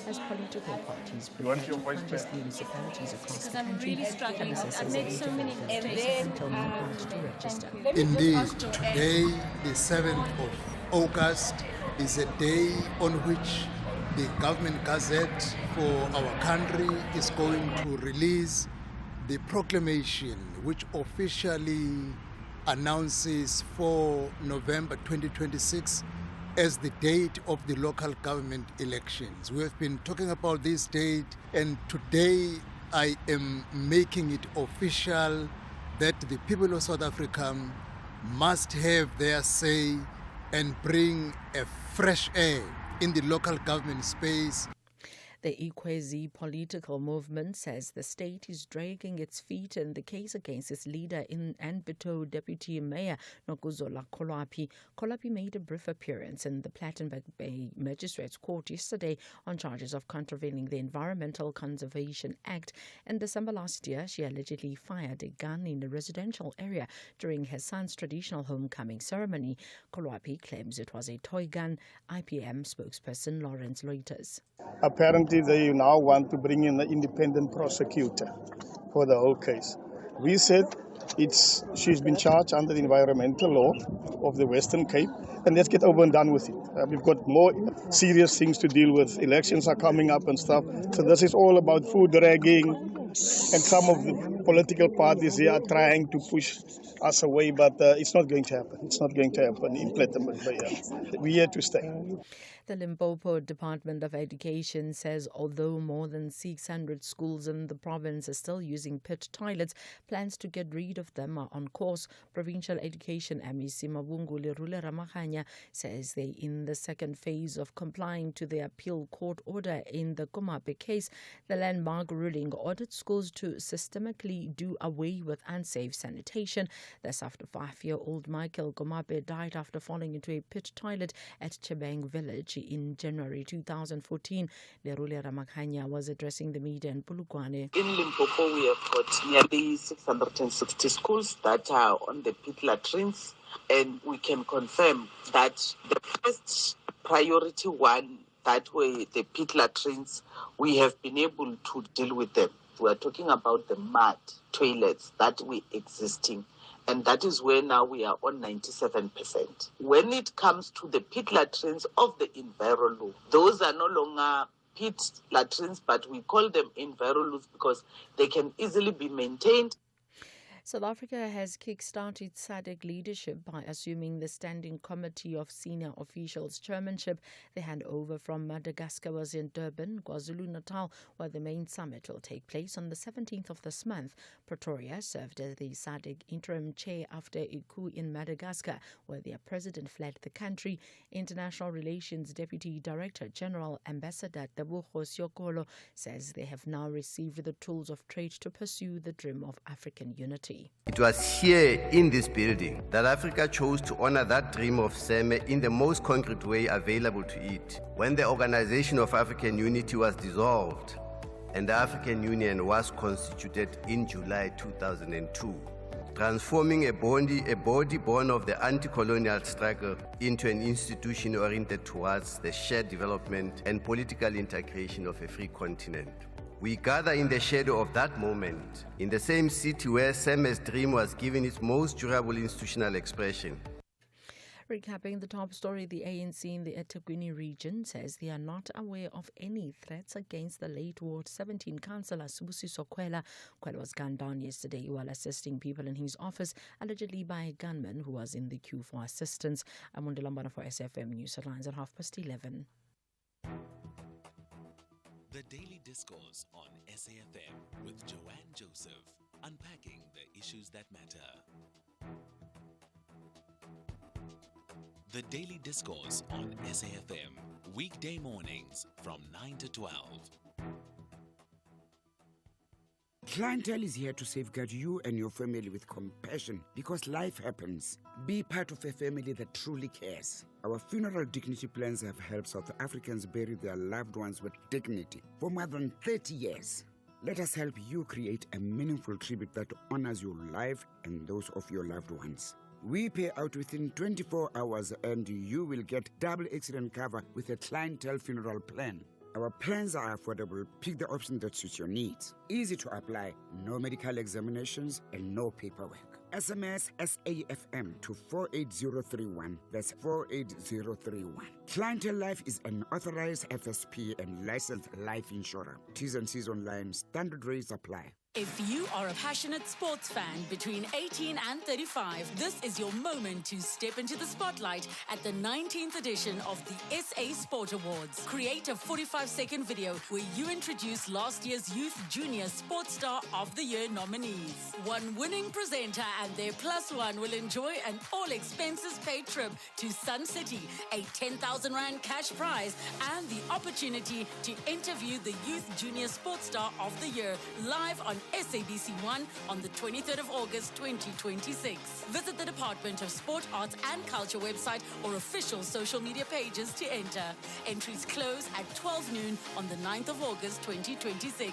As political parties you want your voice back? municipalities across the I'm country. really struggling. I've made so many until midnight to register. Indeed, today, the 7th of August, is a day on which the government gazette for our country is going to release the proclamation which officially announces for November 2026 as the date of the local government elections. We have been talking about this date, and today I am making it official that the people of South Africa must have their say and bring a fresh air in the local government space. The Ikwezi political movement says the state is dragging its feet in the case against its leader and Bito Deputy Mayor Nokuzola Koloapi. Koloapi made a brief appearance in the Plattenberg Bay Magistrates Court yesterday on charges of contravening the Environmental Conservation Act. In December last year, she allegedly fired a gun in a residential area during her son's traditional homecoming ceremony. Koloapi claims it was a toy gun. IPM spokesperson Lawrence Loiters. Apparently, they now want to bring in an independent prosecutor for the whole case. We said she's been charged under the environmental law of the Western Cape, and let's get over and done with it. We've got more serious things to deal with. Elections are coming up and stuff. So this is all about food dragging, and some of the political parties here are trying to push us away, but it's not going to happen. It's not going to happen in Plattenberg Bay. We're here to stay. The Limpopo Department of Education says although more than 600 schools in the province are still using pit toilets, plans to get rid of them are on course. Provincial Education MEC Mabungu Lerule Ramaganya says they're in the second phase of complying to the appeal court order in the Komape case. The landmark ruling ordered schools to systematically do away with unsafe sanitation. That's after 5-year-old Michael Komape died after falling into a pit toilet at Chebeng village in January 2014. Lerule Ramakhanya was addressing the media in Polokwane. In Limpopo, we have got nearly 660 schools that are on the pit latrines, and we can confirm that the first priority one, that way the pit latrines, we have been able to deal with them. We are talking about the mud toilets that were existing. And that is where now we are on 97%. When it comes to the pit latrines of the Envirolo, those are no longer pit latrines, but we call them Envirolus because they can easily be maintained. South Africa has kick-started SADC leadership by assuming the Standing Committee of Senior Officials chairmanship. The handover from Madagascar was in Durban, KwaZulu-Natal, where the main summit will take place on the 17th of this month. Pretoria served as the SADC interim chair after a coup in Madagascar, where their president fled the country. International Relations Deputy Director General Ambassador Tebogo Siokolo says they have now received the tools of trade to pursue the dream of African unity. It was here in this building that Africa chose to honor that dream of SAME in the most concrete way available to it. When the Organization of African Unity was dissolved and the African Union was constituted in July 2002, transforming a body born of the anti-colonial struggle into an institution oriented towards the shared development and political integration of a free continent. We gather in the shadow of that moment, in the same city where SAME's dream was given its most durable institutional expression. Recapping the top story, the ANC in the eThekwini region says they are not aware of any threats against the late Ward 17 councillor Sibusiso Kwela. Kwela was gunned down yesterday while assisting people in his office, allegedly by a gunman who was in the queue for assistance. I'm Lambana for SAfm News Headlines at 11:30. The Daily Discourse on SAfm with Joanne Joseph, unpacking the issues that matter. The Daily Discourse on SAfm, weekday mornings from 9 to 12. Clientele is here to safeguard you and your family with compassion because life happens. Be part of a family that truly cares. Our funeral dignity plans have helped South Africans bury their loved ones with dignity for more than 30 years. Let us help you create a meaningful tribute that honors your life and those of your loved ones. We pay out within 24 hours and you will get double accident cover with a clientele funeral plan. Our plans are affordable. Pick the option that suits your needs. Easy to apply, no medical examinations and no paperwork. SMS SAfm to 48031. That's 48031. Clientele Life is an authorized FSP and licensed life insurer. T's and C's online. Standard rates apply. If you are a passionate sports fan between 18 and 35, this is your moment to step into the spotlight at the 19th edition of the SA Sport Awards. Create a 45-second video where you introduce last year's Youth Junior Sports Star of the Year nominees. One winning presenter and their +1 will enjoy an all-expenses-paid trip to Sun City, a 10,000 Rand cash prize, and the opportunity to interview the Youth Junior Sports Star of the Year live on SABC 1 on the 23rd of August 2026. Visit the Department of Sport, Arts and Culture website or official social media pages to enter. Entries close at 12 noon on the 9th of August 2026.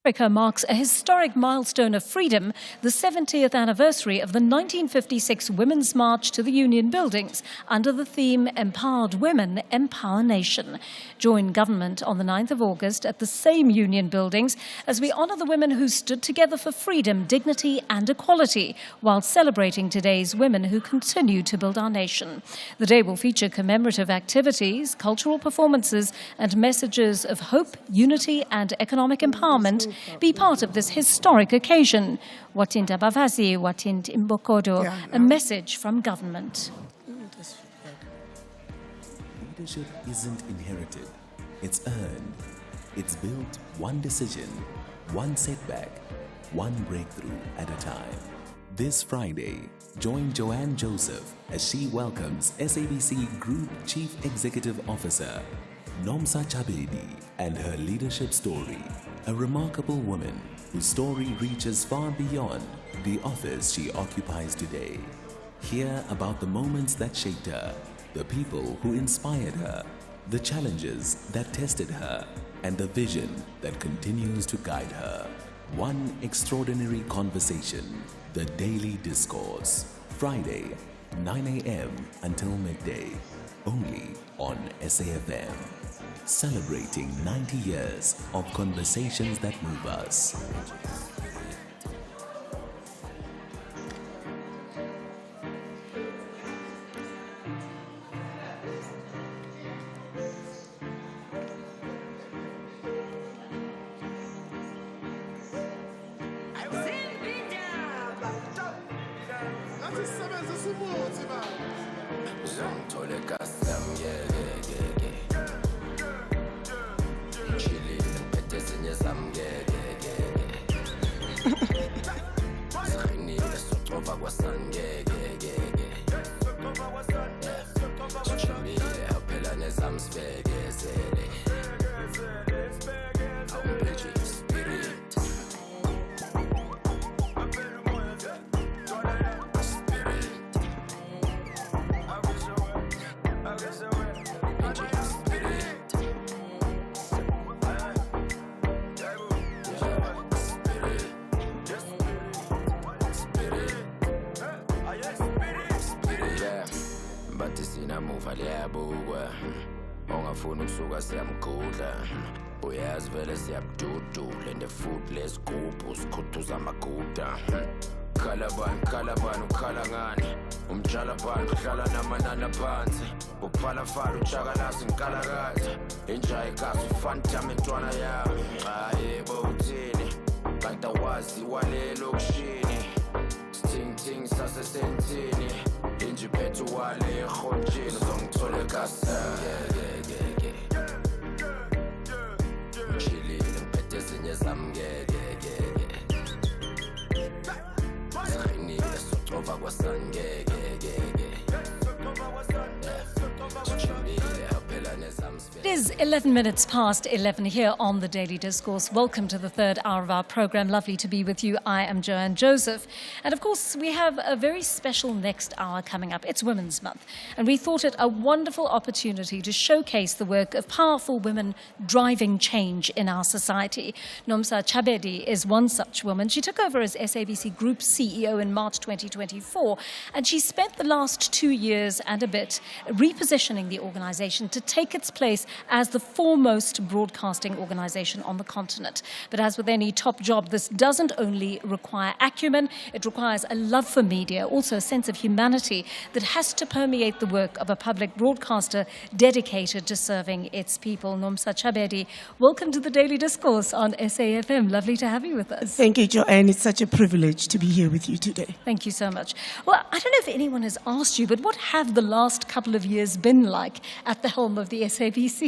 Africa marks a historic milestone of freedom, the 70th anniversary of the 1956 Women's March to the Union Buildings under the theme Empowered Women, Empower Nation. Join government on the 9th of August at the same Union Buildings as we honour the women who stood together for freedom, dignity and equality while celebrating today's women who continue to build our nation. The day will feature commemorative activities, cultural performances and messages of hope, unity and economic empowerment. Be part of this historic occasion. Watinda Bavazi, Watind Imbokodo, a message from government. Leadership isn't inherited, it's earned. It's built one decision, one setback, one breakthrough at a time. This Friday, join Joanne Joseph as she welcomes SABC Group Chief Executive Officer, Nomsa Chabeli, and her leadership story. A remarkable woman whose story reaches far beyond the office she occupies today. Hear about the moments that shaped her, the people who inspired her, the challenges that tested her, and the vision that continues to guide her. One extraordinary conversation, the Daily Discourse. Friday, 9 a.m. until midday, only on SAfm. Celebrating 90 years of conversations that move us. Muva liyabukwa ongafuni ukusuka siyamgudla uyazi vele siyabududula and the food lesigubhu sikhuthuza amaguda khalabani ukhala ngani umtshala bani uhlala namanani aphansi uphalafala utshakalasi ngikalakatha inja igasi ufantama intwana yami yebo uthini kanti awazi walelo kushini sting sasesentini inji phethu wale ekhonjini uzongithola ekhasini ngishilile ngiphethe ezinye zami sikhinile socova kwasani It is 11 minutes past 11 here on the Daily Discourse. Welcome to the third hour of our program. Lovely to be with you. I am Joanne Joseph. And of course, we have a very special next hour coming up. It's Women's Month. And we thought it a wonderful opportunity to showcase the work of powerful women driving change in our society. Nomsa Chabeli is one such woman. She took over as SABC Group CEO in March 2024. And she spent the last 2 years and a bit repositioning the organization to take its place as the foremost broadcasting organization on the continent. But as with any top job, this doesn't only require acumen, it requires a love for media, also a sense of humanity that has to permeate the work of a public broadcaster dedicated to serving its people. Nomsa Chabeli, welcome to the Daily Discourse on SAfm. Lovely to have you with us. Thank you, Joanne. It's such a privilege to be here with you today. Thank you so much. Well, I don't know if anyone has asked you, but what have the last couple of years been like at the helm of the SABC?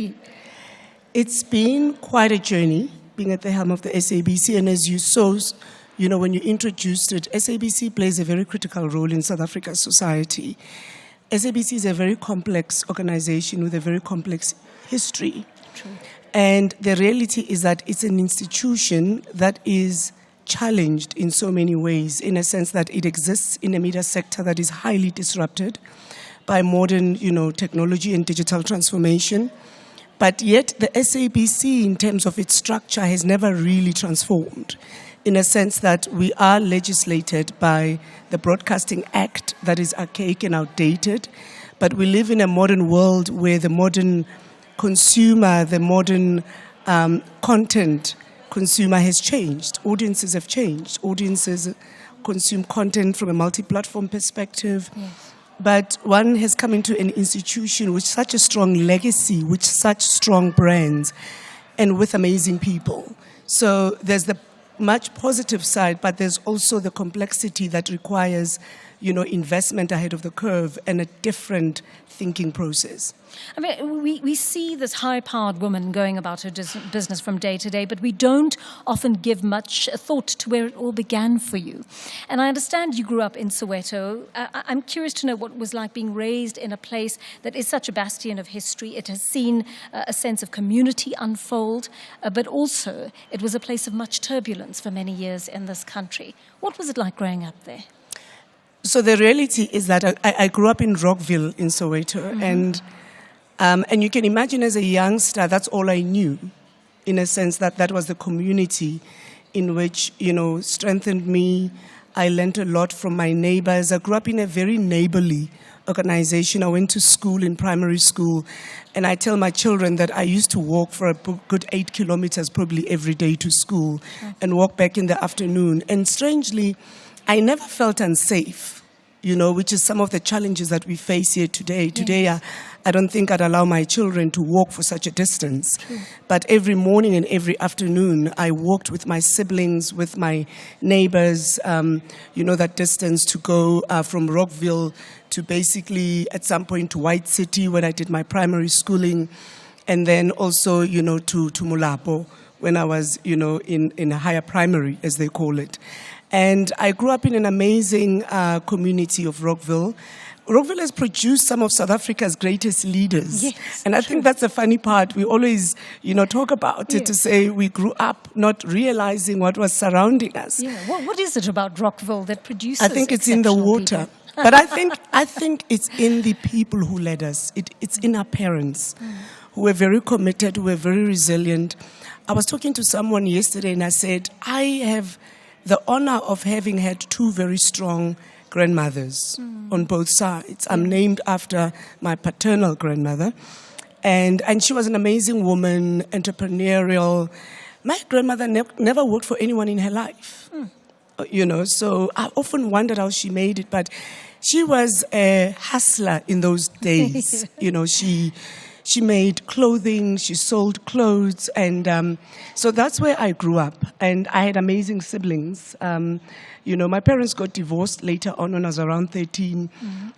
It's been quite a journey being at the helm of the SABC, and as you saw, when you introduced it, SABC plays a very critical role in South Africa's society. SABC is a very complex organization with a very complex history. True. And the reality is that it's an institution that is challenged in so many ways, in a sense that it exists in a media sector that is highly disrupted by modern, technology and digital transformation. But yet the SABC, in terms of its structure, has never really transformed, in a sense that we are legislated by the Broadcasting Act that is archaic and outdated. But we live in a modern world where the modern consumer, the modern content consumer has changed. Audiences have changed. Audiences consume content from a multi-platform perspective. Yes. But one has come into an institution with such a strong legacy, with such strong brands, and with amazing people. So there's the much positive side, but there's also the complexity that requires, investment ahead of the curve and a different thinking process. I mean, we see this high-powered woman going about her business from day to day, but we don't often give much thought to where it all began for you. And I understand you grew up in Soweto. I'm curious to know what it was like being raised in a place that is such a bastion of history. It has seen a sense of community unfold, but also it was a place of much turbulence for many years in this country. What was it like growing up there? So the reality is that I grew up in Rockville in Soweto, and you can imagine as a youngster, that's all I knew, in a sense that was the community in which, strengthened me. I learned a lot from my neighbors. I grew up in a very neighborly organization. I went to school in primary school, and I tell my children that I used to walk for a good 8 kilometers probably every day to school and walk back in the afternoon. And strangely, I never felt unsafe, which is some of the challenges that we face here today. Today, I don't think I'd allow my children to walk for such a distance. True. But every morning and every afternoon, I walked with my siblings, with my neighbors, that distance to go from Rockville to basically, at some point, to White City, where I did my primary schooling, and then also, to Mulapo, when I was, in a higher primary, as they call it. And I grew up in an amazing community of Rockville. Rockville has produced some of South Africa's greatest leaders. Yes, and I think that's the funny part. We always, talk about it to say we grew up not realizing what was surrounding us. Yeah. What is it about Rockville that produces I think it's in the water. But I think it's in the people who led us. It's in our parents who were very committed, who were very resilient. I was talking to someone yesterday and I said, I have the honor of having had two very strong grandmothers on both sides. I'm named after my paternal grandmother. And she was an amazing woman, entrepreneurial. My grandmother never worked for anyone in her life. So I often wondered how she made it. But she was a hustler in those days. She made clothing, she sold clothes, and so that's where I grew up. And I had amazing siblings. My parents got divorced later on when I was around 13.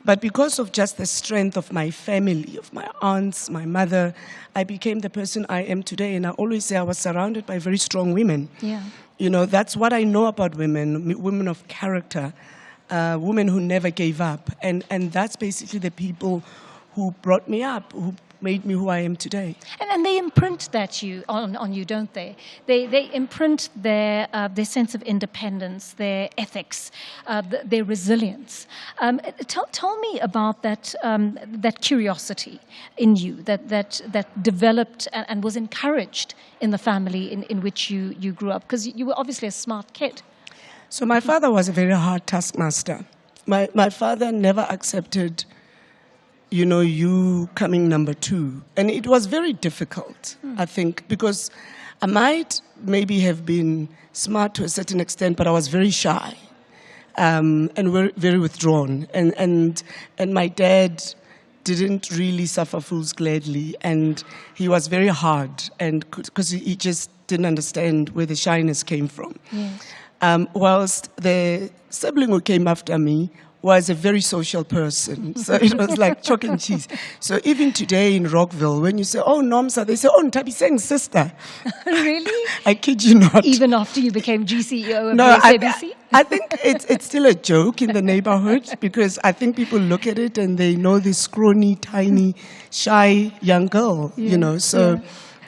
But because of just the strength of my family, of my aunts, my mother, I became the person I am today. And I always say I was surrounded by very strong women. Yeah. That's what I know about women of character, women who never gave up. And that's basically the people who brought me up, who made me who I am today. And they imprint that on you, don't they? They imprint their sense of independence, their ethics, their resilience. Tell me about that curiosity in you that developed and was encouraged in the family in which you grew up, because you were obviously a smart kid. So my father was a very hard taskmaster. My father never accepted you coming number two. And it was very difficult, I think, because I might maybe have been smart to a certain extent, but I was very shy and very withdrawn. And my dad didn't really suffer fools gladly, and he was very hard, and because he just didn't understand where the shyness came from. Yes. Whilst the sibling who came after me was a very social person. So it was like chalk and cheese. So even today in Rockville, when you say, oh, Nomsa, they say, oh, Ntabiseng's sister. Really? I kid you not. Even after you became GCEO of the SABC? I think it's still a joke in the neighborhood, because I think people look at it and they know this scrawny, tiny, shy young girl,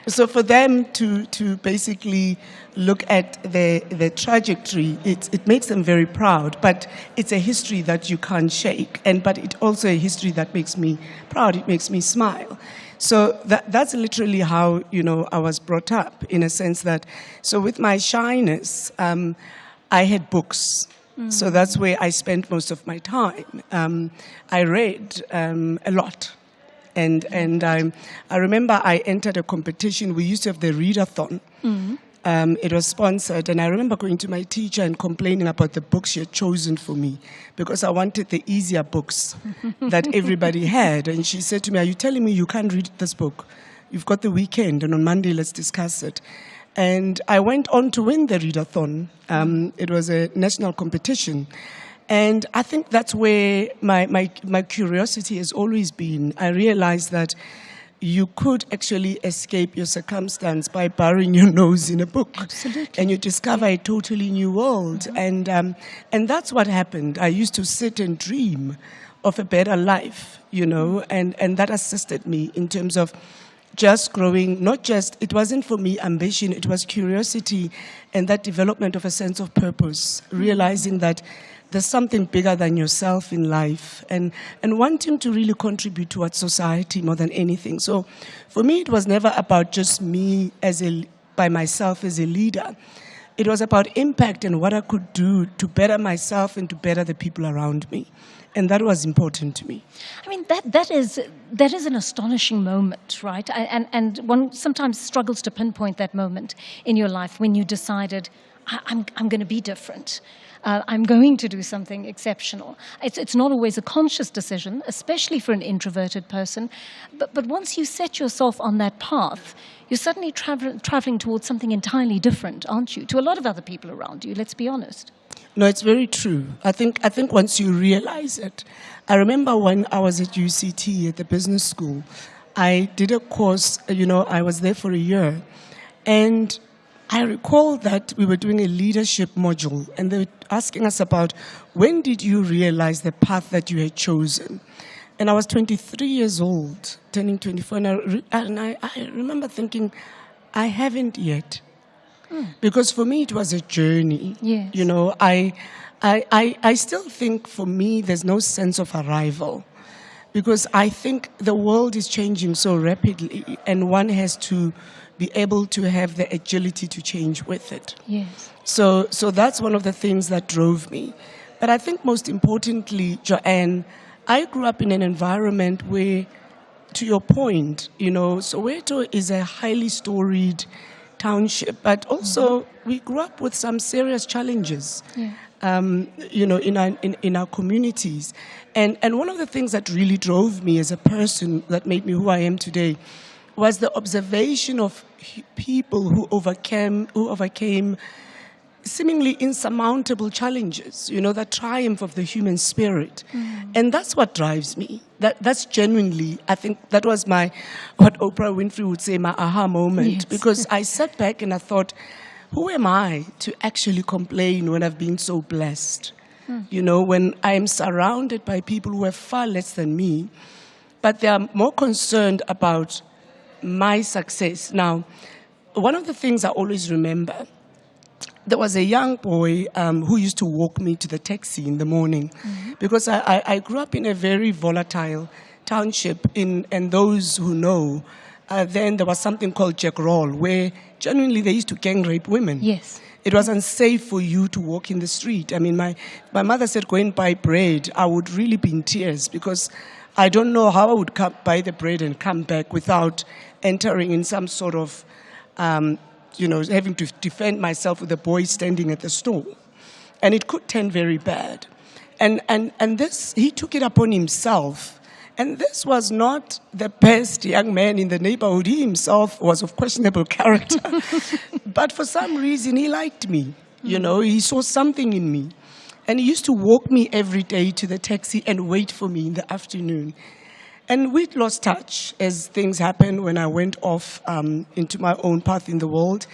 So for them to basically look at the trajectory, it makes them very proud. But it's a history that you can't shake. But it's also a history that makes me proud. It makes me smile. So that's literally how, I was brought up, in a sense that, so with my shyness, I had books. So that's where I spent most of my time. I read a lot. And I remember I entered a competition. We used to have the readathon. It was sponsored, and I remember going to my teacher and complaining about the books she had chosen for me, because I wanted the easier books that everybody had. And she said to me, are you telling me you can't read this book? You've got the weekend, and on Monday let's discuss it. And I went on to win the readathon. It was a national competition. And I think that's where my curiosity has always been. I realized that you could actually escape your circumstance by burying your nose in a book. Absolutely. And you discover a totally new world. And that's what happened. I used to sit and dream of a better life, and that assisted me in terms of just growing, it wasn't for me ambition, it was curiosity and that development of a sense of purpose, realizing that there's something bigger than yourself in life, and wanting to really contribute towards society more than anything. So for me, it was never about just me by myself as a leader. It was about impact and what I could do to better myself and to better the people around me. And that was important to me. I mean, that is an astonishing moment, right? And one sometimes struggles to pinpoint that moment in your life when you decided, I'm going to be different. I'm going to do something exceptional. It's not always a conscious decision, especially for an introverted person. But once you set yourself on that path, you're suddenly traveling towards something entirely different, aren't you? To a lot of other people around you, let's be honest. No, it's very true. I think once you realize it, I remember when I was at UCT at the business school, I did a course, I was there for a year, and I recall that we were doing a leadership module, and they were asking us about when did you realize the path that you had chosen? And I was 23 years old, turning 24, and I remember thinking, I haven't yet. Because for me, it was a journey. Yes. I still think for me, there's no sense of arrival. Because I think the world is changing so rapidly, and one has to be able to have the agility to change with it. Yes. So that's one of the things that drove me. But I think most importantly, Joanne, I grew up in an environment where, to your point, Soweto is a highly storied township, but also we grew up with some serious challenges, in our communities. And one of the things that really drove me as a person, that made me who I am today, was the observation of people who overcame seemingly insurmountable challenges, the triumph of the human spirit. And that's what drives me. That's genuinely, I think that was what Oprah Winfrey would say, my aha moment. Yes. Because I sat back and I thought, who am I to actually complain when I've been so blessed? When I'm surrounded by people who are far less than me, but they are more concerned about my success. Now, one of the things I always remember, there was a young boy who used to walk me to the taxi in the morning, because I grew up in a very volatile township, and those who know, then there was something called Jack Roll, where genuinely they used to gang rape women. Yes. It was unsafe for you to walk in the street. I mean, my mother said, go and buy bread. I would really be in tears, because I don't know how I would buy the bread and come back without entering in some sort of having to defend myself with a boy standing at the store. And it could turn very bad. And this, he took it upon himself. And this was not the best young man in the neighborhood. He himself was of questionable character. But for some reason, he liked me. He saw something in me. And he used to walk me every day to the taxi and wait for me in the afternoon. And we'd lost touch as things happened when I went off into my own path in the world.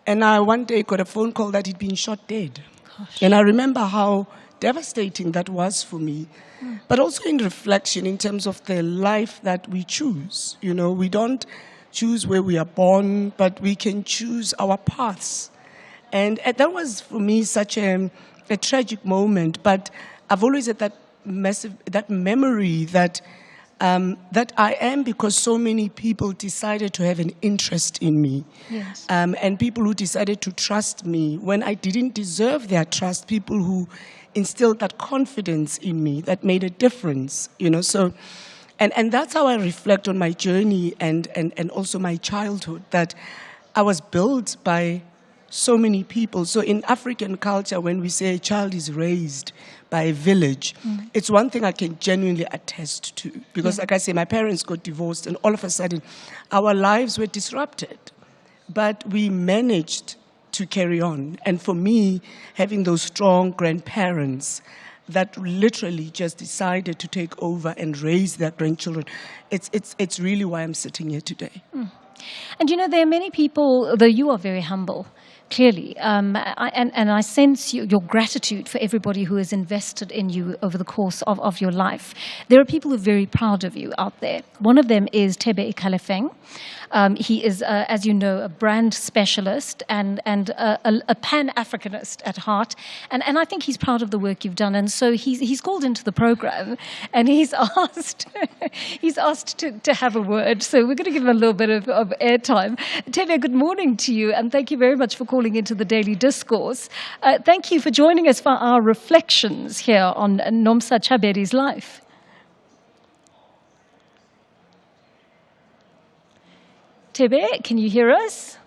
And I one day got a phone call that he'd been shot dead. Gosh. And I remember how devastating that was for me. But also in reflection in terms of the life that we choose. We don't choose where we are born, but we can choose our paths. And that was for me such a tragic moment. But I've always had that memory that I am because so many people decided to have an interest in me. Yes. And people who decided to trust me when I didn't deserve their trust, people who instilled that confidence in me that made a difference, So, and that's how I reflect on my journey and also my childhood, that I was built by so many people. So in African culture, when we say a child is raised by a village, it's one thing I can genuinely attest to. Because like I say, my parents got divorced and all of a sudden our lives were disrupted. But we managed to carry on. And for me, having those strong grandparents that literally just decided to take over and raise their grandchildren, it's really why I'm sitting here today. And there are many people, though you are very humble, clearly, and I sense your gratitude for everybody who has invested in you over the course of your life. There are people who are very proud of you out there. One of them is Tebe Ikalefeng. He is, as you know, a brand specialist and a Pan-Africanist at heart. And I think he's proud of the work you've done. And so he's called into the program and he's asked to have a word. So we're going to give him a little bit of airtime. Tebe, good morning to you. And thank you very much for calling into the Daily Discourse. Thank you for joining us for our reflections here on Nomsa Chabeli's life. Tebe, can you hear us?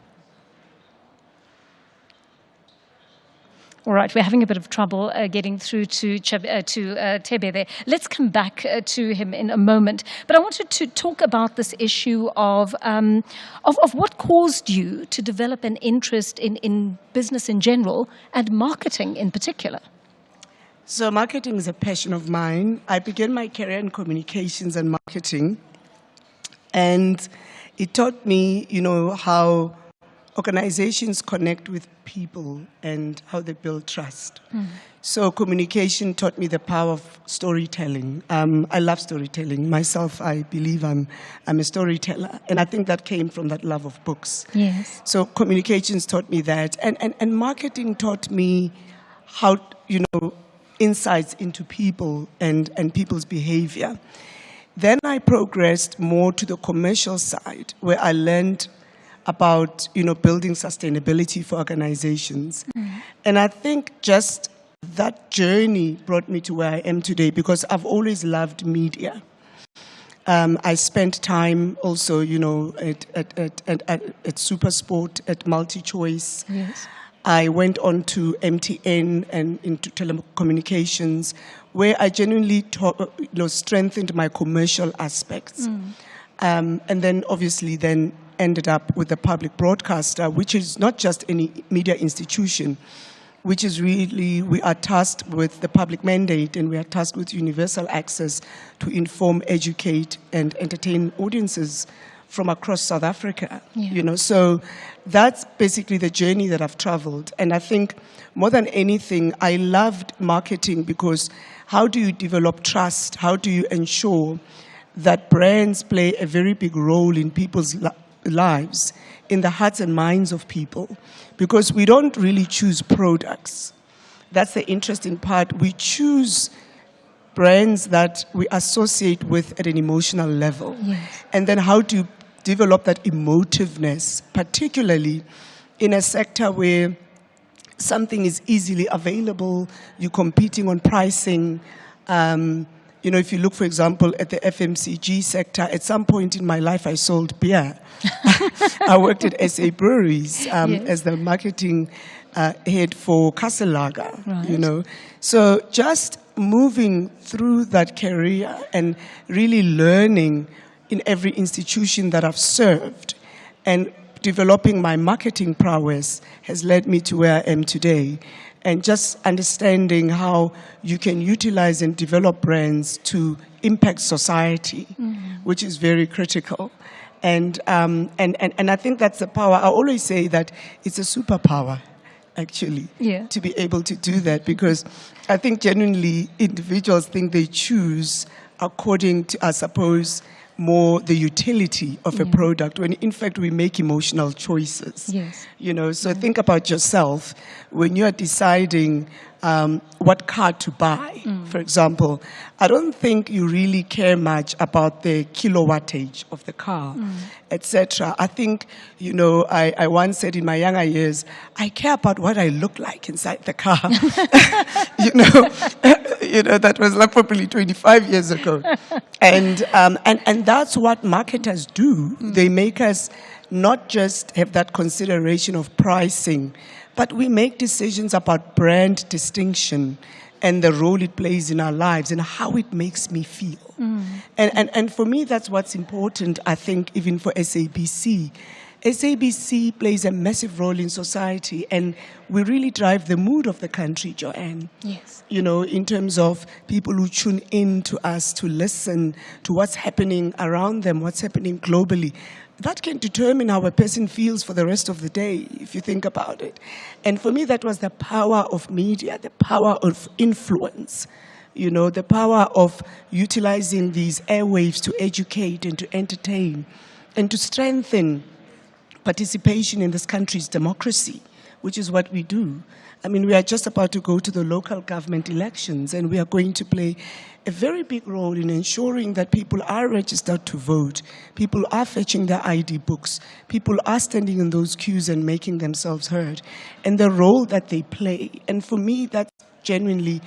All right, we're having a bit of trouble getting through to Thebe there. Let's come back to him in a moment. But I wanted to talk about this issue of what caused you to develop an interest in business in general and marketing in particular. So marketing is a passion of mine. I began my career in communications and marketing, and it taught me, how organizations connect with people and how they build trust. So communication taught me the power of storytelling. I love storytelling. Myself, I believe I'm a storyteller. And I think that came from that love of books. Yes. So communications taught me that. And marketing taught me how, insights into people and people's behavior. Then I progressed more to the commercial side, where I learned about, building sustainability for organizations. And I think just that journey brought me to where I am today, because I've always loved media. I spent time also, at SuperSport, at MultiChoice. Yes. I went on to MTN and into telecommunications, where I genuinely strengthened my commercial aspects. And then obviously ended up with the public broadcaster, which is not just any media institution, which is really, we are tasked with the public mandate, and we are tasked with universal access to inform, educate, and entertain audiences from across South Africa. Yeah. So that's basically the journey that I've traveled. And I think more than anything, I loved marketing, because how do you develop trust? How do you ensure that brands play a very big role in people's lives, in the hearts and minds of people? Because we don't really choose products. That's the interesting part. We choose brands that we associate with at an emotional level. Yes. And then how do you develop that emotiveness, particularly in a sector where something is easily available, you're competing on pricing. If you look, for example, at the FMCG sector, at some point in my life, I sold beer. I worked at SA Breweries as the marketing head for Kasselager, Right. So just moving through that career and really learning in every institution that I've served and developing my marketing prowess has led me to where I am today. And just understanding how you can utilize and develop brands to impact society, which is very critical. And I think that's the power. I always say that it's a superpower, actually, to be able to do that, because I think genuinely individuals think they choose according to, I suppose, more the utility of a product, when in fact we make emotional choices. Yes. So think about yourself when you are deciding what car to buy, for example. I don't think you really care much about the kilowattage of the car, etc. I think, I once said in my younger years, I care about what I look like inside the car. That was like probably 25 years ago. And that's what marketers do. They make us not just have that consideration of pricing, but we make decisions about brand distinction and the role it plays in our lives and how it makes me feel. And for me, that's what's important, I think, even for SABC. SABC plays a massive role in society, and we really drive the mood of the country, Joanne. Yes. In terms of people who tune in to us, to listen to what's happening around them, what's happening globally. That can determine how a person feels for the rest of the day, if you think about it. And for me, that was the power of media, the power of influence, the power of utilizing these airwaves to educate and to entertain and to strengthen participation in this country's democracy, which is what we do. I mean, we are just about to go to the local government elections, and we are going to play a very big role in ensuring that people are registered to vote, people are fetching their ID books, people are standing in those queues and making themselves heard, and the role that they play. And for me, that's genuinely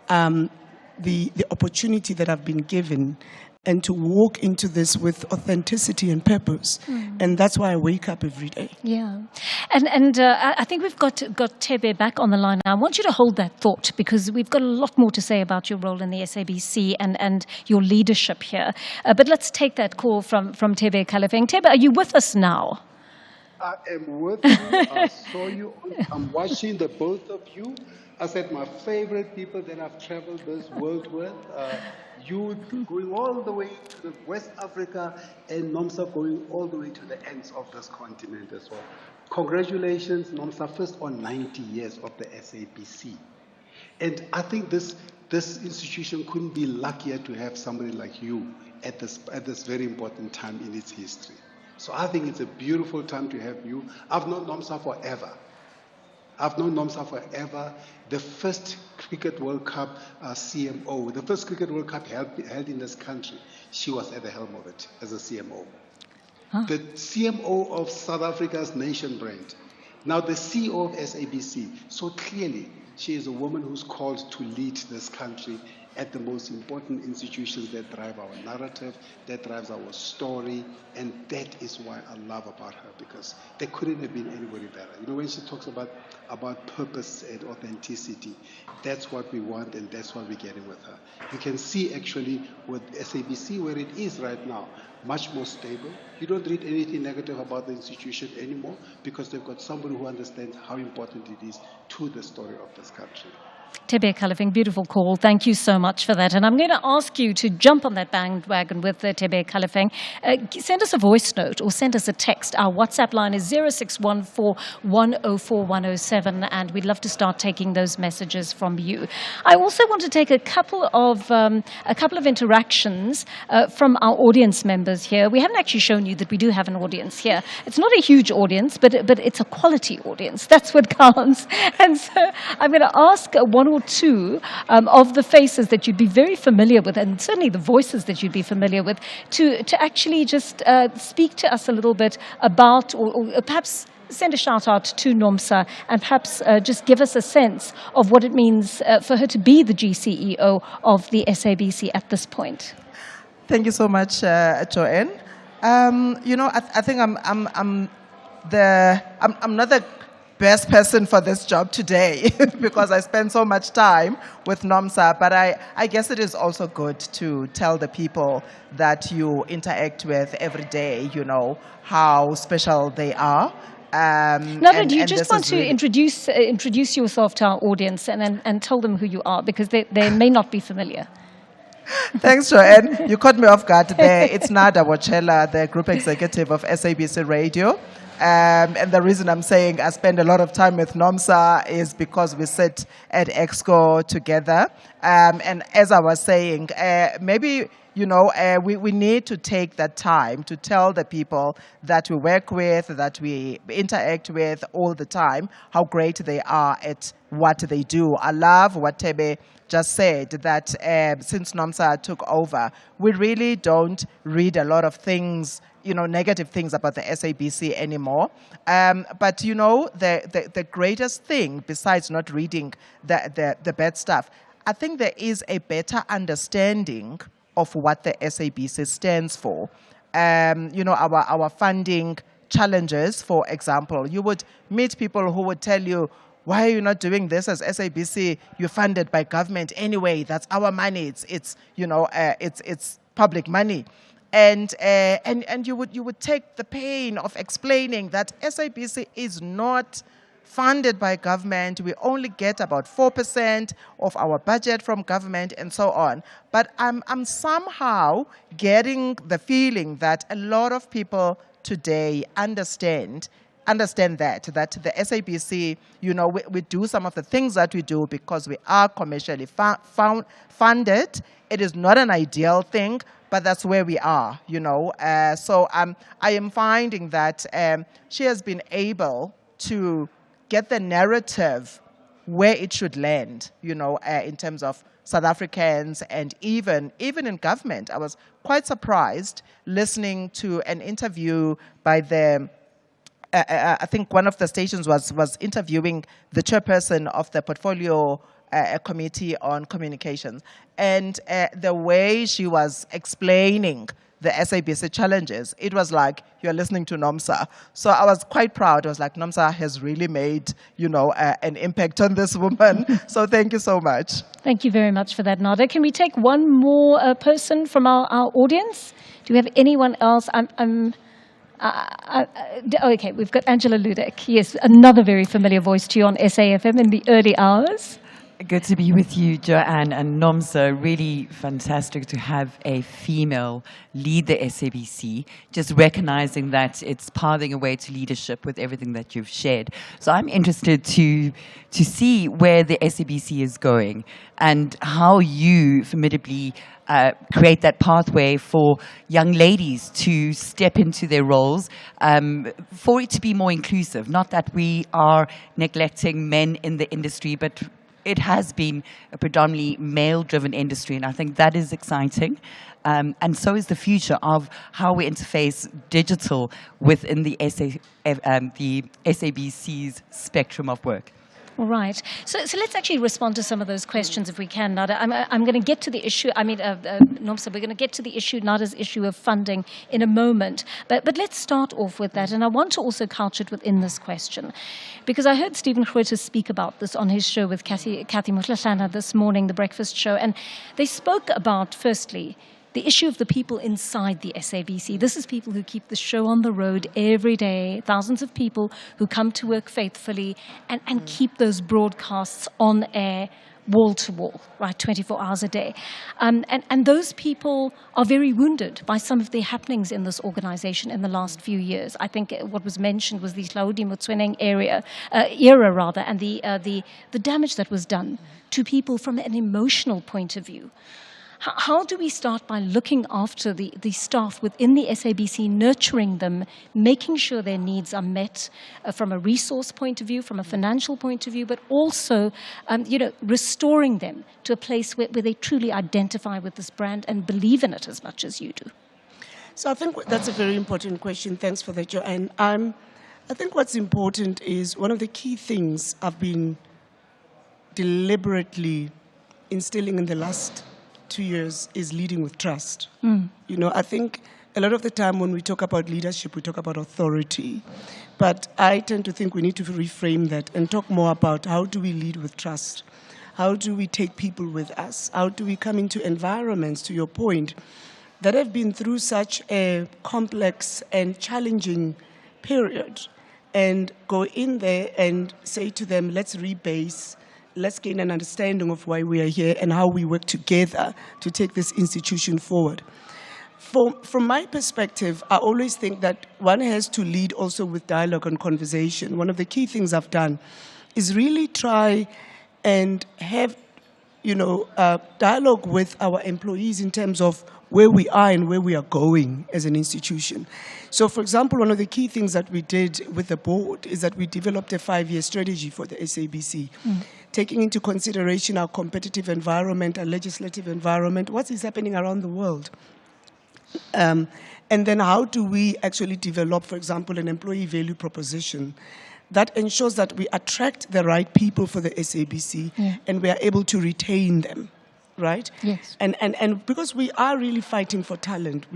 the opportunity that I've been given and to walk into this with authenticity and purpose. And that's why I wake up every day. Yeah. And I think we've got Tebe back on the line now. I want you to hold that thought, because we've got a lot more to say about your role in the SABC and your leadership here. But let's take that call from Tebe Kalafeng. Tebe, are you with us now? I am with you. I saw you. I'm watching the both of you. I said my favorite people that I've traveled this world with. You going all the way to the West Africa, and Nomsa going all the way to the ends of this continent as well. Congratulations, Nomsa, first on 90 years of the SABC. And I think this institution couldn't be luckier to have somebody like you at this very important time in its history. So I think it's a beautiful time to have you. I've known Nomsa forever. The first Cricket World Cup CMO, the first Cricket World Cup held in this country, she was at the helm of it as a CMO. Huh. The CMO of South Africa's Nation brand. Now the CEO of SABC. So clearly, she is a woman who's called to lead this country at the most important institutions that drive our narrative, that drives our story, and that is why I love about her, because there couldn't have been anybody better. You know, when she talks about purpose and authenticity, that's what we want, and that's what we're getting with her. You can see actually with SABC where it is right now, much more stable. You don't read anything negative about the institution anymore, because they've got somebody who understands how important it is to the story of this country. Tebe Kalafeng, beautiful call. Thank you so much for that. And I'm going to ask you to jump on that bandwagon with Tebe Kalafeng. Send us a voice note or send us a text. Our WhatsApp line is 0614104107, and we'd love to start taking those messages from you. I also want to take a couple of interactions from our audience members here. We haven't actually shown you that we do have an audience here. It's not a huge audience, but it's a quality audience. That's what counts. And so I'm going to ask one or two of the faces that you'd be very familiar with, and certainly the voices that you'd be familiar with, to actually just speak to us a little bit about, or perhaps send a shout out to Nomsa, and perhaps just give us a sense of what it means for her to be the GCEO of the SABC at this point. Thank you so much, Joanne. You know, I think I'm not the best person for this job today because I spend so much time with Nomsa, but I guess it is also good to tell the people that you interact with every day, you know, how special they are. Do you just want to introduce yourself to our audience and tell them who you are, because they may not be familiar? Thanks, Joanne. You caught me off guard there. It's Nada Wachela, the Group Executive of SABC Radio. And the reason I'm saying I spend a lot of time with Nomsa is because we sit at Exco together. And as I was saying, maybe, you know, we need to take that time to tell the people that we work with, that we interact with all the time, how great they are at what they do. I love what Tebe just said, that since Nomsa took over, we really don't read a lot of things, you know, negative things about the SABC anymore. But, you know, the greatest thing, besides not reading the bad stuff, I think there is a better understanding of what the SABC stands for. You know, our funding challenges, for example. You would meet people who would tell you, why are you not doing this as SABC? You're funded by government anyway. That's our money. It's you know, it's public money. And you would take the pain of explaining that SABC is not funded by government. We only get about 4% of our budget from government and so on. But I'm somehow getting the feeling that a lot of people today understand that the SABC, you know, we do some of the things that we do because we are commercially funded. It is not an ideal thing, but that's where we are, you know. So I am finding that she has been able to get the narrative where it should land, you know, in terms of South Africans and even in government. I was quite surprised listening to an interview by the I think one of the stations was interviewing the chairperson of the Portfolio Committee on Communications. And the way she was explaining the SABC challenges, it was like you're listening to Nomsa. So I was quite proud. I was like, Nomsa has really made, an impact on this woman. So thank you so much. Thank you very much for that, Nada. Can we take one more person from our audience? Do we have anyone else? Okay, we've got Angela Ludek. Yes, another very familiar voice to you on SAfm in the early hours. Good to be with you, Joanne and Nomsa. Really fantastic to have a female lead the SABC, just recognizing that it's pathing away to leadership with everything that you've shared. So I'm interested to see where the SABC is going and how you formidably create that pathway for young ladies to step into their roles, for it to be more inclusive. Not that we are neglecting men in the industry, but it has been a predominantly male-driven industry, and I think that is exciting. And so is the future of how we interface digital within the SABC's spectrum of work. All right. So let's actually respond to some of those questions if we can, Nada. I'm going to get to the issue, Nomsa, we're going to get to the issue, Nada's issue of funding in a moment. But let's start off with that. And I want to also couch it within this question. Because I heard Stephen Groote speak about this on his show with Kathy Motlahlana this morning, the breakfast show. And they spoke about, firstly, the issue of the people inside the SABC. This is people who keep the show on the road every day, thousands of people who come to work faithfully and keep those broadcasts on air, wall to wall, right, 24 hours a day. And those people are very wounded by some of the happenings in this organization in the last few years. I think what was mentioned was the Hlaudi Motsoeneng era, and the damage that was done to people from an emotional point of view. How do we start by looking after the staff within the SABC, nurturing them, making sure their needs are met from a resource point of view, from a financial point of view, but also, restoring them to a place where they truly identify with this brand and believe in it as much as you do? So I think that's a very important question. Thanks for that, Joanne. I think what's important is one of the key things I've been deliberately instilling in the last 2 years is leading with trust. I think a lot of the time when we talk about leadership, we talk about authority. But I tend to think we need to reframe that and talk more about how do we lead with trust? How do we take people with us? How do we come into environments, to your point, that have been through such a complex and challenging period and go in there and say to them, let's rebase, let's gain an understanding of why we are here and how we work together to take this institution forward. From my perspective, I always think that one has to lead also with dialogue and conversation. One of the key things I've done is really try and have, dialogue with our employees in terms of where we are and where we are going as an institution. So, for example, one of the key things that we did with the board is that we developed a 5-year strategy for the SABC, taking into consideration our competitive environment, our legislative environment, what is happening around the world. And then how do we actually develop, for example, an employee value proposition that ensures that we attract the right people for the SABC and we are able to retain them. Right? Yes. And because we are really fighting for talent,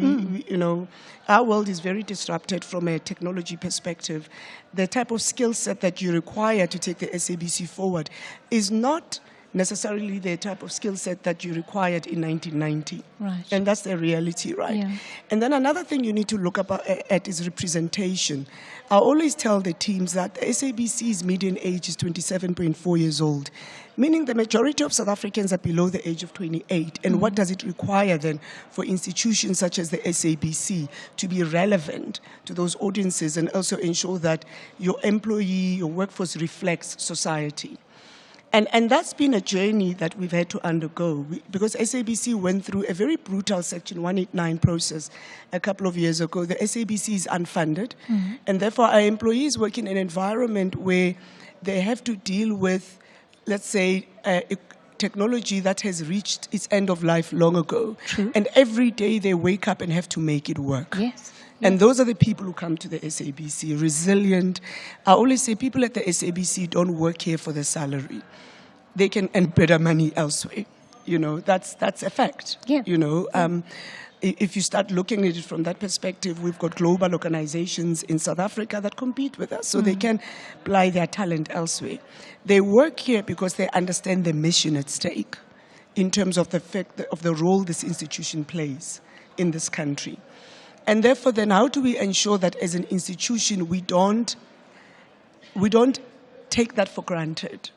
our world is very disrupted from a technology perspective. The type of skill set that you require to take the SABC forward is not necessarily the type of skill set that you required in 1990. Right. And that's the reality, right? Yeah. And then another thing you need to look at is representation. I always tell the teams that the SABC's median age is 27.4 years old, meaning the majority of South Africans are below the age of 28. And what does it require then for institutions such as the SABC to be relevant to those audiences and also ensure that your employee, your workforce reflects society? And that's been a journey that we've had to undergo because SABC went through a very brutal Section 189 process a couple of years ago. The SABC is unfunded, and therefore our employees work in an environment where they have to deal with, let's say, technology that has reached its end of life long ago. True. And every day they wake up and have to make it work. Yes. And those are the people who come to the SABC, resilient. I always say people at the SABC don't work here for the salary. they can earn better money elsewhere. You know, that's a fact. Yeah. You know, if you start looking at it from that perspective, we've got global organizations in South Africa that compete with us, so they can apply their talent elsewhere. They work here because they understand the mission at stake in terms of the fact of the role this institution plays in this country. And therefore, then how do we ensure that as an institution we don't take that for granted?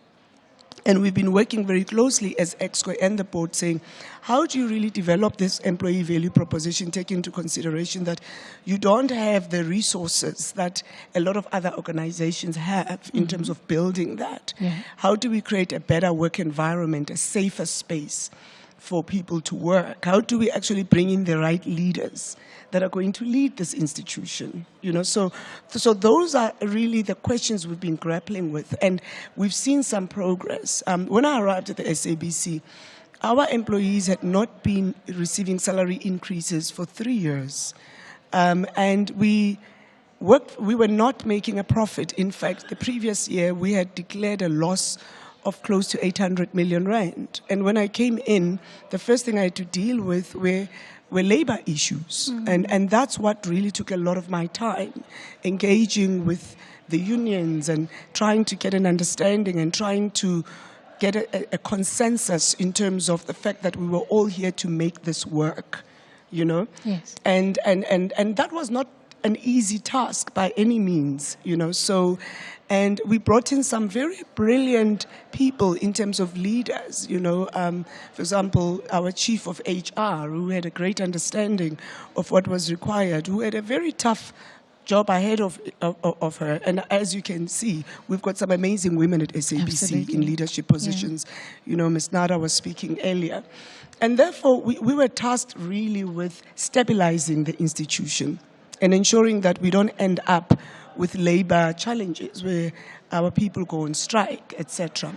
And we've been working very closely as EXCO and the board saying, how do you really develop this employee value proposition, taking into consideration that you don't have the resources that a lot of other organizations have in terms of building that? Yeah. How do we create a better work environment, a safer space for people to work? How do we actually bring in the right leaders that are going to lead this institution? You know, so those are really the questions we've been grappling with, and we've seen some progress. When I arrived at the SABC, our employees had not been receiving salary increases for 3 years, and we were not making a profit. In fact, the previous year we had declared a loss of close to 800 million rand. And when I came in, the first thing I had to deal with were labor issues. And that's what really took a lot of my time, engaging with the unions and trying to get an understanding and trying to get a consensus in terms of the fact that we were all here to make this work, you know? Yes. And that was not an easy task by any means, you know. So, and we brought in some very brilliant people in terms of leaders, you know. For example, our chief of HR, who had a great understanding of what was required, who had a very tough job ahead of her. And as you can see, we've got some amazing women at SABC Absolutely. in leadership positions. Yeah. You know, Ms. Nada was speaking earlier. And therefore, we were tasked really with stabilizing the institution and ensuring that we don't end up with labor challenges where our people go on strike, etc.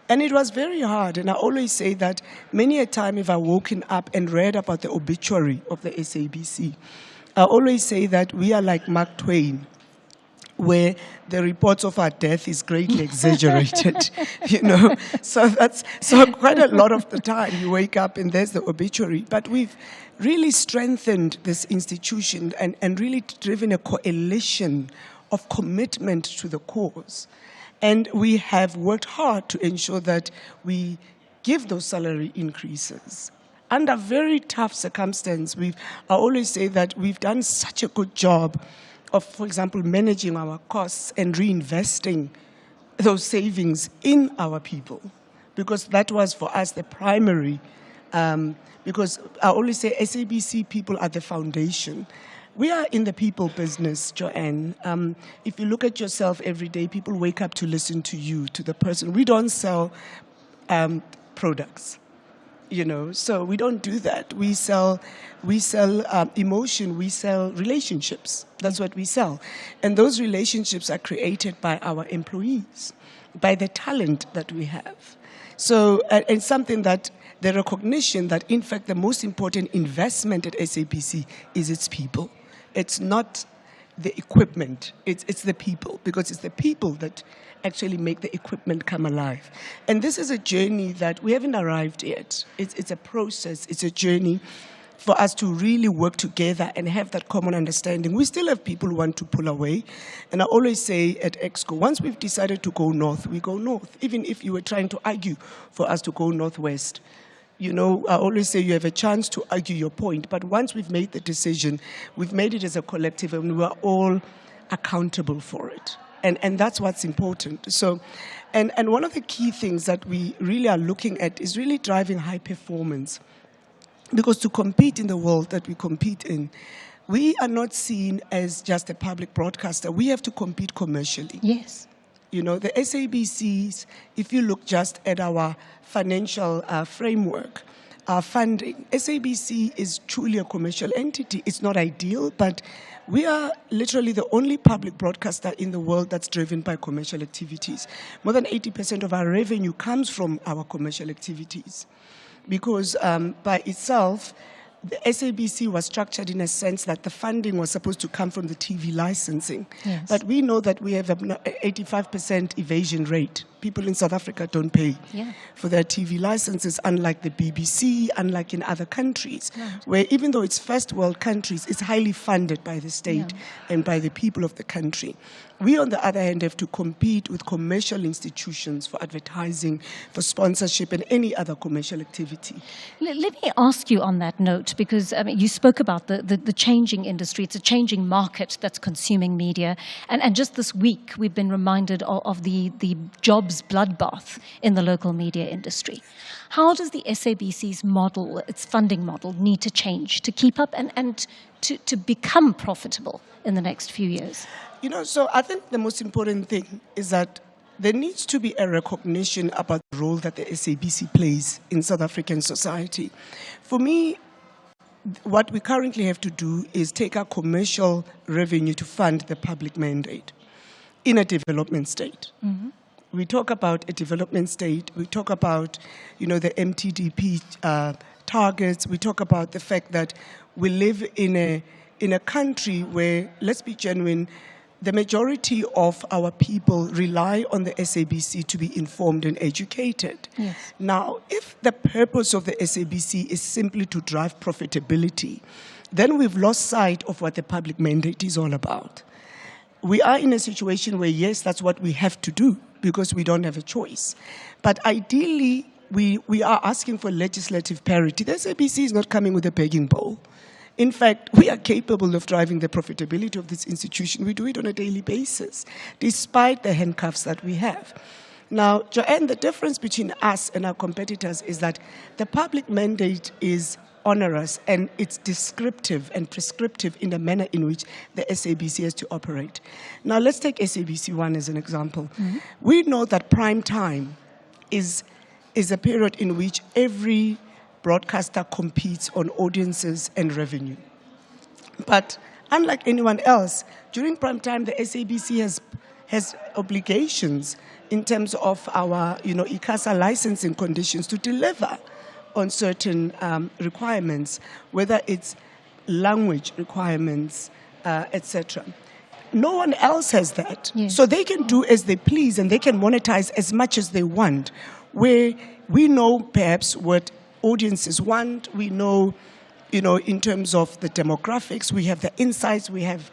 And it was very hard. And I always say that many a time if I've woken up and read about the obituary of the SABC, I always say that we are like Mark Twain, where the reports of our death is greatly exaggerated, you know. So quite a lot of the time you wake up and there's the obituary. But we've really strengthened this institution and really driven a coalition of commitment to the cause. And we have worked hard to ensure that we give those salary increases. Under very tough circumstances, I always say that we've done such a good job of, for example, managing our costs and reinvesting those savings in our people, because that was for us the primary, because I always say SABC people are the foundation. We are in the people business, Joanne. If you look at yourself every day, people wake up to listen to you, to the person. We don't sell products, you know, so we don't do that. We sell emotion, we sell relationships. That's what we sell. And those relationships are created by our employees, by the talent that we have. So, and something that the recognition that, in fact, the most important investment at SABC is its people. It's not the equipment, it's the people, because it's the people that actually make the equipment come alive. And this is a journey that we haven't arrived yet. It's a process, it's a journey for us to really work together and have that common understanding. We still have people who want to pull away. And I always say at EXCO, once we've decided to go north, we go north. Even if you were trying to argue for us to go northwest, you know, I always say you have a chance to argue your point. But once we've made the decision, we've made it as a collective and we're all accountable for it. And that's what's important. So, and one of the key things that we really are looking at is really driving high performance. Because to compete in the world that we compete in, we are not seen as just a public broadcaster. We have to compete commercially. Yes. You know, the SABCs, if you look just at our financial framework, our funding, SABC is truly a commercial entity. It's not ideal, but we are literally the only public broadcaster in the world that's driven by commercial activities. More than 80% of our revenue comes from our commercial activities. Because by itself, the SABC was structured in a sense that the funding was supposed to come from the TV licensing. Yes. But we know that we have an 85% evasion rate people in South Africa don't pay for their TV licenses, unlike the BBC, unlike in other countries, where even though it's first world countries, it's highly funded by the state and by the people of the country. We, on the other hand, have to compete with commercial institutions for advertising, for sponsorship, and any other commercial activity. Let me ask you on that note, because you spoke about the changing industry. It's a changing market that's consuming media. And just this week, we've been reminded of the jobs bloodbath in the local media industry. How does the SABC's model, its funding model, need to change to keep up and to become profitable in the next few years? So I think the most important thing is that there needs to be a recognition about the role that the SABC plays in South African society. For me, what we currently have to do is take our commercial revenue to fund the public mandate in a development state. Mm-hmm. We talk about a development state. We talk about, the MTDP targets. We talk about the fact that we live in a country where, let's be genuine, the majority of our people rely on the SABC to be informed and educated. Yes. Now, if the purpose of the SABC is simply to drive profitability, then we've lost sight of what the public mandate is all about. We are in a situation where, yes, that's what we have to do because we don't have a choice. But ideally, we are asking for legislative parity. The SABC is not coming with a begging bowl. In fact, we are capable of driving the profitability of this institution. We do it on a daily basis, despite the handcuffs that we have. Now, Joanne, the difference between us and our competitors is that the public mandate is onerous and it's descriptive and prescriptive in the manner in which the SABC has to operate. Now, let's take SABC 1 as an example. Mm-hmm. We know that prime time is a period in which every broadcaster competes on audiences and revenue. But unlike anyone else, during prime time, the SABC has obligations in terms of our, ICASA licensing conditions to deliver on certain requirements, whether it's language requirements, etc. No one else has that. Yes. So they can do as they please and they can monetize as much as they want, where we know perhaps what audiences want. We know, in terms of the demographics, we have the insights, we have,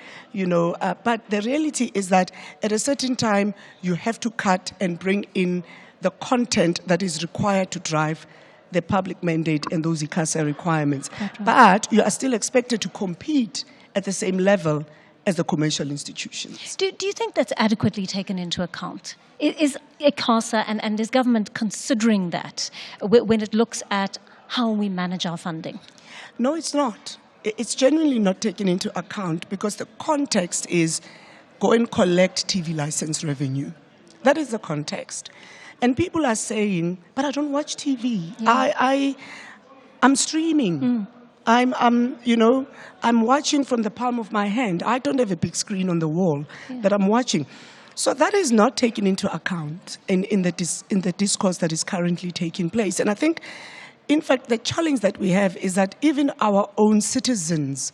but the reality is that at a certain time, you have to cut and bring in the content that is required to drive the public mandate and those ICASA requirements. Right. But you are still expected to compete at the same level as the commercial institutions. Do you think that's adequately taken into account? Is ICASA and is government considering that when it looks at how we manage our funding? No, it's not. It's genuinely not taken into account because the context is go and collect TV license revenue. That is the context. And people are saying, but I don't watch TV. Yeah. I'm streaming. Mm. I'm watching from the palm of my hand. I don't have a big screen on the wall that I'm watching. So that is not taken into account in the discourse that is currently taking place. And I think, in fact, the challenge that we have is that even our own citizens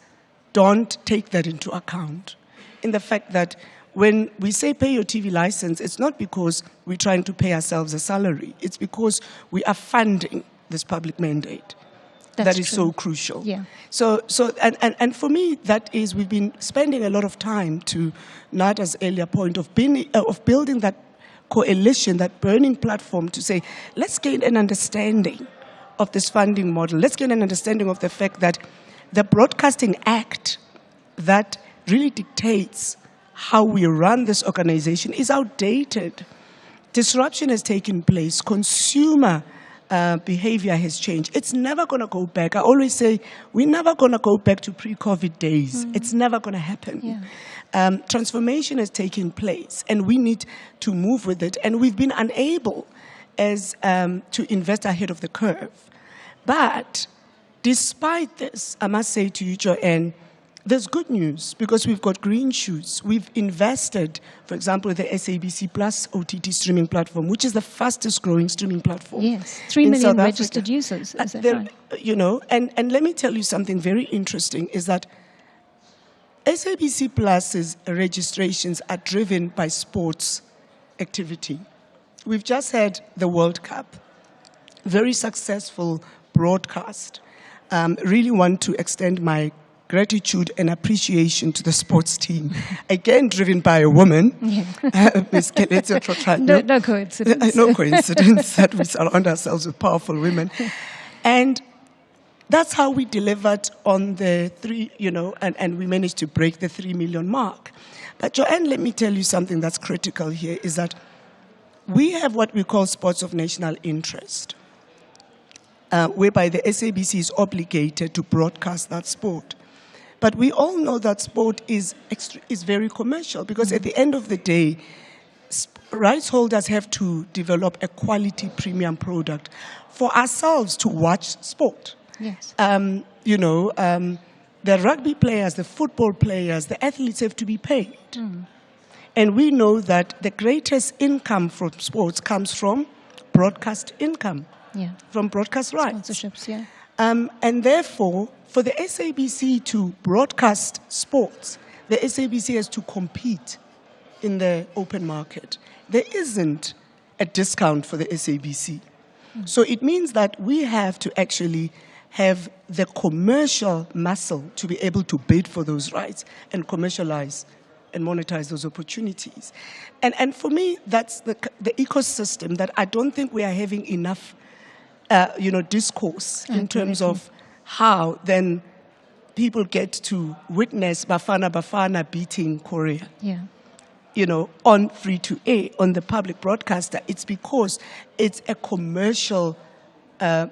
don't take that into account. In the fact that when we say pay your TV license, it's not because we're trying to pay ourselves a salary. It's because we are funding this public mandate. That is so crucial. Yeah. So for me, that is, we've been spending a lot of time to Nada's earlier point of building that coalition, that burning platform to say, let's gain an understanding of this funding model. Let's gain an understanding of the fact that the Broadcasting Act that really dictates how we run this organization is outdated. Disruption has taken place. Consumer behavior has changed. It's never going to go back. I always say we're never going to go back to pre-COVID days. Mm. It's never going to happen. Yeah. Transformation has taken place, and we need to move with it. And we've been unable to invest ahead of the curve. But despite this, I must say to you, Joanne, there's good news because we've got green shoots. We've invested, for example, the SABC Plus OTT streaming platform, which is the fastest growing streaming platform. Yes, 3 million registered users. Is that right? And let me tell you something very interesting is that SABC Plus's registrations are driven by sports activity. we've just had the World Cup, very successful broadcast. Really want to extend my gratitude and appreciation to the sports team. Again, driven by a woman, Ms. Keletso Trotranyo. No coincidence. No coincidence that we surround ourselves with powerful women. And that's how we delivered on the 3, and we managed to break the 3 million mark. But Joanne, let me tell you something that's critical here, is that we have what we call sports of national interest, whereby the SABC is obligated to broadcast that sport. But we all know that sport is very commercial, because at the end of the day, rights holders have to develop a quality premium product for ourselves to watch sport. Yes. The rugby players, the football players, the athletes have to be paid. And we know that the greatest income from sports comes from broadcast income, from broadcast rights. Sponsorships, yeah. And therefore, for the SABC to broadcast sports, the SABC has to compete in the open market. There isn't a discount for the SABC. So it means that we have to actually have the commercial muscle to be able to bid for those rights and commercialize and monetize those opportunities. And for me, that's the ecosystem that I don't think we are having enough discourse in terms of how then people get to witness Bafana beating Korea. Yeah. On free-to-air, on the public broadcaster. It's because it's a commercial, a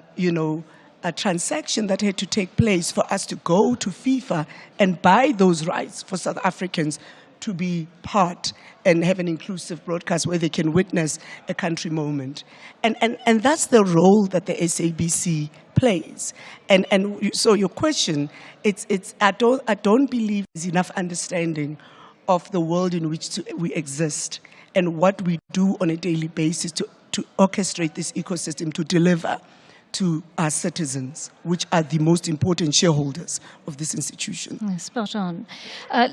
transaction that had to take place for us to go to FIFA and buy those rights for South Africans to be part and have an inclusive broadcast where they can witness a country moment. And that's the role that the SABC plays. And so your question, I don't believe there's enough understanding of the world in which we exist and what we do on a daily basis to orchestrate this ecosystem to deliver to our citizens, which are the most important shareholders of this institution. Spot on.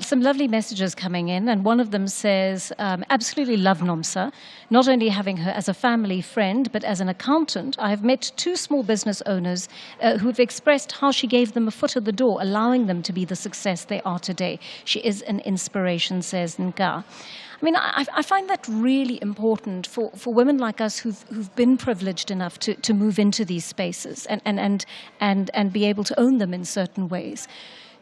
Some lovely messages coming in, and one of them says, absolutely love Nomsa, not only having her as a family friend, but as an accountant. I have met 2 small business owners who have expressed how she gave them a foot in the door, allowing them to be the success they are today. She is an inspiration, says Nka. I mean, I find that really important for women like us who've been privileged enough to move into these spaces and be able to own them in certain ways,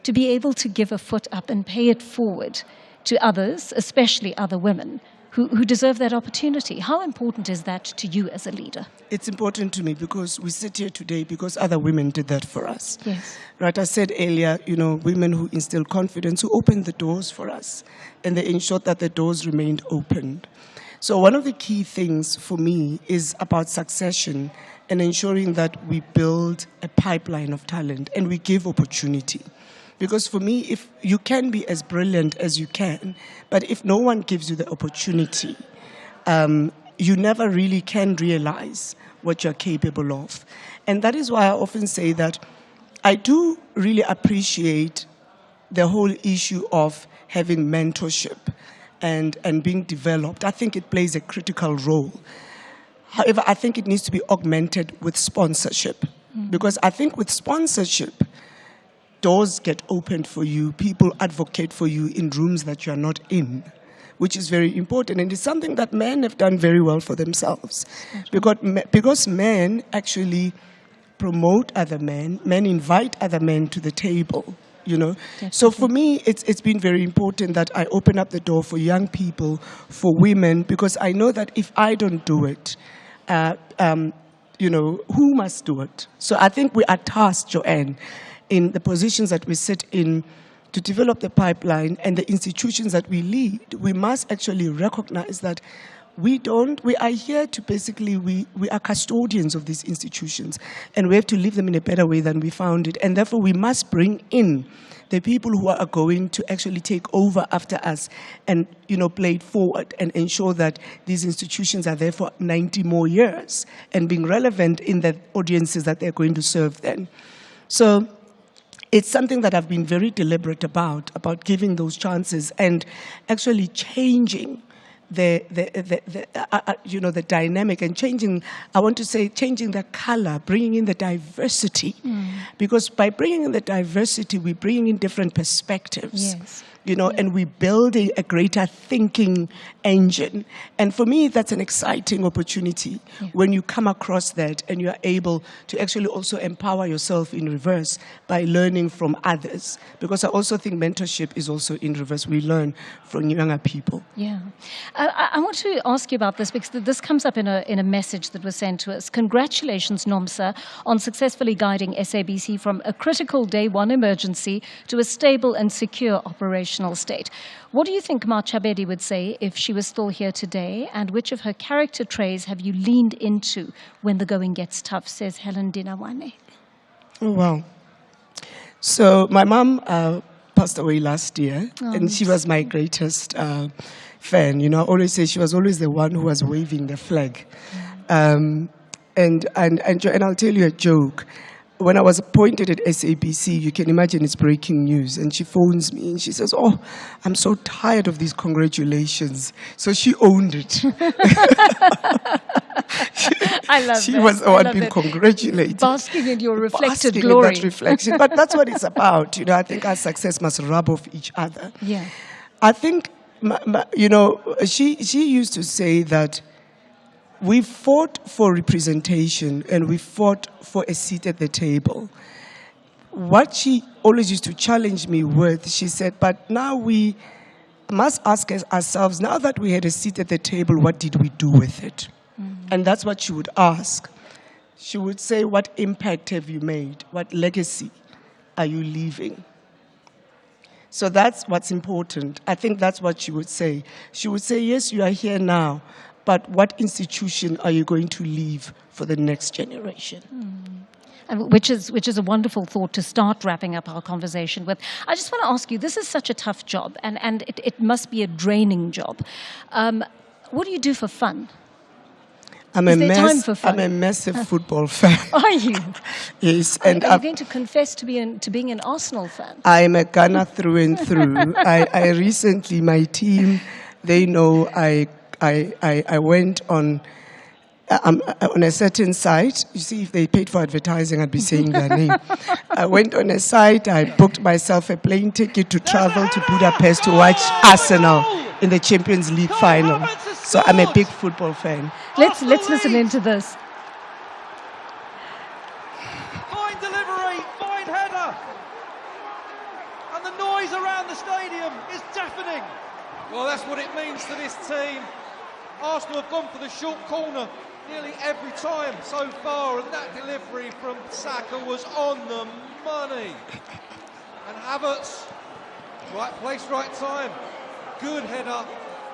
to be able to give a foot up and pay it forward to others, especially other women, who deserve that opportunity. How important is that to you as a leader? It's important to me because we sit here today because other women did that for us. Yes. Right, I said earlier, women who instill confidence, who opened the doors for us, and they ensured that the doors remained open. So one of the key things for me is about succession and ensuring that we build a pipeline of talent and we give opportunity. Because for me, if you can be as brilliant as you can, but if no one gives you the opportunity, you never really can realize what you're capable of. And that is why I often say that I do really appreciate the whole issue of having mentorship and being developed. I think it plays a critical role. However, I think it needs to be augmented with sponsorship. Because I think with sponsorship, doors get opened for you, people advocate for you in rooms that you are not in, which is very important. And it's something that men have done very well for themselves. Because men actually promote other men invite other men to the table, So for me, it's been very important that I open up the door for young people, for women, because I know that if I don't do it, who must do it? So I think we are tasked, Joanne, in the positions that we sit in to develop the pipeline and the institutions that we lead. We must actually recognize that we are here to basically, we are custodians of these institutions, and we have to leave them in a better way than we found it. And therefore, we must bring in the people who are going to actually take over after us and, play it forward and ensure that these institutions are there for 90 more years and being relevant in the audiences that they're going to serve then. So it's something that I've been very deliberate about giving those chances and actually changing the dynamic and changing the color, bringing in the diversity. Because by bringing in the diversity, we're bringing in different perspectives. Yes. And we're building a greater thinking engine. And for me, that's an exciting opportunity when you come across that and you're able to actually also empower yourself in reverse by learning from others. Because I also think mentorship is also in reverse. We learn from younger people. Yeah. I want to ask you about this because this comes up in a message that was sent to us. Congratulations, Nomsa, on successfully guiding SABC from a critical day one emergency to a stable and secure operational state. What do you think Ma Chabeli would say if she was still here today, and which of her character traits have you leaned into when the going gets tough, says Helen Dinawane? Oh, wow. So my mom passed away last year, and she was my greatest fan. I always say she was always the one who was waving the flag. And I'll tell you a joke. When I was appointed at SABC, you can imagine it's breaking news. And she phones me and she says, "Oh, I'm so tired of these congratulations." So she owned it. I love She that. was the one being congratulated. Basking in your reflected Basking glory. in that reflection. But that's what it's about. I think our success must rub off each other. Yeah. I think, she used to say that we fought for representation and we fought for a seat at the table. What she always used to challenge me with, she said, but now we must ask ourselves, now that we had a seat at the table, what did we do with it? And that's what she would ask. She would say, what impact have you made? What legacy are you leaving? So that's what's important. I think that's what she would say. She would say, yes, you are here now, but what institution are you going to leave for the next generation? And which is a wonderful thought to start wrapping up our conversation with. I just want to ask you, this is such a tough job, and it must be a draining job. What do you do for fun? I'm a massive football fan. Are you? Yes. Are you going to confess to being an Arsenal fan? I'm a Ghana through and through. I recently, my team, they know I went on a certain site. You see, if they paid for advertising, I'd be saying their name. I went on a site, I booked myself a plane ticket to travel to Budapest to watch Arsenal in the Champions League final. So I'm a big football fan. Let's listen into this. Fine delivery, fine header. And the noise around the stadium is deafening. Well, that's what it means to this team. Arsenal have gone for the short corner nearly every time so far, and that delivery from Saka was on the money. And Havertz, right place, right time. Good header.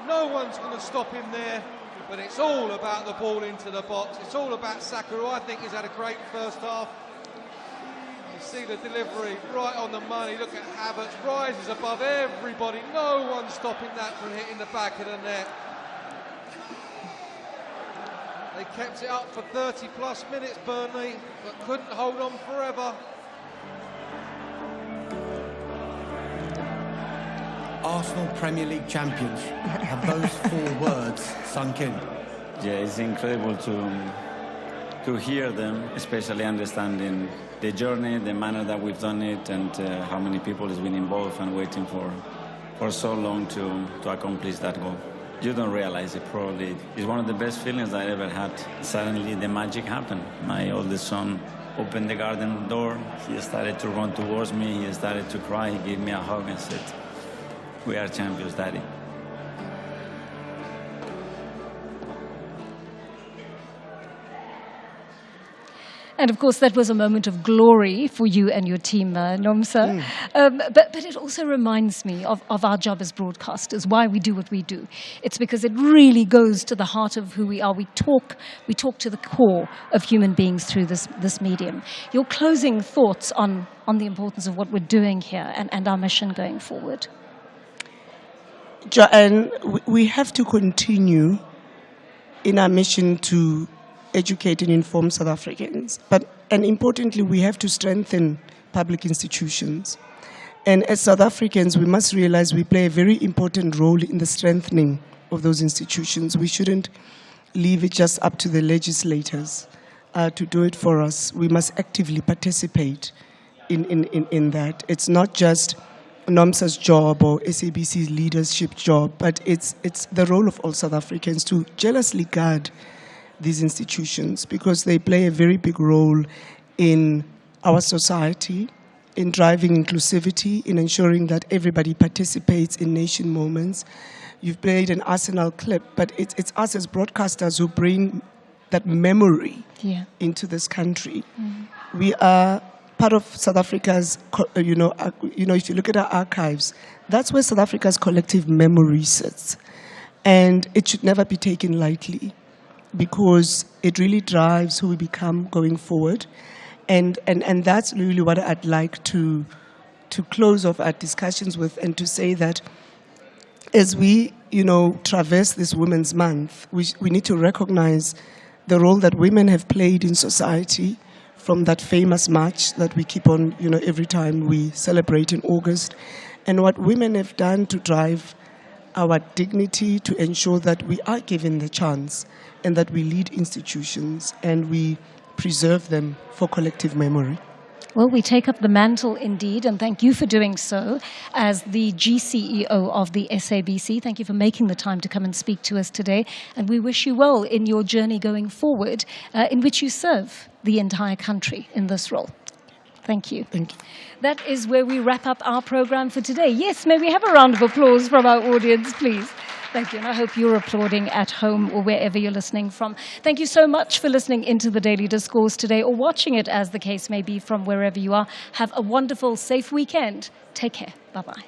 No one's going to stop him there. But it's all about the ball into the box. It's all about Saka, who I think has had a great first half. You see the delivery right on the money. Look at Havertz, rises above everybody. No one's stopping that from hitting the back of the net. They kept it up for 30 plus minutes, Burnley, but couldn't hold on forever. Arsenal Premier League champions. Have those 4 words sunk in? Yeah, it's incredible to hear them, especially understanding the journey, the manner that we've done it, and how many people has been involved and waiting for so long to accomplish that goal. You don't realize it, probably. It's one of the best feelings I ever had. Suddenly the magic happened. My oldest son opened the garden door. He started to run towards me. He started to cry. He gave me a hug and said, "We are champions, Daddy." And of course, that was a moment of glory for you and your team, Nomsa. But it also reminds me of our job as broadcasters, why we do what we do. It's because it really goes to the heart of who we are. We talk to the core of human beings through this medium. Your closing thoughts on the importance of what we're doing here and our mission going forward? Joanne, we have to continue in our mission to educate and inform South Africans. And importantly, we have to strengthen public institutions. And as South Africans, we must realize we play a very important role in the strengthening of those institutions. We shouldn't leave it just up to the legislators to do it for us. We must actively participate in that. It's not just Nomsa's job or SABC's leadership job, but it's the role of all South Africans to jealously guard these institutions, because they play a very big role in our society, in driving inclusivity, in ensuring that everybody participates in nation moments. You've played an Arsenal clip, but it's us as broadcasters who bring that memory into this country. We are part of South Africa's, if you look at our archives, that's where South Africa's collective memory sits. And it should never be taken lightly, because it really drives who we become going forward. And that's really what I'd like to close off our discussions with, and to say that as we, traverse this Women's Month, we need to recognize the role that women have played in society, from that famous march that we keep on, every time we celebrate in August, and what women have done to drive our dignity, to ensure that we are given the chance and that we lead institutions and we preserve them for collective memory. Well, we take up the mantle indeed, and thank you for doing so as the GCEO of the SABC. Thank you for making the time to come and speak to us today, and we wish you well in your journey going forward, in which you serve the entire country in this role. Thank you. Thank you. That is where we wrap up our program for today. Yes, may we have a round of applause from our audience, please? Thank you, and I hope you're applauding at home or wherever you're listening from. Thank you so much for listening into the Daily Discourse today, or watching it, as the case may be, from wherever you are. Have a wonderful, safe weekend. Take care. Bye-bye.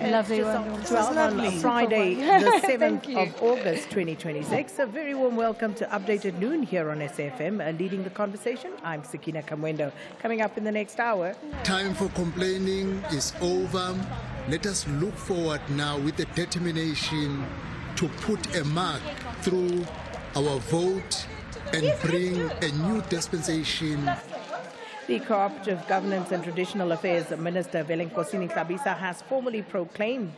Lovely one. It was on Friday, the 7th of August 2026. A very warm welcome to Updated Noon here on SAfm. Leading the conversation, I'm Sakina Kamwendo. Coming up in the next hour. Time for complaining is over. Let us look forward now with a determination to put a mark through our vote and bring a new dispensation. The Cooperative Governance and Traditional Affairs Minister, Velenkosini Tlhabisa, has formally proclaimed